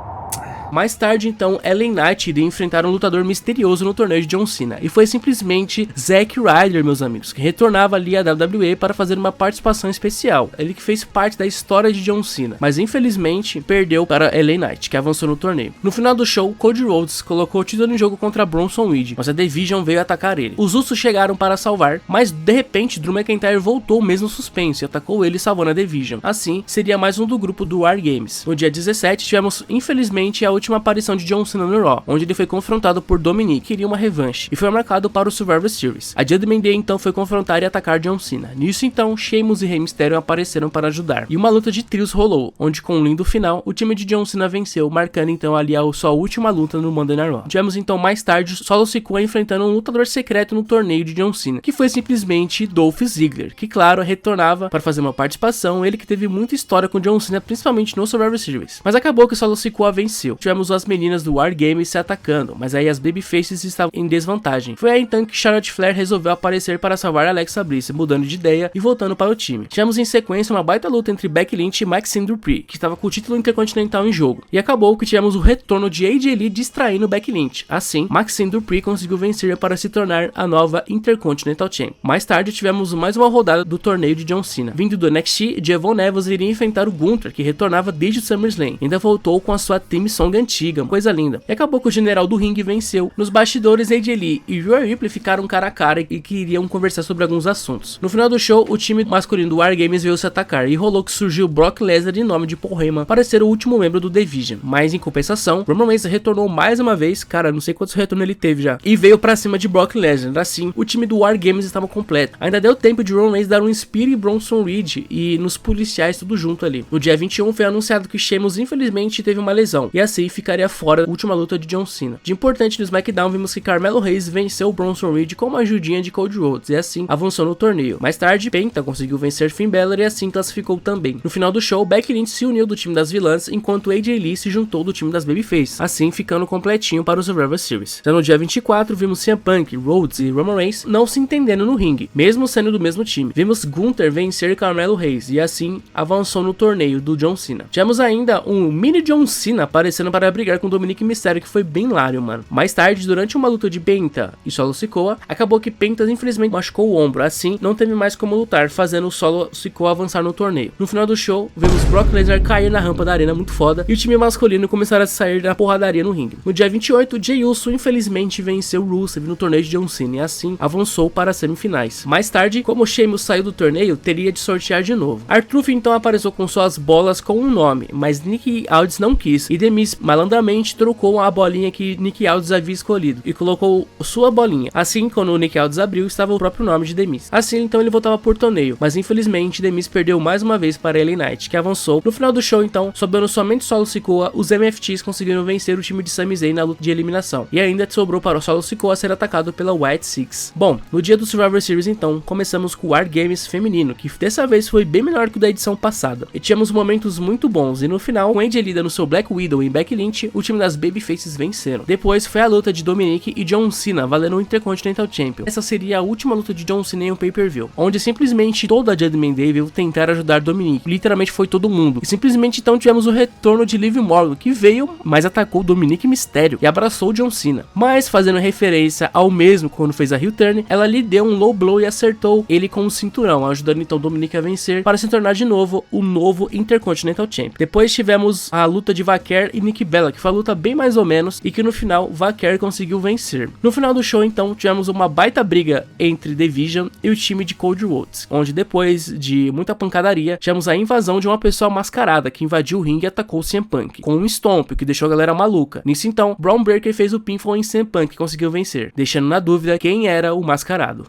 Mais tarde, então, Ellen Knight iria enfrentar um lutador misterioso no torneio de John Cena, e foi simplesmente Zack Ryder, meus amigos, que retornava ali à WWE para fazer uma participação especial. Ele que fez parte da história de John Cena, mas infelizmente perdeu para Ellen Knight, que avançou no torneio. No final do show, Cody Rhodes colocou o título em jogo contra Bronson Reed, mas a The Vision veio atacar ele. Os Usos chegaram para salvar, mas de repente Drew McIntyre voltou mesmo suspenso e atacou ele, salvando a The Vision. Assim, seria mais um do grupo do War Games. No dia 17, tivemos infelizmente a última aparição de John Cena no Raw, onde ele foi confrontado por Dominic, que queria uma revanche, e foi marcado para o Survivor Series. A Judgment Day então foi confrontar e atacar John Cena. Nisso então, Sheamus e Rey Mysterio apareceram para ajudar, e uma luta de trios rolou, onde com um lindo final, o time de John Cena venceu, marcando então ali a sua última luta no Monday Night Raw. Tivemos então mais tarde Solo Sikoa enfrentando um lutador secreto no torneio de John Cena, que foi simplesmente Dolph Ziggler, que claro, retornava para fazer uma participação, ele que teve muita história com John Cena, principalmente no Survivor Series. Mas acabou que Solo Sikoa venceu. Tivemos as meninas do War Games se atacando, mas aí as Babyfaces estavam em desvantagem. Foi aí então que Charlotte Flair resolveu aparecer para salvar Alexa Bliss, mudando de ideia e voltando para o time. Tivemos em sequência uma baita luta entre Becky Lynch e Maxine Dupri, que estava com o título intercontinental em jogo, e acabou que tivemos o retorno de AJ Lee distraindo Becky Lynch. Assim, Maxine Dupri conseguiu vencer para se tornar a nova Intercontinental Champion. Mais tarde tivemos mais uma rodada do torneio de John Cena. Vindo do NXT, Javon Neville iria enfrentar o Gunther, que retornava desde o SummerSlam. Ainda voltou com a sua Team Song antiga, coisa linda. E acabou que o general do ringue venceu. Nos bastidores, AJ Lee e Rhea Ripley ficaram cara a cara e queriam conversar sobre alguns assuntos. No final do show, o time masculino do War Games veio se atacar e rolou que surgiu Brock Lesnar em nome de Paul Heyman para ser o último membro do Division. Mas em compensação, Roman Reigns retornou mais uma vez, cara, não sei quantos retornos ele teve já, e veio pra cima de Brock Lesnar. Assim, o time do War Games estava completo. Ainda deu tempo de Roman Reigns dar um Spear e Bronson Reed e nos policiais tudo junto ali. No dia 21 foi anunciado que Sheamus infelizmente teve uma lesão e assim ficaria fora da última luta de John Cena. De importante no SmackDown vimos que Carmelo Hayes venceu Bronson Reed com uma ajudinha de Cody Rhodes e assim avançou no torneio. Mais tarde, Penta conseguiu vencer Finn Balor e assim classificou também. No final do show, Becky Lynch se uniu do time das vilãs enquanto AJ Lee se juntou do time das Babyface, assim ficando completinho para o Survivor Series. Já no dia 24 vimos CM Punk, Rhodes e Roman Reigns não se entendendo no ringue, mesmo sendo do mesmo time. Vimos Gunther vencer Carmelo Hayes e assim avançou no torneio do John Cena. Tivemos ainda um mini John Cena aparecendo para brigar com Dominic Mysterio, que foi bem hilário, mano. Mais tarde, durante uma luta de Penta e Solo Sikoa, acabou que Penta infelizmente machucou o ombro, assim não teve mais como lutar, fazendo o Solo Sikoa avançar no torneio. No final do show, vimos Brock Lesnar cair na rampa da arena muito foda e o time masculino começar a sair da porradaria no ringue. No dia 28, Jey Uso infelizmente venceu Rusev no torneio de John Cena e assim avançou para as semifinais. Mais tarde, como Sheamus saiu do torneio, teria de sortear de novo. R-Truth então apareceu com suas bolas com um nome, mas Nick Aldis não quis e The Miz malandramente trocou a bolinha que Nick Aldis havia escolhido e colocou sua bolinha. Assim, quando o Nick Aldis abriu, estava o próprio nome de The Miz. Assim, então ele voltava por torneio, mas infelizmente The Miz perdeu mais uma vez para LA Knight, que avançou. No final do show, então, sobrando somente Solo Sikoa, os MFTs conseguiram vencer o time de Sami Zayn na luta de eliminação. E ainda sobrou para o Solo Sikoa ser atacado pela White Six. Bom, no dia do Survivor Series, então, começamos com o War Games feminino, que dessa vez foi bem melhor que o da edição passada. E tínhamos momentos muito bons, e no final, com AJ Lee dando seu Black Widow e Becky Lynch, o time das Babyfaces venceram. Depois foi a luta de Dominic e John Cena, valendo o Intercontinental Champion. Essa seria a última luta de John Cena em um pay-per-view, onde simplesmente toda a Judgment Day veio tentar ajudar Dominic. Literalmente foi todo mundo. E simplesmente então tivemos o retorno de Liv Morgan, que veio, mas atacou Dominic Mysterio e abraçou John Cena. Mas fazendo referência ao mesmo quando fez a heel turn, ela lhe deu um low blow e acertou ele com o cinturão, ajudando então Dominic a vencer para se tornar de novo o novo Intercontinental Champion. Depois tivemos a luta de Vaquer e Nikki Bella, que foi uma luta bem mais ou menos e que no final Vaquer conseguiu vencer. No final do show então tivemos uma baita briga entre The Vision e o time de Cody Rhodes, onde depois de muita pancadaria tivemos a invasão de uma pessoa mascarada que invadiu o ringue e atacou o CM Punk com um stomp, que deixou a galera maluca. Nisso então, Braun Breaker fez o pinfall em CM Punk e conseguiu vencer, deixando na dúvida quem era o mascarado.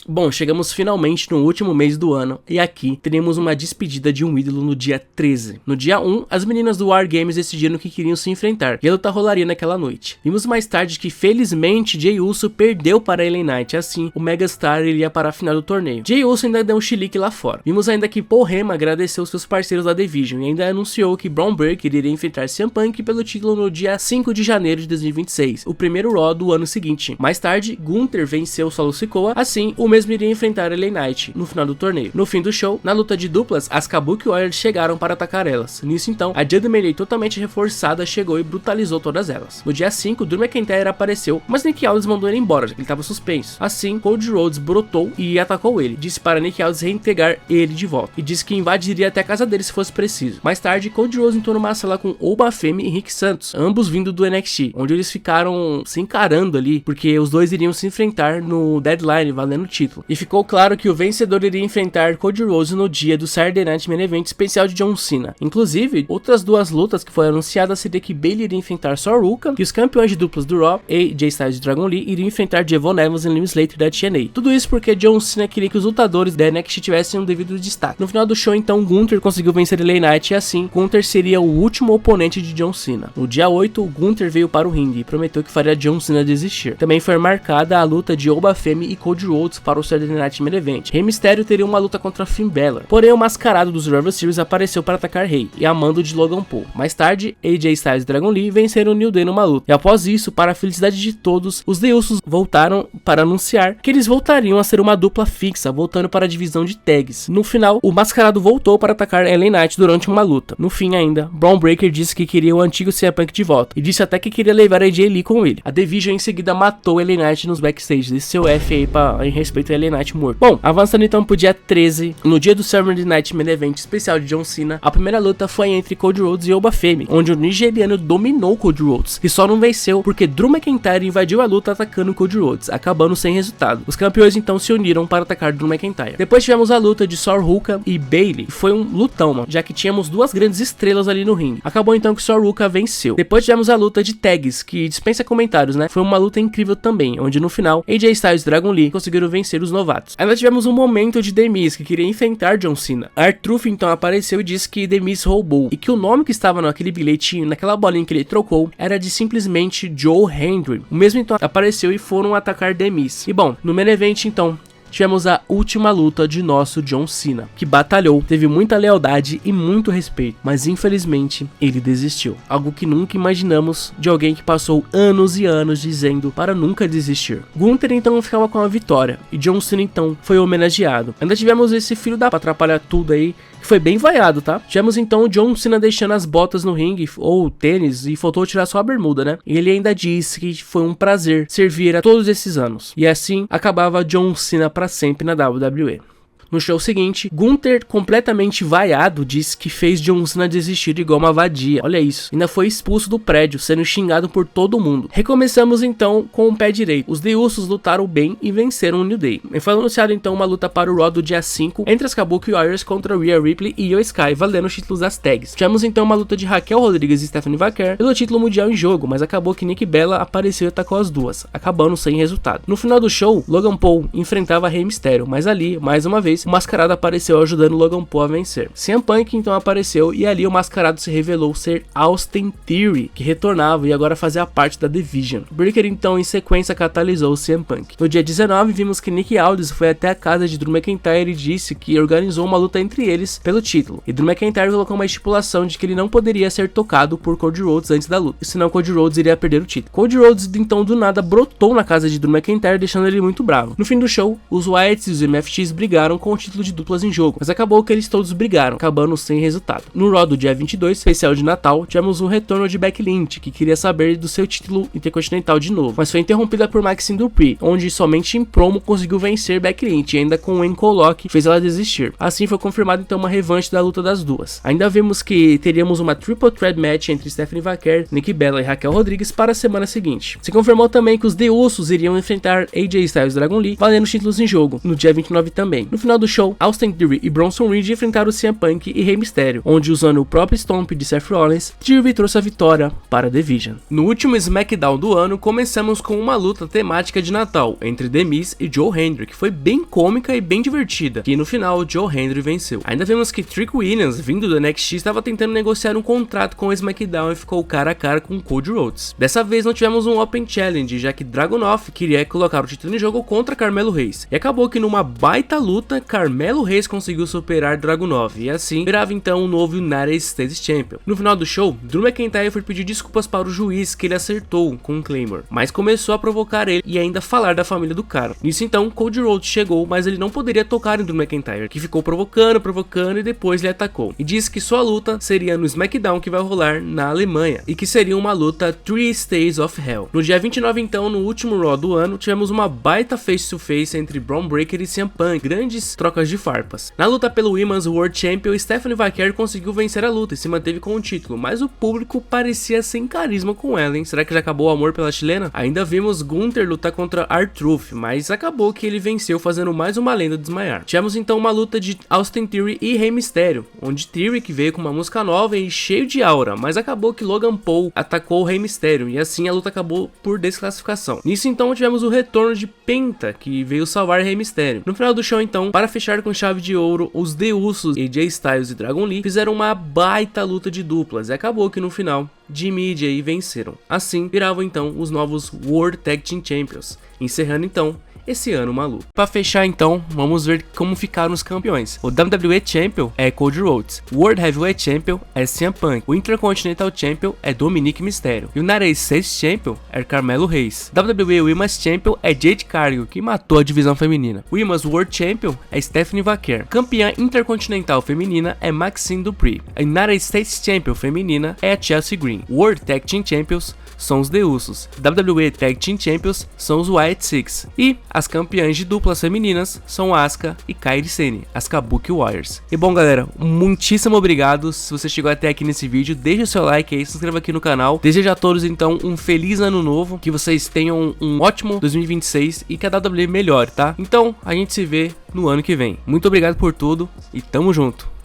Bom, chegamos finalmente no último mês do ano e aqui teremos uma despedida de um ídolo no dia 13. No dia 1, as meninas do War Games decidiram que queriam se enfrentar e a luta rolaria naquela noite. Vimos mais tarde que felizmente Jey Uso perdeu para LA Knight, assim o Megastar iria para a final do torneio. Jey Uso ainda deu um chilique lá fora. Vimos ainda que Paul Heyman agradeceu seus parceiros da Division e ainda anunciou que Braun Breaker iria enfrentar CM Punk pelo título no dia 5 de janeiro de 2026, o primeiro Raw do ano seguinte. Mais tarde, Gunther venceu Solo Sikoa, assim o mesmo iria enfrentar LA Knight no final do torneio. No fim do show, na luta de duplas, as Kabuki Warriors chegaram para atacar elas. Nisso então, a Judgment Day totalmente reforçada chegou e brutalizou todas elas. No dia 5, Drew McIntyre apareceu, mas Nick Aldis mandou ele embora, já que ele estava suspenso. Assim, Cody Rhodes brotou e atacou ele. Disse para Nick Aldis reintegrar ele de volta e disse que invadiria até a casa dele se fosse preciso. Mais tarde, Cody Rhodes entrou numa sala com Oba Femi e Rick Santos, ambos vindo do NXT, onde eles ficaram se encarando ali, porque os dois iriam se enfrentar no Deadline, valendo o título. E ficou claro que o vencedor iria enfrentar Cody Rhodes no dia do Saturday Night Main Event especial de John Cena. Inclusive, outras duas lutas que foram anunciadas seria que Bayley iria enfrentar Soruka, que os campeões de duplas do Raw, AJ Styles e Dragon Lee, iriam enfrentar Javon Evans e Liam Slater da TNA. Tudo isso porque John Cena queria que os lutadores da NXT tivessem um devido destaque. No final do show, então, Gunther conseguiu vencer LA Knight e assim, Gunther seria o último oponente de John Cena. No dia 8, Gunther veio para o ringue e prometeu que faria John Cena desistir. Também foi marcada a luta de Oba Femi e Cody Rhodes para o Saturday Night Main Event. Rey Mysterio teria uma luta contra Finn Balor, porém o mascarado do Survivor Series apareceu para atacar Rey e a mando de Logan Paul. Mais tarde, AJ Styles e Dragon Lee venceram o New Day numa luta, e após isso, para a felicidade de todos, os The Usos voltaram para anunciar que eles voltariam a ser uma dupla fixa, voltando para a divisão de tags. No final, o mascarado voltou para atacar LA Knight durante uma luta. No fim ainda, Braun Breaker disse que queria o antigo CM Punk de volta, e disse até que queria levar AJ Lee com ele. A Division em seguida matou LA Knight nos backstage, desse seu F aí em respeito feito LA Knight morto. Bom, avançando então pro dia 13, no dia do Saturday Night Main Event especial de John Cena, a primeira luta foi entre Cody Rhodes e Obafemi, onde o nigeriano dominou Cody Rhodes, e só não venceu porque Drew McIntyre invadiu a luta atacando Cody Rhodes, acabando sem resultado. Os campeões então se uniram para atacar Drew McIntyre. Depois tivemos a luta de Sor Ruka e Bayley, foi um lutão, mano, já que tínhamos duas grandes estrelas ali no ringue. Acabou então que Sor Ruka venceu. Depois tivemos a luta de tags, que dispensa comentários, né? Foi uma luta incrível também, onde no final AJ Styles e Dragon Lee conseguiram vencer os novatos. Ainda tivemos um momento de The Miz, que queria enfrentar John Cena. R-Truth então apareceu e disse que The Miz roubou, e que o nome que estava naquele bilhetinho, naquela bolinha que ele trocou, era de simplesmente Joe Hendry. O mesmo então apareceu e foram atacar The Miz. E bom, no main event então, tivemos a última luta de nosso John Cena, que batalhou, teve muita lealdade e muito respeito, mas infelizmente ele desistiu. Algo que nunca imaginamos de alguém que passou anos e anos dizendo para nunca desistir. Gunther então ficava com a vitória e John Cena então foi homenageado. Ainda tivemos esse filho da pra atrapalhar tudo aí, que foi bem vaiado, tá? Tivemos então o John Cena deixando as botas no ringue, ou tênis, e faltou tirar só a bermuda, né? E ele ainda disse que foi um prazer servir a todos esses anos. E assim acabava John Cena para sempre na WWE. No show seguinte, Gunther, completamente vaiado, disse que fez John Cena desistir igual uma vadia. Olha isso. Ainda foi expulso do prédio, sendo xingado por todo mundo. Recomeçamos então com o pé direito. Os The Usos lutaram bem e venceram o New Day. E foi anunciado então uma luta para o Raw do dia 5 entre as Kabuki Warriors contra Rhea Ripley e Io Sky, valendo os títulos das tags. Tivemos então uma luta de Raquel Rodrigues e Stephanie Vaquer pelo título mundial em jogo, mas acabou que Nikki Bella apareceu e atacou as duas, acabando sem resultado. No final do show, Logan Paul enfrentava Rey Mysterio, mas ali, mais uma vez, o Mascarado apareceu ajudando Logan Paul a vencer. CM Punk então apareceu e ali o Mascarado se revelou ser Austin Theory, que retornava e agora fazia parte da Division. Breaker então em sequência catalisou o CM Punk. No dia 19 vimos que Nick Aldis foi até a casa de Drew McIntyre e disse que organizou uma luta entre eles pelo título. E Drew McIntyre colocou uma estipulação de que ele não poderia ser tocado por Cody Rhodes antes da luta, senão Cody Rhodes iria perder o título. Cody Rhodes então do nada brotou na casa de Drew McIntyre, deixando ele muito bravo. No fim do show, os Wyatts e os MFX brigaram com o título de duplas em jogo, mas acabou que eles todos brigaram, acabando sem resultado. No Raw do dia 22, especial de Natal, tivemos um retorno de Becky Lynch, que queria saber do seu título intercontinental de novo, mas foi interrompida por Maxine Dupri, onde somente em promo conseguiu vencer Becky Lynch, e ainda com o Enco-Lock fez ela desistir. Assim foi confirmada então uma revanche da luta das duas. Ainda vimos que teríamos uma Triple Threat Match entre Stephanie Vaquer, Nikki Bella e Raquel Rodrigues para a semana seguinte. Se confirmou também que os The Usos iriam enfrentar AJ Styles e Dragon Lee, valendo os títulos em jogo, no dia 29 também. No final do show, Austin Theory e Bronson Reed enfrentaram CM Punk e Rey Mysterio, onde usando o próprio Stomp de Seth Rollins, Theory trouxe a vitória para a Division. No último SmackDown do ano, começamos com uma luta temática de Natal entre The Miz e Joe Hendry, que foi bem cômica e bem divertida, e no final Joe Hendry venceu. Ainda vemos que Trick Williams, vindo do NXT, estava tentando negociar um contrato com o SmackDown e ficou cara a cara com Cody Rhodes. Dessa vez não tivemos um Open Challenge, já que Dragunov queria colocar o título em jogo contra Carmelo Hayes, e acabou que numa baita luta, Carmelo Hayes conseguiu superar Dragunov, e assim virava então o novo United States Champion. No final do show, Drew McIntyre foi pedir desculpas para o juiz que ele acertou com o Claymore, mas começou a provocar ele e ainda falar da família do cara. Nisso então, Cody Rhodes chegou, mas ele não poderia tocar em Drew McIntyre, que ficou provocando e depois ele atacou. E disse que sua luta seria no SmackDown que vai rolar na Alemanha, e que seria uma luta 3 Stays of Hell. No dia 29 então, no último Raw do ano, tivemos uma baita face-to-face entre Braun Breaker e CM Punk, grandes trocas de farpas. Na luta pelo Women's World Champion, Stephanie Vaquer conseguiu vencer a luta e se manteve com o título, mas o público parecia sem carisma com ela, hein? Será que já acabou o amor pela chilena? Ainda vimos Gunther lutar contra R-Truth, mas acabou que ele venceu fazendo mais uma lenda desmaiar. Tivemos então uma luta de Austin Theory e Rey Mysterio, onde Theory que veio com uma música nova e cheio de aura, mas acabou que Logan Paul atacou o Rey Mysterio e assim a luta acabou por desclassificação. Nisso então tivemos o retorno de Penta, que veio salvar Rey Mysterio. No final do show então, para fechar com chave de ouro, os The Usos, AJ Styles e Dragon Lee fizeram uma baita luta de duplas e acabou que no final Jimmy e Jay venceram. Assim viravam então os novos World Tag Team Champions, encerrando então esse ano maluco. Para fechar então, vamos ver como ficaram os campeões. O WWE Champion é Cody Rhodes, o World Heavyweight Champion é CM Punk, o Intercontinental Champion é Dominic Mysterio, e o United States Champion é Carmelo Hayes. WWE Women's Champion é Jade Cargill, que matou a divisão feminina. O Women's World Champion é Stephanie Vaquer. Campeã Intercontinental Feminina é Maxine Dupri. A United States Champion Feminina é a Chelsea Green. World Tag Team Champions são os The Usos. WWE Tag Team Champions são os Wyatt Six. E as campeãs de duplas femininas são Asuka e Kairi Sane, as Kabuki Warriors. E bom galera, muitíssimo obrigado se você chegou até aqui nesse vídeo, deixa o seu like aí, se inscreva aqui no canal. Desejo a todos então um feliz ano novo, que vocês tenham um ótimo 2026 e que a WWE melhore, tá? Então a gente se vê no ano que vem. Muito obrigado por tudo e tamo junto.